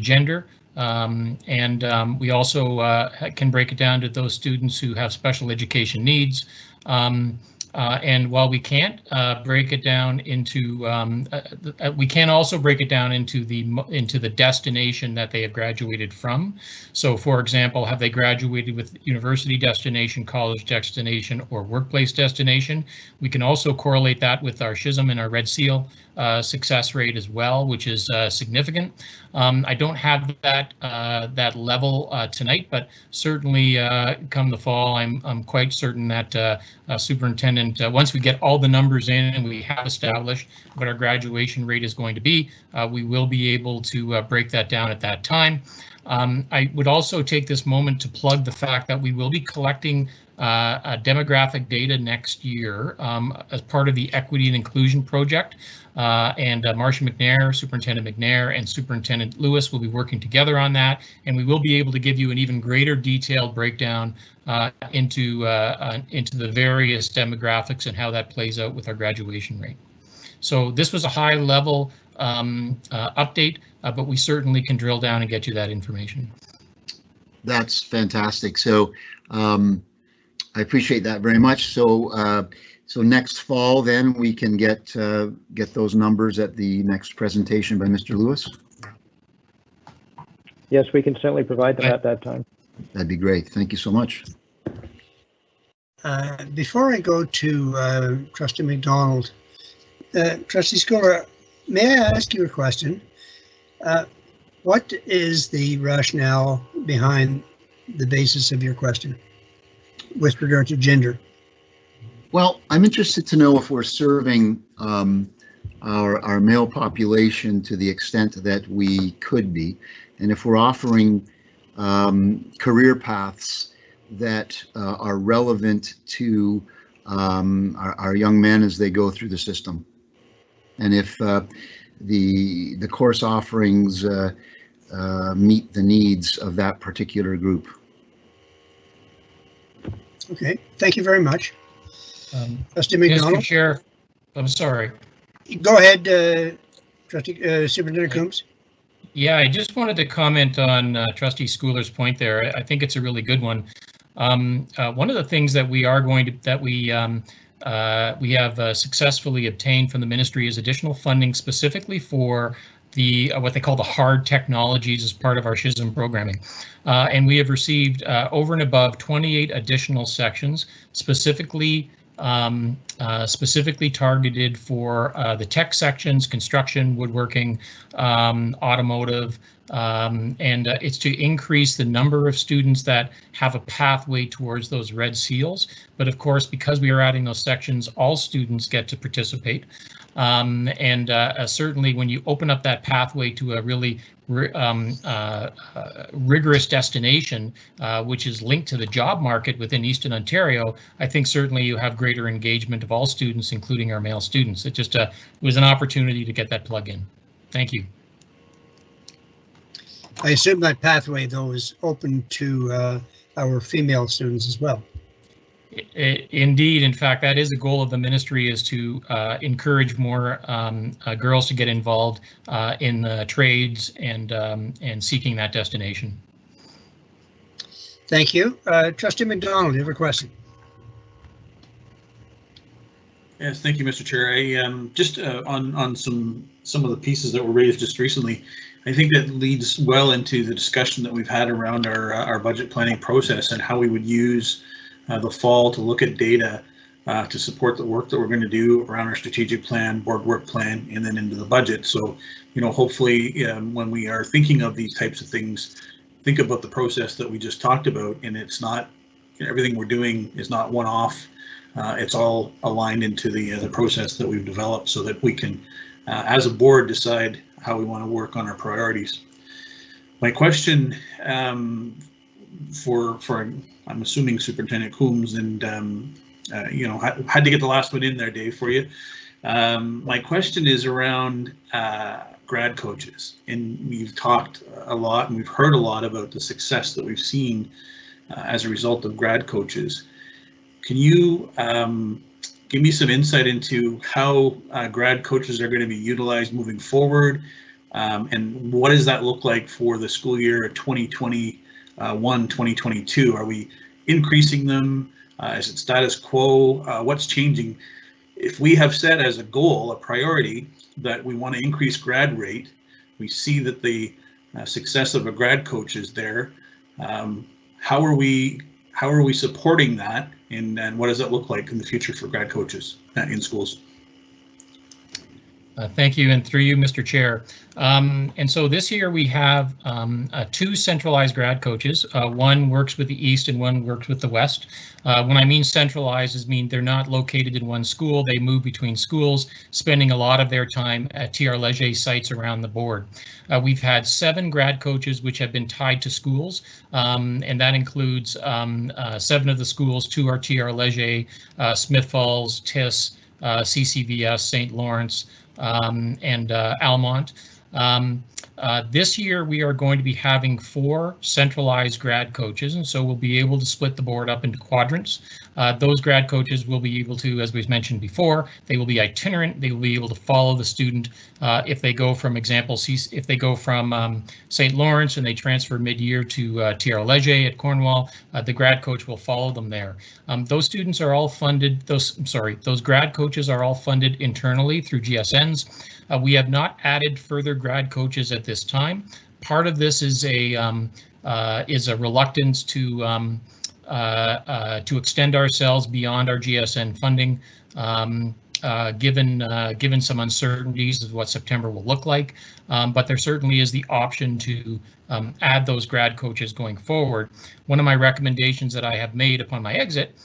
gender. And we also can break it down to those students who have special education needs. And while we can't break it down into, we can also break it down into the destination that they have graduated from. So, for example, have they graduated with university destination, college destination, or workplace destination? We can also correlate that with our SHISM and our Red Seal success rate as well, which is significant. I don't have that level tonight, but certainly come the fall, I'm quite certain that Superintendent, once we get all the numbers in and we have established what our graduation rate is going to be, we will be able to break that down at that time. I would also take this moment to plug the fact that we will be collecting demographic data next year as part of the Equity and Inclusion Project. And Marcia McNair, Superintendent McNair, and Superintendent Lewis will be working together on that, and we will be able to give you an even greater detailed breakdown into the various demographics and how that plays out with our graduation rate. So this was a high-level update, but we certainly can drill down and get you that information. That's fantastic. So I appreciate that very much. So, so next fall, then we can get those numbers at the next presentation by Mr. Lewis. Yes, we can certainly provide them at that time. That'd be great. Thank you so much. Before I go to Trustee McDonald, Trustee Schooler, may I ask you a question? What is the rationale behind the basis of your question with regard to gender? Well, I'm interested to know if we're serving our male population to the extent that we could be, and if we're offering career paths that are relevant to our young men as they go through the system, and if the course offerings meet the needs of that particular group. Okay, thank you very much. Trustee McDonald? Mr. Chair, I'm sorry. Go ahead, Trustee Superintendent Combs. Yeah, I just wanted to comment on Trustee Schooler's point there. I think it's a really good one. One of the things that we are going to, we have successfully obtained from the ministry is additional funding specifically for the what they call the hard technologies as part of our SHISM programming. And we have received over and above 28 additional sections specifically targeted for the tech sections, construction, woodworking, automotive, and it's to increase the number of students that have a pathway towards those red seals. But of course, because we are adding those sections, all students get to participate. Certainly when you open up that pathway to a really rigorous destination, which is linked to the job market within Eastern Ontario, I think certainly you have greater engagement of all students, including our male students. It just was an opportunity to get that plug in. Thank you. I assume that pathway, though, is open to our female students as well. Indeed, in fact, that is a goal of the ministry, is to encourage more girls to get involved in the trades and seeking that destination. Thank you. Trustee McDonald, you have a question? Yes, thank you, Mr. Chair. I just on some of the pieces that were raised just recently, I think that leads well into the discussion that we've had around our budget planning process and how we would use the fall to look at data to support the work that we're going to do around our strategic plan, board work plan, and then into the budget. So, you know, hopefully when we are thinking of these types of things, think about the process that we just talked about, and it's not, you know, everything we're doing is not one-off. It's all aligned into the process that we've developed so that we can, as a board, decide how we want to work on our priorities. My question for I'm assuming Superintendent Combs, and you know, had to get the last one in there, Dave, for you. My question is around grad coaches, and we've talked a lot and we've heard a lot about the success that we've seen as a result of grad coaches. Can you give me some insight into how grad coaches are going to be utilized moving forward, and what does that look like for the school year 2021-2022? Are we increasing them? Is it status quo? What's changing? If we have set as a goal, a priority, that we want to increase grad rate, we see that the success of a grad coach is there. How are we supporting that, and what does that look like in the future for grad coaches in schools? Thank you, and through you, Mr. Chair. And so this year we have 2 centralized grad coaches. One works with the East and one works with the West. When I mean centralized, they're not located in one school. They move between schools, spending a lot of their time at TR Leger sites around the board. We've had 7 grad coaches which have been tied to schools, and that includes 7 of the schools. 2 are TR Leger, Smith Falls, TIS, CCVS, St. Lawrence, and Almont. This year, we are going to be having 4 centralized grad coaches, and so we'll be able to split the board up into quadrants. Those grad coaches will be able to, as we've mentioned before, they will be itinerant. They will be able to follow the student if they go from if they go from St. Lawrence and they transfer mid-year to Tierra Leger at Cornwall, the grad coach will follow them there. Those students are all funded. Those grad coaches are all funded internally through GSNs. We have not added further grad coaches at this time. Part of this is a reluctance to extend ourselves beyond our GSN funding, given some uncertainties of what September will look like. But there certainly is the option to add those grad coaches going forward. One of my recommendations that I have made upon my exit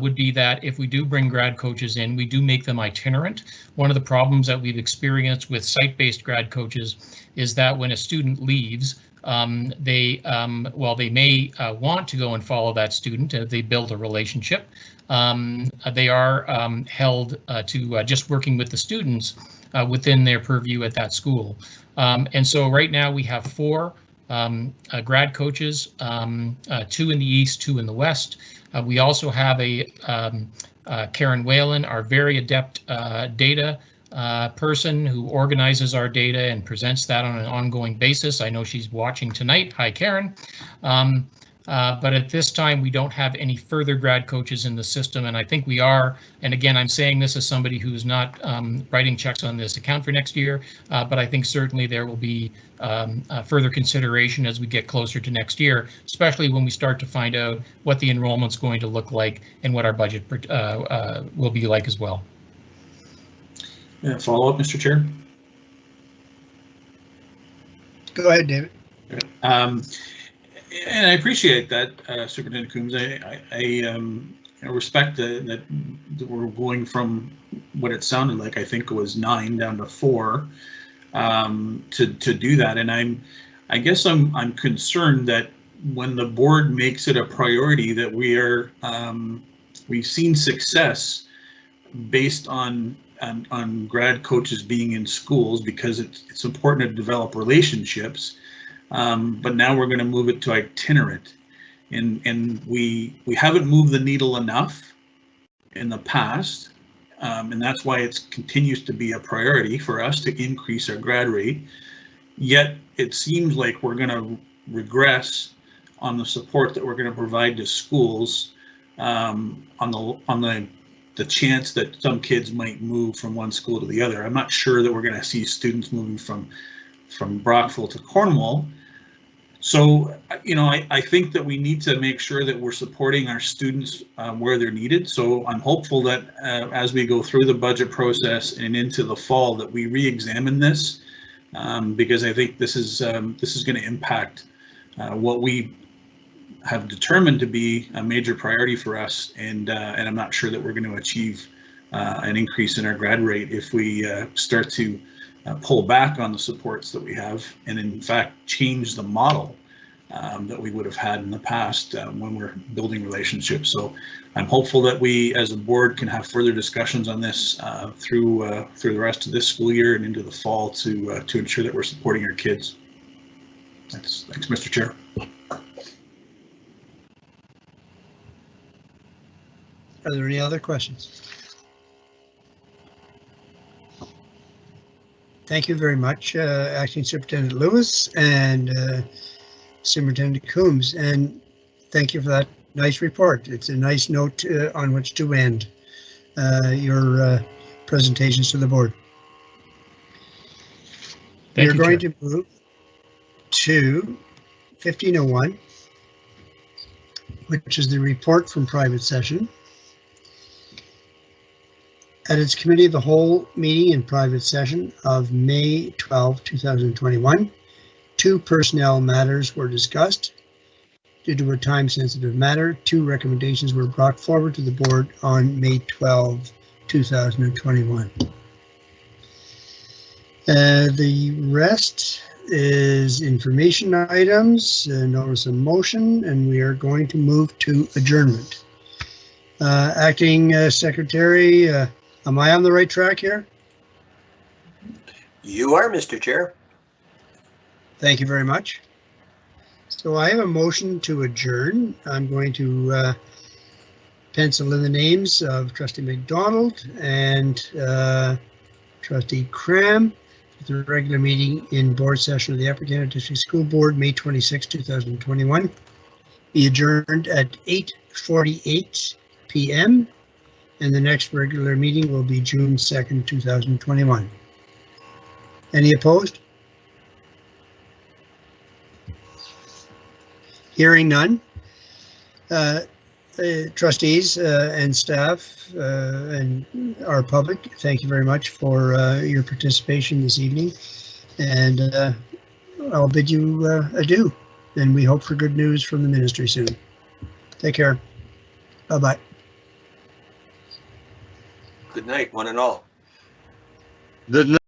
would be that if we do bring grad coaches in, we do make them itinerant. One of the problems that we've experienced with site-based grad coaches is that when a student leaves, they may want to go and follow that student if they build a relationship. They are held to just working with the students within their purview at that school. And so right now we have 4 grad coaches, 2 in the east, 2 in the west. We also have a Karen Whalen, our very adept data person who organizes our data and presents that on an ongoing basis. I know she's watching tonight. Hi, Karen. But at this time, we don't have any further grad coaches in the system, and I think we are, and again, I'm saying this as somebody who's not writing checks on this account for next year, but I think certainly there will be further consideration as we get closer to next year, especially when we start to find out what the enrollment's going to look like and what our budget will be like as well. Yeah, follow up, Mr. Chair. Go ahead, David. And I appreciate that, Superintendent Combs. I respect that we're going from what it sounded like, I think it was 9 down to 4 to do that. And I guess I'm concerned that when the board makes it a priority that we've seen success based on grad coaches being in schools because it's important to develop relationships. But now we're going to move it to itinerant, and we haven't moved the needle enough in the past, and that's why it continues to be a priority for us to increase our grad rate. Yet it seems like we're going to regress on the support that we're going to provide to schools on the chance that some kids might move from one school to the other. I'm not sure that we're going to see students moving from Brockville to Cornwall. So, you know, I think that we need to make sure that we're supporting our students where they're needed. So I'm hopeful that as we go through the budget process and into the fall that we re-examine this, because I think this is going to impact what we have determined to be a major priority for us, and I'm not sure that we're going to achieve an increase in our grad rate if we start to pull back on the supports that we have, and in fact change the model that we would have had in the past when we're building relationships. So I'm hopeful that we as a board can have further discussions on this through the rest of this school year and into the fall to ensure that we're supporting our kids. Thanks, Mr. Chair. Are there any other questions? Thank you very much, Acting Superintendent Lewis and Superintendent Combs, and thank you for that nice report. It's a nice note on which to end your presentations to the board. We're going to move to 1501, which is the report from private session. At its Committee of the Whole meeting in private session of May 12, 2021, 2 personnel matters were discussed. Due to a time-sensitive matter, 2 recommendations were brought forward to the board on May 12, 2021. The rest is information items, notice of motion, and we are going to move to adjournment. Acting Secretary, am I on the right track here? You are, Mr. Chair. Thank you very much. So I have a motion to adjourn. I'm going to pencil in the names of Trustee McDonald and Trustee Cram at the regular meeting in board session of the Upper Canada District School Board, May 26, 2021. Be adjourned at 8:48 p.m. and the next regular meeting will be June 2nd, 2021. Any opposed? Hearing none. Trustees and staff and our public, thank you very much for your participation this evening. And I'll bid you adieu. And we hope for good news from the ministry soon. Take care. Bye-bye. Good night, one and all. Good night.